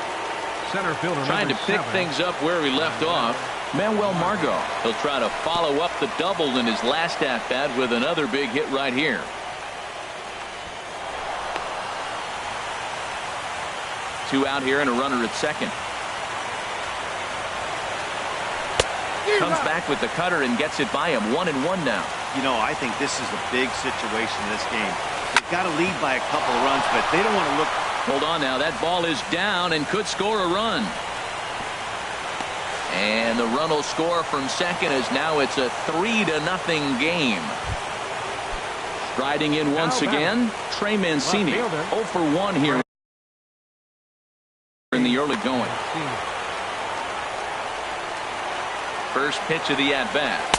Center fielder Trying to pick things up where he left off. Manuel Margot. He'll try to follow up the double in his last at-bat with another big hit right here. Two out here and a runner at second. Comes back with the cutter and gets it by him. 1-1 now. You know, I think this is a big situation in this game. They've got to lead by a couple of runs, but they don't want to look. Hold on now. That ball is down and could score a run. And the run will score from second as now it's a 3-0 game. Striding in once again, Trey Mancini. 0 for 1 here in the early going. First pitch of the at-bat.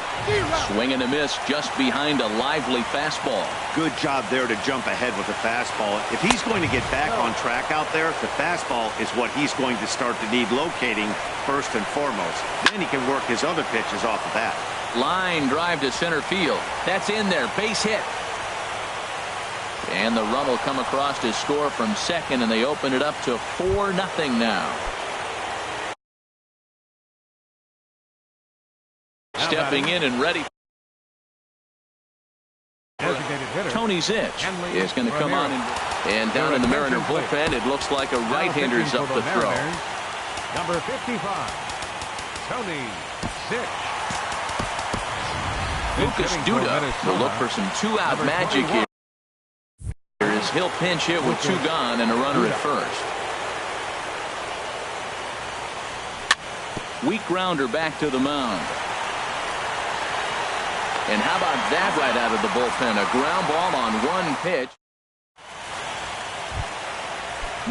Swing and a miss just behind a lively fastball. Good job there to jump ahead with the fastball. If he's going to get back on track out there, the fastball is what he's going to start to need locating first and foremost. Then he can work his other pitches off of that. Line drive to center field. That's in there. Base hit. And the run will come across to score from second, and they open it up to 4-0 now. Stepping in and ready. Tony Zitch is going to come on and down in the Mariner bullpen. It looks like a right-hander's up the throw. Number 55, Tony Zitch. Lucas Duda will look for some two-out magic here as he'll pinch hit with 2 gone and a runner at first. Weak grounder back to the mound. And how about that right out of the bullpen? A ground ball on 1 pitch.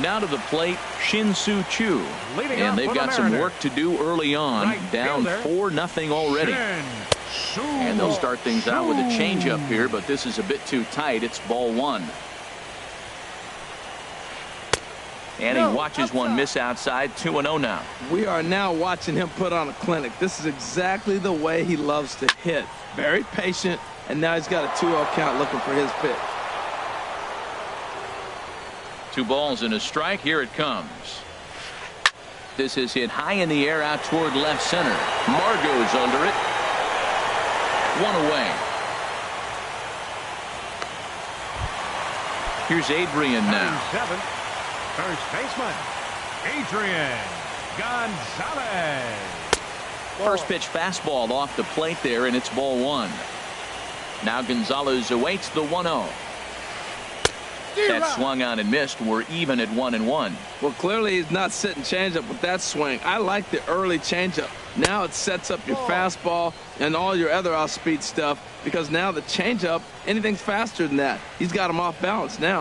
Now to the plate, Shin-Soo Choo. And they've got some work to do early on. Down 4-0 already. And they'll start things out with a changeup here, but this is a bit too tight. It's ball 1. And he watches one miss outside. 2-0 now. We are now watching him put on a clinic. This is exactly the way he loves to hit. Very patient, and now he's got a 2-0 count looking for his pitch. 2 balls and a strike. Here it comes. This is hit high in the air out toward left center. Margot's under it. 1 away. Here's Adrian now. First baseman, Adrian Gonzalez. First pitch fastball off the plate there, and it's ball 1. Now Gonzalez awaits the 1-0. That swung on and missed. We're even at 1-1. Well, clearly he's not sitting changeup with that swing. I like the early changeup. Now it sets up your fastball and all your other off-speed stuff, because now the changeup, anything's faster than that. He's got him off balance now.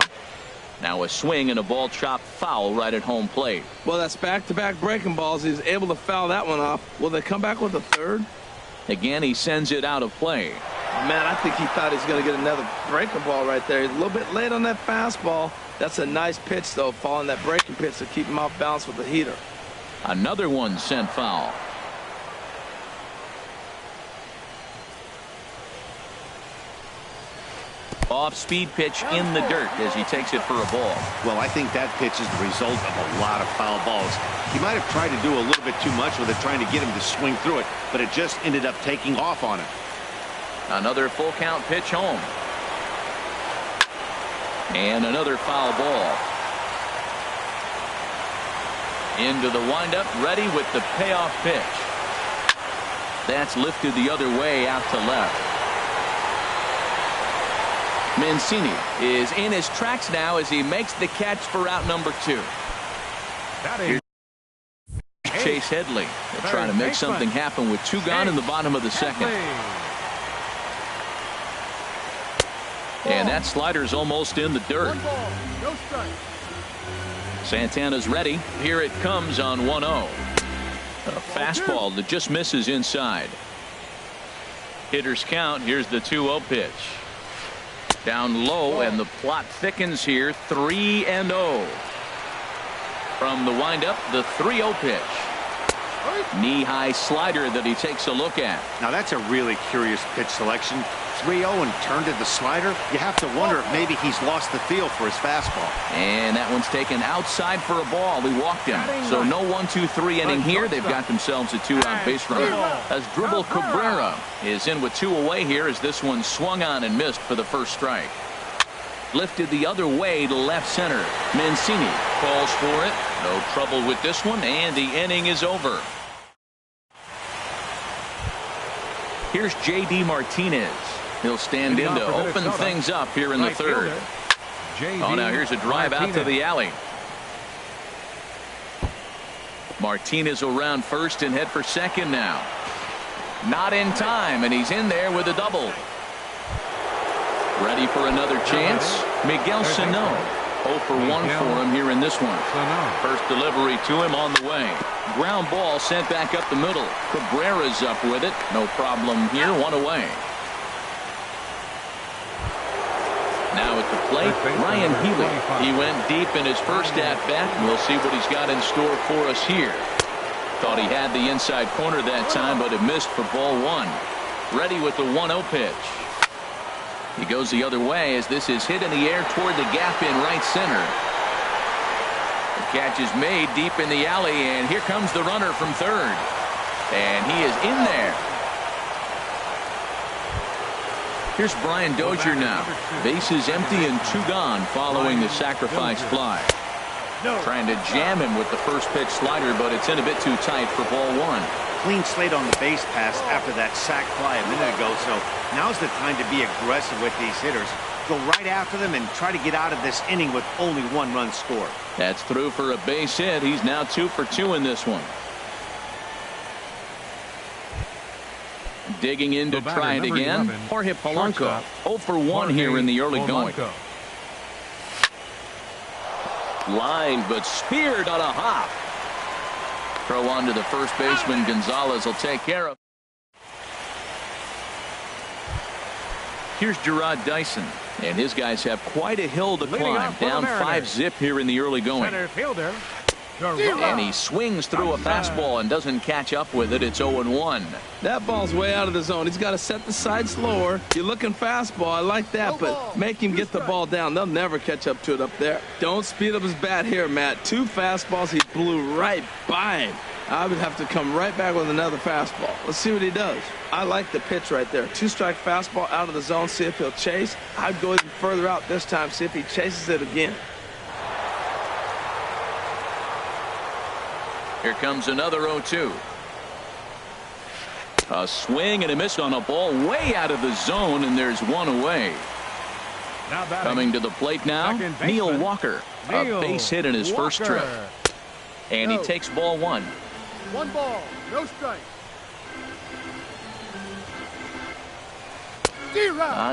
Now a swing and a ball chopped foul right at home plate. Well, that's back-to-back breaking balls. He's able to foul that one off. Will they come back with a third? Again, he sends it out of play. Man, I think he thought he was going to get another breaking ball right there. He's a little bit late on that fastball. That's a nice pitch, though, following that breaking pitch to keep him off balance with the heater. Another one sent foul. Off-speed pitch in the dirt as he takes it for a ball. Well, I think that pitch is the result of a lot of foul balls. He might have tried to do a little bit too much with it, trying to get him to swing through it, but it just ended up taking off on him. Another full count pitch home. And another foul ball. Into the windup, ready with the payoff pitch. That's lifted the other way out to left. Mancini is in his tracks now as he makes the catch for out number 2. Chase Headley. They're trying to make something happen with 2 gone in the bottom of the second. And that slider's almost in the dirt. Santana's ready. Here it comes on 1-0. A fastball that just misses inside. Hitters count. Here's the 2-0 pitch. Down low, and the plot thickens here. 3-0. From the windup, the 3-0 pitch. Knee-high slider that he takes a look at. Now that's a really curious pitch selection. 3-0 and turned to the slider. You have to wonder if maybe he's lost the feel for his fastball. And that one's taken outside for a ball. He walked him. So no 1-2-3 inning here. They've got themselves a 2-out base runner. As Dribble Cabrera is in with 2 away here as this one swung on and missed for the first strike. Lifted the other way to left center. Mancini calls for it. No trouble with this one, and the inning is over. Here's J.D. Martinez. He'll stand in to open things up here in the third. Oh, now here's a drive out to the alley. Martinez will round first and head for second now. Not in time, and he's in there with a double. Ready for another chance. Miguel Sano. 0 for 1 for him here in this one. First delivery to him on the way. Ground ball sent back up the middle. Cabrera's up with it. No problem here. 1 away. Now at the plate, Ryan Healy. He went deep in his first at-bat. We'll see what he's got in store for us here. Thought he had the inside corner that time, but it missed for ball 1. Ready with the 1-0 pitch. He goes the other way as this is hit in the air toward the gap in right center. The catch is made deep in the alley, and here comes the runner from third. And he is in there. Here's Brian Dozier now. Bases empty and 2 gone following the sacrifice fly. Trying to jam him with the first pitch slider, but it's in a bit too tight for ball 1. Clean slate on the base pass after that sac fly a minute ago, so now's the time to be aggressive with these hitters. Go right after them and try to get out of this inning with only 1 run scored. That's through for a base hit. He's now 2 for 2 in this one. Digging in to try it again. Jorge Polanco. 0 for 1 here in the early going. Line, but speared on a hop. Throw on to the first baseman. Gonzalez will take care of. Here's Gerard Dyson, and his guys have quite a hill to climb. Down 5-0 here in the early going. Center fielder. And he swings through a fastball and doesn't catch up with it. It's 0-1. That ball's way out of the zone. He's got to set the side slower. You're looking fastball. I like that, but make him get the ball down. They'll never catch up to it up there. Don't speed up his bat here, Matt. 2 fastballs. He blew right by him. I would have to come right back with another fastball. Let's see what he does. I like the pitch right there. 2-strike fastball out of the zone. See if he'll chase. I'd go even further out this time. See if he chases it again. Here comes another 0-2. A swing and a miss on a ball way out of the zone, and there's 1 away. Coming to the plate now, Neil Walker. A base hit in his first trip. And he takes ball 1. 1 ball, no strike.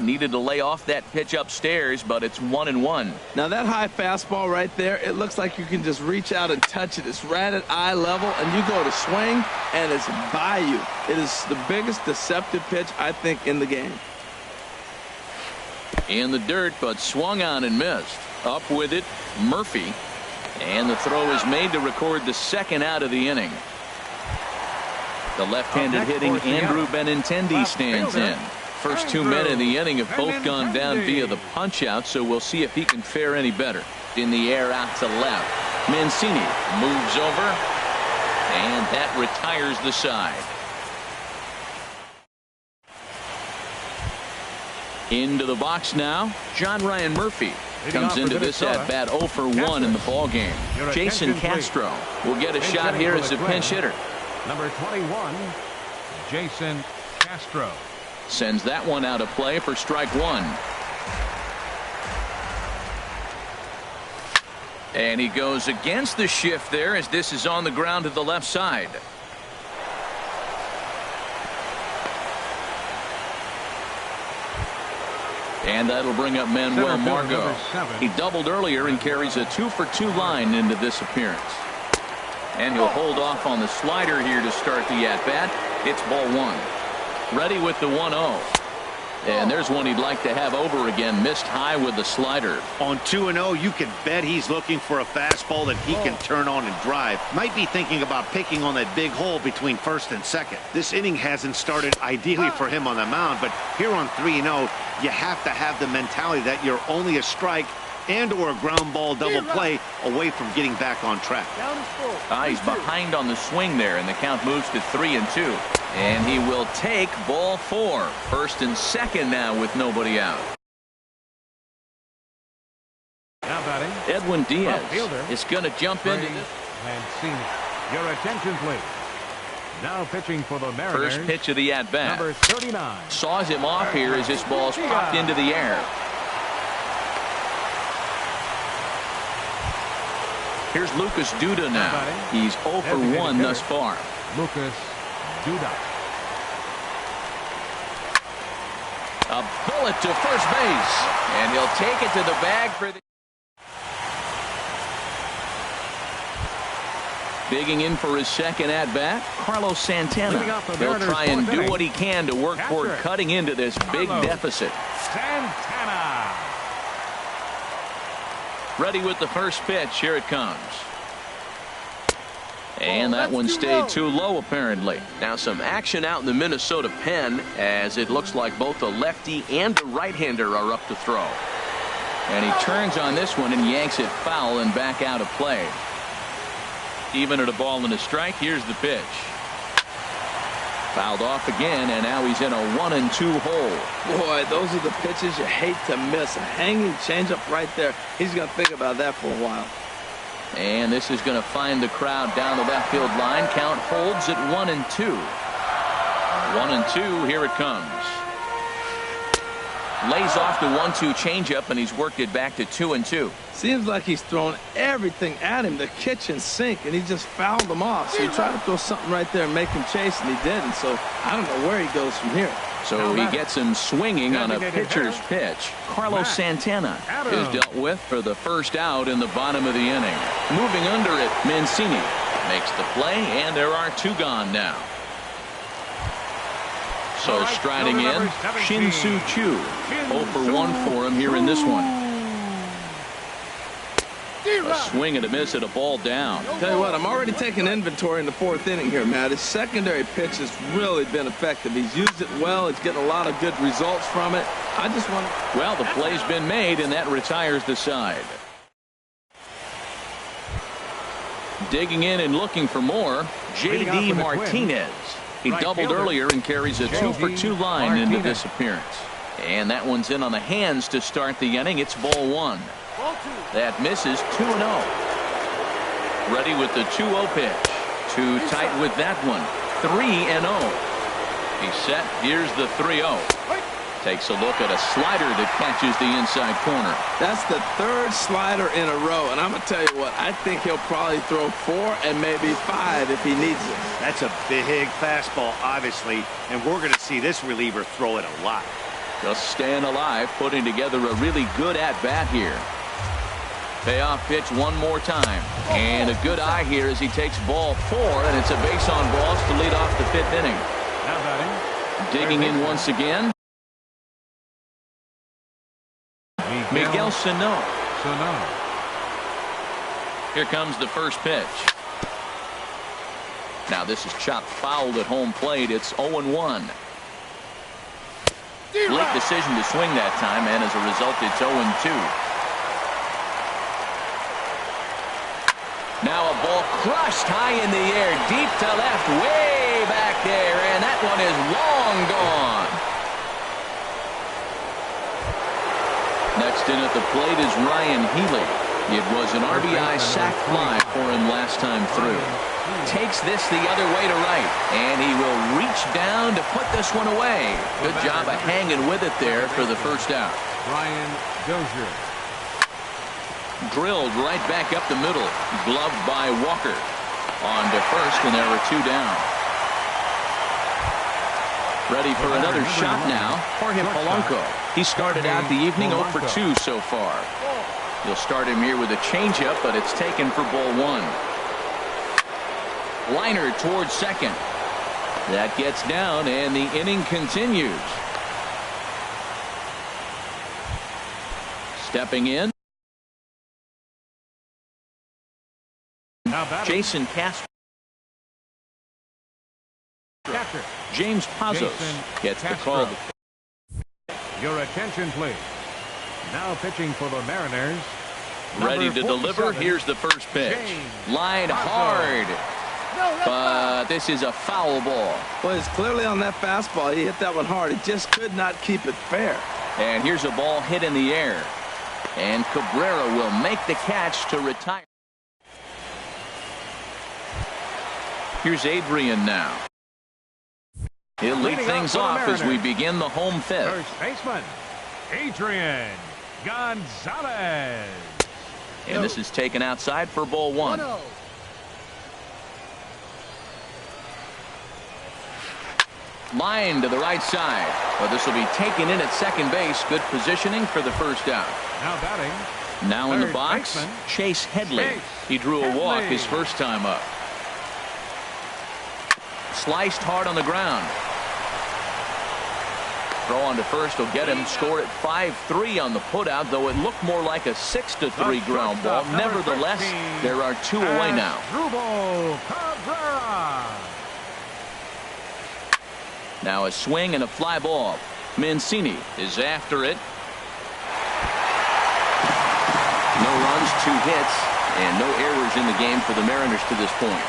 Needed to lay off that pitch upstairs, but it's 1-1. Now that high fastball right there, it looks like you can just reach out and touch it. It's right at eye level, and you go to swing, and it's by you. It is the biggest deceptive pitch, I think, in the game. In the dirt, but swung on and missed. Up with it, Murphy. And the throw is made to record the 2nd out of the inning. The left-handed hitting Andrew Benintendi stands in. First 2 men in the inning have both gone down via the punch-out, so we'll see if he can fare any better. In the air out to left. Mancini moves over, and that retires the side. Into the box now, John Ryan Murphy comes into this at-bat 0 for 1 in the ballgame. Jason Castro will get a shot here as a pinch hitter. Number 21, Jason Castro. Sends that one out of play for strike 1. And he goes against the shift there as this is on the ground to the left side. And that'll bring up Manuel Margot. He doubled earlier and carries a 2-for-2 line into this appearance. And he'll hold off on the slider here to start the at-bat. It's ball one. Ready with the 1-0. And there's one he'd like to have over again. Missed high with the slider. On 2-0, you can bet he's looking for a fastball that he can turn on and drive. Might be thinking about picking on that big hole between first and second. This inning hasn't started ideally for him on the mound, but here on 3-0, you have to have the mentality that you're only a strike and or a ground ball double play away from getting back on track. He's behind on the swing there, and the count moves to 3-2. And he will take ball four. First and second now with nobody out. Now batting, Edwin Diaz fielder, is going to jump into this. Mancini. Your attention, please. Now pitching for the Mariners. First pitch of the at-bat. Number 39. Saws him off here as this ball's popped into the air. Here's Lucas Duda now. He's 0 for 1 thus far. Lucas Duda. A bullet to first base. And he'll take it to the bag for the... Digging in for his second at-bat, Carlos Santana. He'll try and do what he can to work toward cutting into this big deficit. Santana. Ready with the first pitch. Here it comes. And that one stayed too low, apparently. Now some action out in the Minnesota pen, as it looks like both a lefty and a right-hander are up to throw. And he turns on this one and yanks it foul and back out of play. Even at a ball and a strike, here's the pitch. Fouled off again, and now he's in a 1-2 hole. Boy, those are the pitches you hate to miss. A hanging changeup right there. He's going to think about that for a while. And this is going to find the crowd down the left field line. Count holds at 1-2. 1-2, here it comes. Lays off the 1-2 changeup, and he's worked it back to 2-2. Seems like he's thrown everything at him, the kitchen sink, and he just fouled them off. So he tried to throw something right there and make him chase, and he didn't. So I don't know where he goes from here. So he gets him swinging on a pitcher's pitch. Carlos Santana is dealt with for the first out in the bottom of the inning. Moving under it, Mancini makes the play, and there are two gone now. So striding in, Shin-Soo Choo. 0 for 1 for him here in this one. A swing and a miss at a ball down. Tell you what, I'm already taking inventory in the fourth inning here, Matt. His secondary pitch has really been effective. He's used it well. He's getting a lot of good results from it. I just want to... Well, the play's been made, and that retires the side. Digging in and looking for more, J.D. Martinez. He doubled earlier and carries a 2-for-2 line into this appearance. And that one's in on the hands to start the inning. It's ball one. That misses. 2-0. Ready with the 2-0 pitch. Too tight with that one. 3-0. He's set. Here's the 3-0. Takes a look at a slider that catches the inside corner. That's the third slider in a row, and I'm going to tell you what, I think he'll probably throw 4 and maybe 5 if he needs it. That's a big fastball, obviously, and we're going to see this reliever throw it a lot. Just staying alive, putting together a really good at-bat here. Payoff pitch one more time. And a good eye here as he takes ball 4, and it's a base on balls to lead off the 5th inning. Now batting. Digging in once again. Miguel Sano. Here comes the first pitch. Now this is chopped foul at home plate. It's 0-1. Late decision to swing that time, and as a result, it's 0-2. Now a ball crushed high in the air, deep to left, way back there, and that one is long gone. Next in at the plate is Ryan Healy. It was an RBI sac fly for him last time through. Takes this the other way to right, and he will reach down to put this one away. Good job of hanging with it there for the first out. Ryan Dozier. Drilled right back up the middle. Gloved by Walker. On to first, and there are 2 down. Ready for another shot now. Jorge Polanco. He started out the evening 0 for 2 so far. You'll start him here with a changeup, but it's taken for ball 1. Liner towards second. That gets down, and the inning continues. Stepping in, Jason Casper. James Pazos gets the call. Your attention, please. Now pitching for the Mariners. Ready to deliver. Here's the first pitch. Line hard. But this is a foul ball. Well, it's clearly on that fastball. He hit that one hard. He just could not keep it fair. And here's a ball hit in the air. And Cabrera will make the catch to retire. Here's Adrian now. He'll lead things off as we begin the home fifth. First baseman, Adrian Gonzalez. And this is taken outside for ball 1. Line to the right side. Well, this will be taken in at second base. Good positioning for the first out. Now batting. Now in the box, Chase Headley. He drew a walk his first time up. Sliced hard on the ground. Throw on to first will get him. Score at 5-3 on the putout, though it looked more like a 6-3 ground ball. Nevertheless, there are 2 away now. Now a swing and a fly ball. Mancini is after it. No runs, 2 hits, and no errors in the game for the Mariners to this point.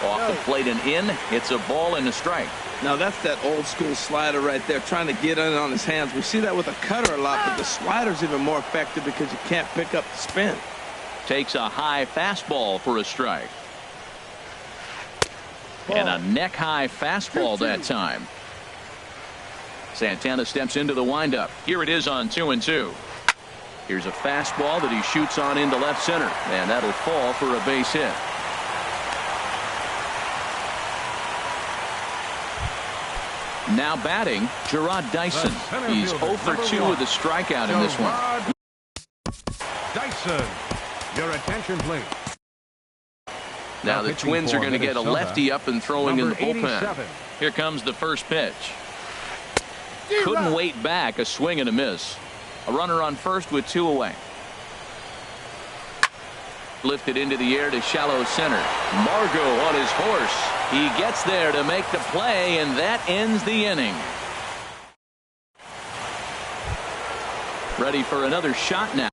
Off the plate and in. It's a ball and a strike. Now that's that old school slider right there, trying to get in on his hands. We see that with a cutter a lot, but the slider's even more effective because you can't pick up the spin. Takes a high fastball for a strike. And a neck-high fastball that time. Santana steps into the windup. Here it is on 2-2. Here's a fastball that he shoots on into left center, and that'll fall for a base hit. Now batting, Gerard Dyson. He's 0 for 2 with a strikeout in this one. Dyson, your attention, please. Now the Twins are going to get a lefty up and throwing in the bullpen. Here comes the first pitch. Couldn't wait back. A swing and a miss. A runner on first with 2 away. Lifted into the air to shallow center. Margot on his horse. He gets there to make the play, and that ends the inning. Ready for another shot now.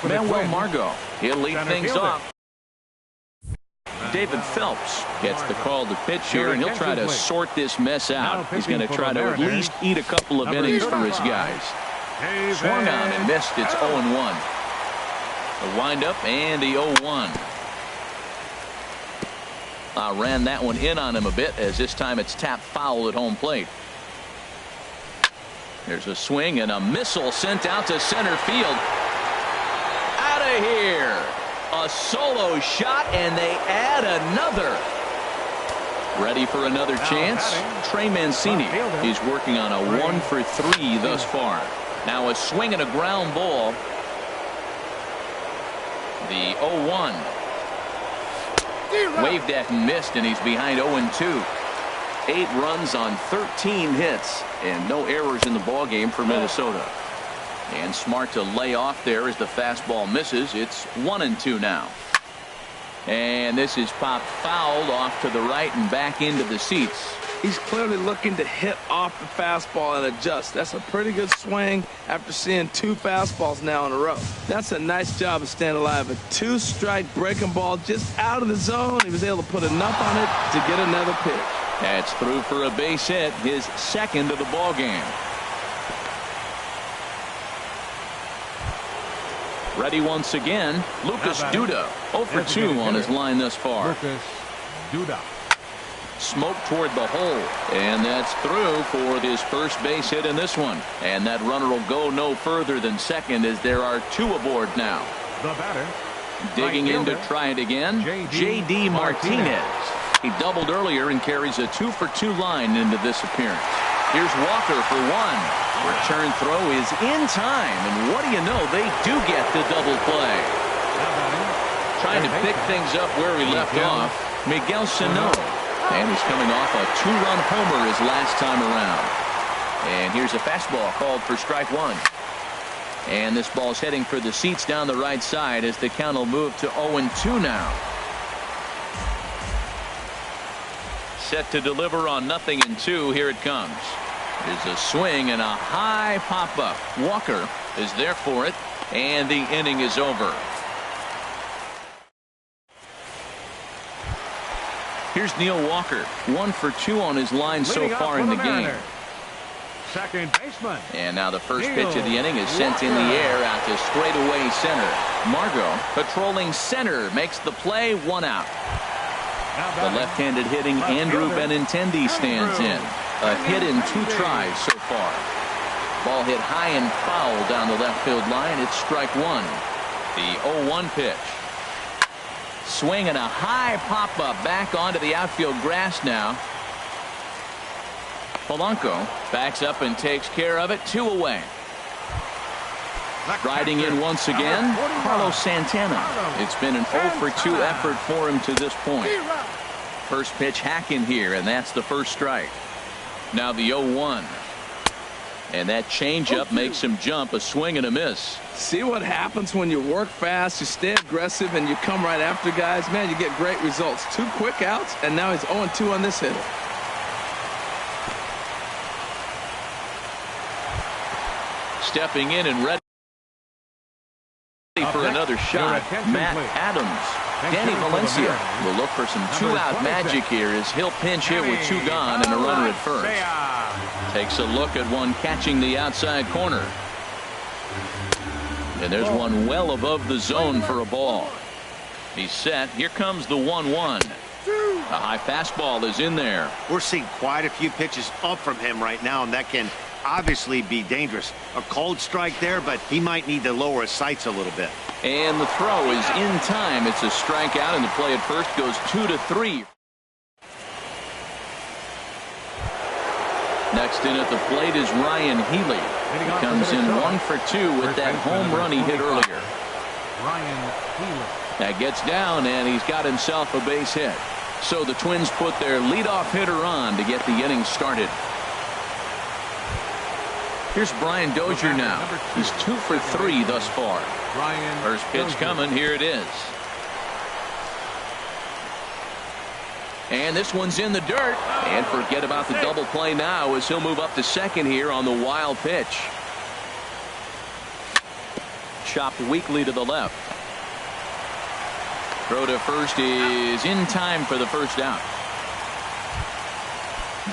Manuel Margot. He'll lead things off. David Phelps gets the call to pitch here, and he'll try to sort this mess out. He's going to try to at least eat a couple of innings for his guys. Swung on and missed. It's 0-1. The windup and the 0-1. Ran that one in on him a bit, as this time it's tapped foul at home plate. There's a swing and a missile sent out to center field. Out of here. A solo shot, and they add another. Ready for another chance? Trey Mancini. He's working on a 1 for 3 thus far. Now a swing and a ground ball. The 0-1. Waved at and missed, and he's behind 0-2. 8 runs on 13 hits, and no errors in the ballgame for Minnesota. And smart to lay off there as the fastball misses. It's 1-2 now. And this is popped fouled off to the right and back into the seats. He's clearly looking to hit off the fastball and adjust. That's a pretty good swing after seeing 2 fastballs now in a row. That's a nice job of staying alive. A 2-strike breaking ball just out of the zone. He was able to put enough on it to get another pitch. That's through for a base hit, his second of the ball game. Ready once again, Lucas Duda. 0 for 2 on his line thus far. Lucas Duda. Smoke toward the hole. And that's through for his first base hit in this one. And that runner will go no further than second as there are two aboard now. The batter. Digging in to try it again, J.D. Martinez. He doubled earlier and carries a 2-for-2 line into this appearance. Here's Walker for one. Return throw is in time, and what do you know, they do get the double play. Trying to pick things up where he left off, Miguel Sano. And he's coming off a 2-run homer his last time around. And here's a fastball called for strike one. And this ball's heading for the seats down the right side as the count will move to 0-2 now. Set to deliver on 0-2. Here it comes. There's a swing and a high pop-up. Walker is there for it, and the inning is over. Here's Neil Walker, 1 for 2 on his line so far in the game. Second baseman. And now the first pitch of the inning is sent in the air out to straightaway center. Margot patrolling center makes the play, 1 out. The left-handed hitting Andrew Benintendi stands in. A hit in 2 tries so far. Ball hit high and foul down the left field line. It's strike one. The 0-1 pitch. Swing and a high pop-up back onto the outfield grass now. Polanco backs up and takes care of it. 2 away. Riding in once again, Carlos Santana. It's been an 0 for 2 effort for him to this point. First pitch hacking here, and that's the first strike. Now the 0-1. And that changeup makes him jump, a swing and a miss. See what happens when you work fast, you stay aggressive, and you come right after guys? Man, you get great results. 2 quick outs, and now he's 0-2 on this hitter. Stepping in and ready for another shot, Matt Adams. Danny Valencia will look for some 2-out magic here as he'll pinch hit with 2 gone and a runner at first. Takes a look at one catching the outside corner. And there's one well above the zone for a ball. He's set. Here comes the 1-1. A high fastball is in there. We're seeing quite a few pitches up from him right now, and that can obviously be dangerous. A cold strike there, but he might need to lower his sights a little bit. And the throw is in time. It's a strikeout, and the play at first goes 2-3. Next in at the plate is Ryan Healy. He comes in 1 for 2 with that home run he hit earlier. Ryan Healy. That gets down, and he's got himself a base hit. So the Twins put their leadoff hitter on to get the inning started. Here's Brian Dozier now. He's 2 for 3 thus far. First pitch coming. Here it is. And this one's in the dirt. And forget about the double play now as he'll move up to second here on the wild pitch. Chopped weakly to the left. Throw to first is in time for the first out.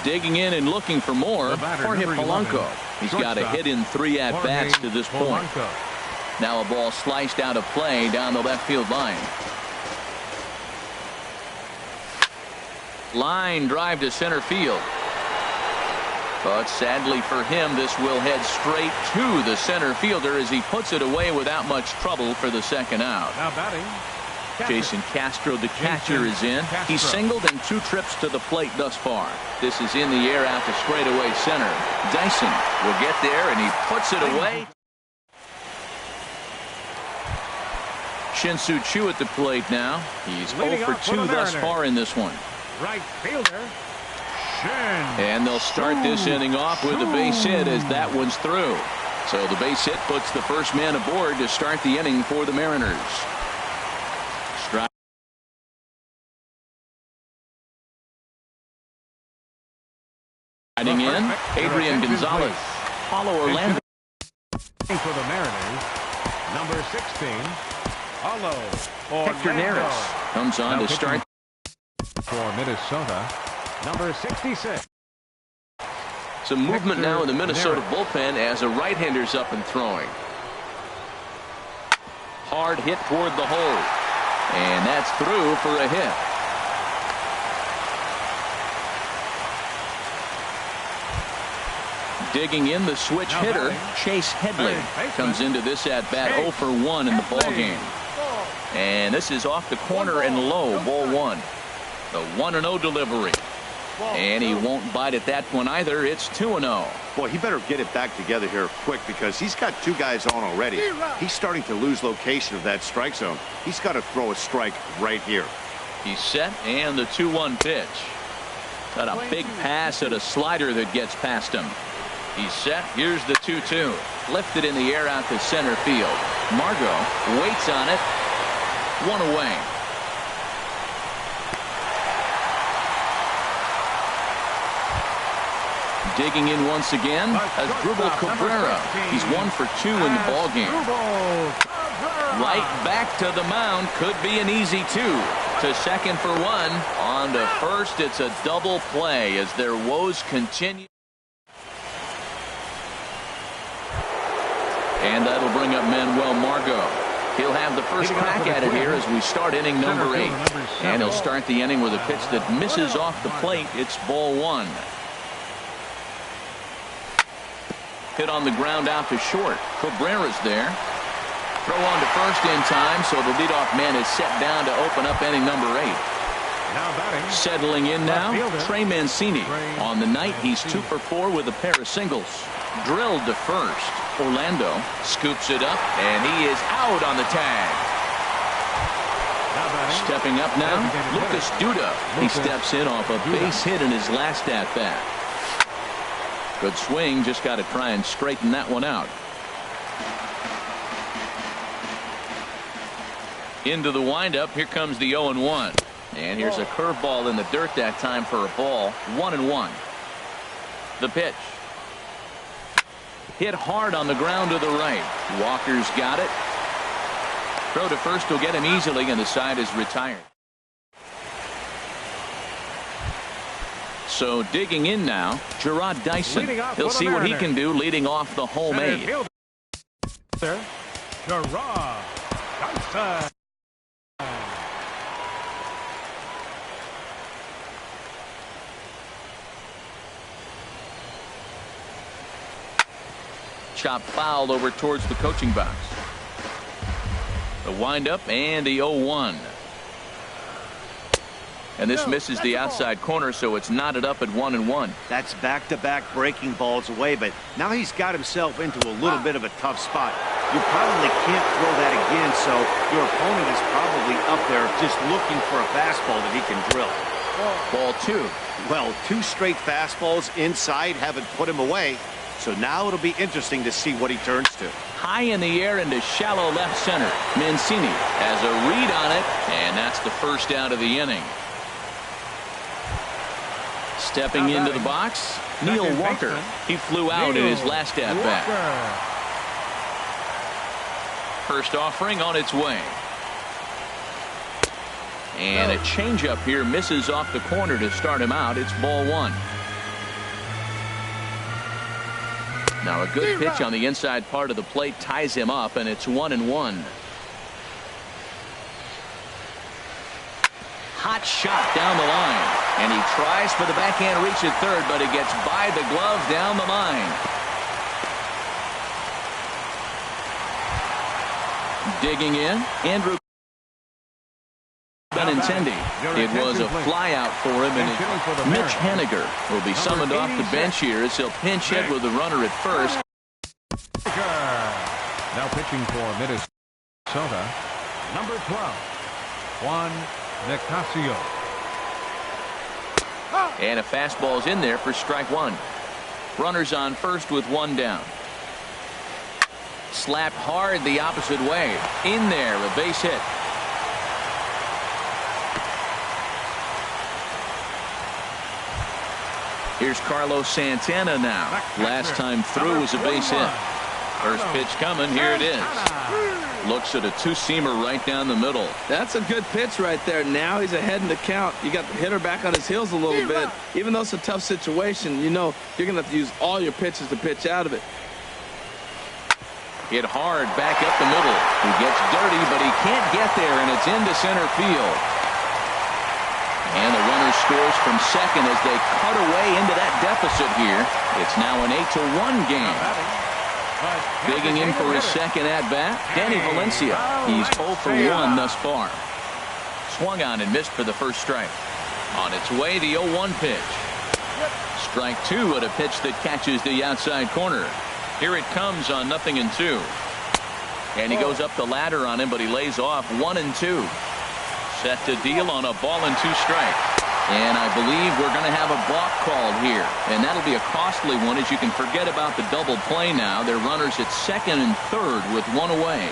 Digging in and looking for more, Jorge Polanco. He's got a hit in 3 at-bats to this point. Now a ball sliced out of play down the left field line. Line drive to center field. But sadly for him, this will head straight to the center fielder as he puts it away without much trouble for the second out. Now batting, Jason Castro, the catcher, is in. He's singled in 2 trips to the plate thus far. This is in the air out to straightaway center. Dyson will get there, and he puts it away. Shin-Soo Choo at the plate now. He's 0 for 2 thus far in this one. right fielder, And they'll start this inning off with a base hit as that one's through. So the base hit puts the first man aboard to start the inning for the Mariners. Riding in, Adrian Gonzalez. Paulo Orlando. For the Mariners, number 16, Paulo Hector Neris comes on to start. For Minnesota, number 66. Some movement now in the Minnesota bullpen as a right-hander's up and throwing. Hard hit toward the hole. And that's through for a hit. Digging in, the switch hitter, Chase Headley, comes into this at bat 0 for 1 in the ball game. And this is off the corner and low, ball 1. The 1-0 delivery. And he won't bite at that one either. It's 2-0. Boy, he better get it back together here quick because he's got 2 guys on already. He's starting to lose location of that strike zone. He's got to throw a strike right here. He's set, and the 2-1 pitch. Got a big pass at a slider that gets past him. He's set. Here's the 2-2. Lifted in the air out to center field. Margot waits on it. 1 away. Digging in once again, Asdrubal Cabrera. He's 1 for 2 in the ball game. Right back to the mound. Could be an easy 2. To second for 1. On to first, it's a double play as their woes continue. And that'll bring up Manuel Margot. He'll have the first crack at it here as we start inning number 8. And he'll start the inning with a pitch that misses off the plate. It's ball 1. Hit on the ground out to short. Cabrera's there. Throw on to first in time, so the leadoff man is set down to open up inning number 8. Settling in now, Trey Mancini. On the night, he's 2 for 4 with a pair of singles. Drilled to first. Orlando scoops it up, and he is out on the tag. Stepping up now, Lucas Duda. He steps in off a base hit in his last at-bat. Good swing, just got to try and straighten that one out. Into the windup, here comes the 0-1. And here's a curveball in the dirt that time for a ball. 1-1. The pitch. Hit hard on the ground to the right. Walker's got it. Throw to first will get him easily, and the side is retired. So digging in now, Gerard Dyson. He'll see what he can do leading off the home 8. Gerard Dyson. Chop foul over towards the coaching box. The windup and the 0-1. And this misses the outside corner, so it's knotted up at 1-1. That's back-to-back breaking balls away, but now he's got himself into a little bit of a tough spot. You probably can't throw that again, so your opponent is probably up there just looking for a fastball that he can drill. Ball 2. Well, 2 straight fastballs inside haven't put him away. So now it'll be interesting to see what he turns to. High in the air into shallow left center. Mancini has a read on it, and that's the first out of the inning. Stepping into the box, Neil Walker. He flew out in his last at-bat. First offering on its way. And a changeup here misses off the corner to start him out. It's ball 1. Now a good pitch on the inside part of the plate ties him up, and it's 1-1. Hot shot down the line, and he tries for the backhand reach at third, but it gets by the glove down the line. Digging in, Andrew Benintendi. It was a fly out for him, and Mitch Haniger will be summoned off the bench here as he'll pinch hit with the runner at first. Now pitching for Minnesota, number 12, Juan Nicasio. And a fastball's in there for strike 1. Runners on first with 1 down. Slapped hard the opposite way. In there, a base hit. Here's Carlos Santana now. Last time through was a base hit. First pitch coming. Here it is. Looks at a 2-seamer right down the middle. That's a good pitch right there. Now he's ahead in the count. You got the hitter back on his heels a little bit. Even though it's a tough situation, you know you're going to have to use all your pitches to pitch out of it. Hit hard back up the middle. He gets dirty, but he can't get there, and it's into center field. And the runner scores from second as they cut away into that deficit here. It's now an 8-1 game. Digging in for his second at-bat, Danny Valencia. He's 0 for 1 thus far. Swung on and missed for the first strike. On its way, the 0-1 pitch. Strike 2 at a pitch that catches the outside corner. Here it comes on 0-2. And he goes up the ladder on him, but he lays off 1-2. Set to deal on a ball and 2 strikes. And I believe we're going to have a balk called here. And that'll be a costly one, as you can forget about the double play now. They're runners at second and third with 1 away.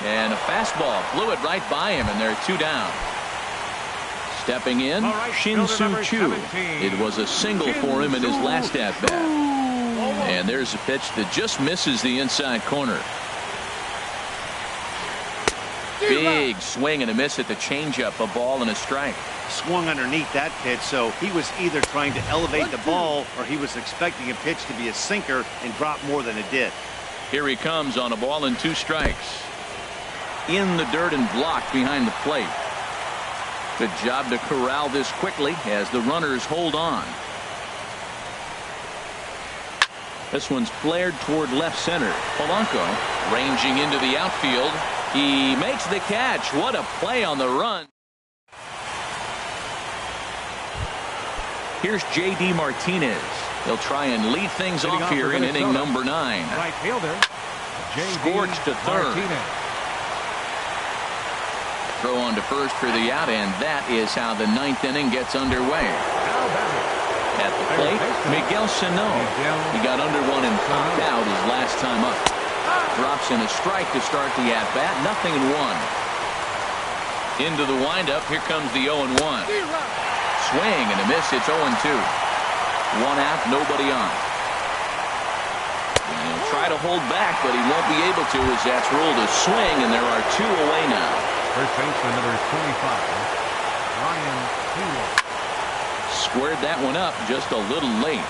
And a fastball flew it right by him, and they're 2 down. Stepping in, Shin-Soo Choo. It was a single for him in his last at-bat. And there's a pitch that just misses the inside corner. Big swing and a miss at the changeup, a ball and a strike. Swung underneath that pitch, so he was either trying to elevate the ball or he was expecting a pitch to be a sinker and drop more than it did. Here he comes on a ball and 2 strikes. In the dirt and blocked behind the plate. Good job to corral this quickly as the runners hold on. This one's flared toward left center. Polanco ranging into the outfield. He makes the catch. What a play on the run. Here's J.D. Martinez. He'll try and lead things off here in inning number 9. Right fielder, Scorched to third. Martinez. Throw on to first for the out, and that is how the 9th inning gets underway. At the plate, Miguel Sano. He got under one and popped out his last time up. Drops in a strike to start the at-bat. 0-1. Into the windup. Here comes the 0-1. Swing and a miss. It's 0-2. 1 out, nobody on. And he'll try to hold back, but he won't be able to, as that's ruled a swing, and there are 2 away now. First baseman number 25, Ryan Healy. Squared that one up just a little late.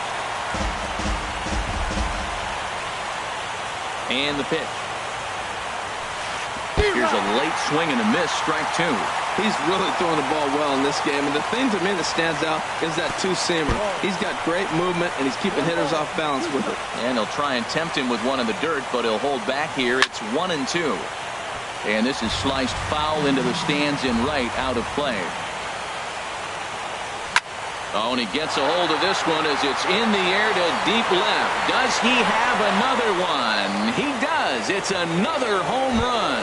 And the pitch. Here's a late swing and a miss. Strike 2. He's really throwing the ball well in this game. And the thing to me that stands out is that 2-seamer. He's got great movement, and he's keeping hitters off balance with it. And he'll try and tempt him with one in the dirt, but he'll hold back here. It's 1-2. And this is sliced foul into the stands in right, out of play. Oh, and he gets a hold of this one as it's in the air to deep left. Does he have another one? He does. It's another home run.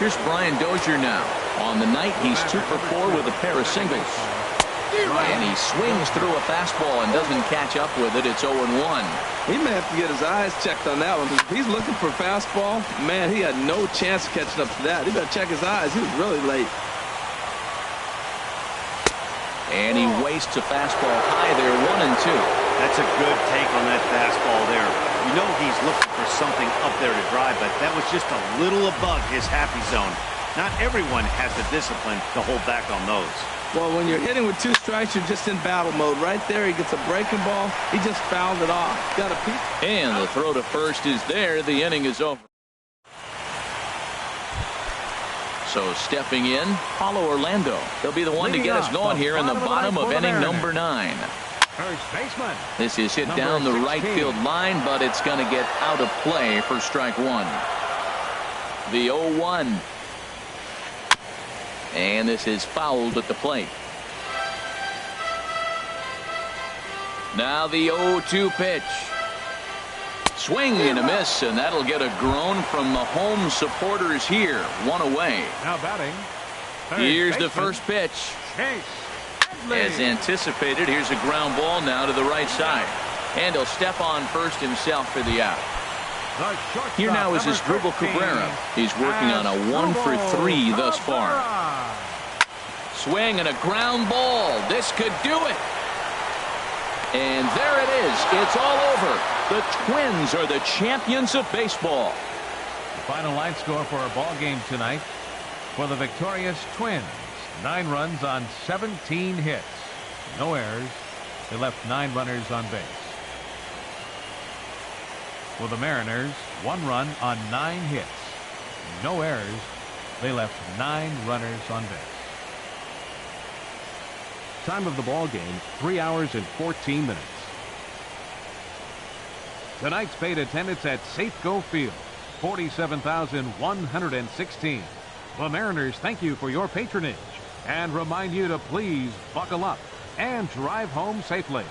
Here's Brian Dozier now. On the night, he's 2 for 4 with a pair of singles. And he swings through a fastball and doesn't catch up with it. It's 0-1. He may have to get his eyes checked on that one. If he's looking for a fastball, man, he had no chance of catching up to that. He better check his eyes. He was really late. And he wastes a fastball high there, 1-2. That's a good take on that fastball there. You know he's looking for something up there to drive, but that was just a little above his happy zone. Not everyone has the discipline to hold back on those. Well, when you're hitting with 2 strikes, you're just in battle mode. Right there, he gets a breaking ball. He just fouled it off. Got a piece. And the throw to first is there. The inning is over. So stepping in, Paulo Orlando. He'll be the one to get us going here in the bottom of inning number 9. First baseman. This is hit down the right field line, but it's going to get out of play for strike 1. The 0-1. And this is fouled at the plate. Now the 0-2 pitch. Swing and a miss, and that'll get a groan from the home supporters here. 1 away. Now batting. Here's the first pitch. As anticipated, here's a ground ball now to the right side. And he'll step on first himself for the out. Here now is Asdrubal Cabrera. He's working on a 1 for 3 thus far. Swing and a ground ball. This could do it. And there it is. It's all over. The Twins are the champions of baseball. The final line score for our ball game tonight for the victorious Twins. 9 runs on 17 hits. No errors. They left 9 runners on base. For the Mariners, 1 run on 9 hits. No errors. They left 9 runners on base. Time of the ball game, 3 hours and 14 minutes. Tonight's paid attendance at Safeco Field, 47,116. The Mariners thank you for your patronage and remind you to please buckle up and drive home safely.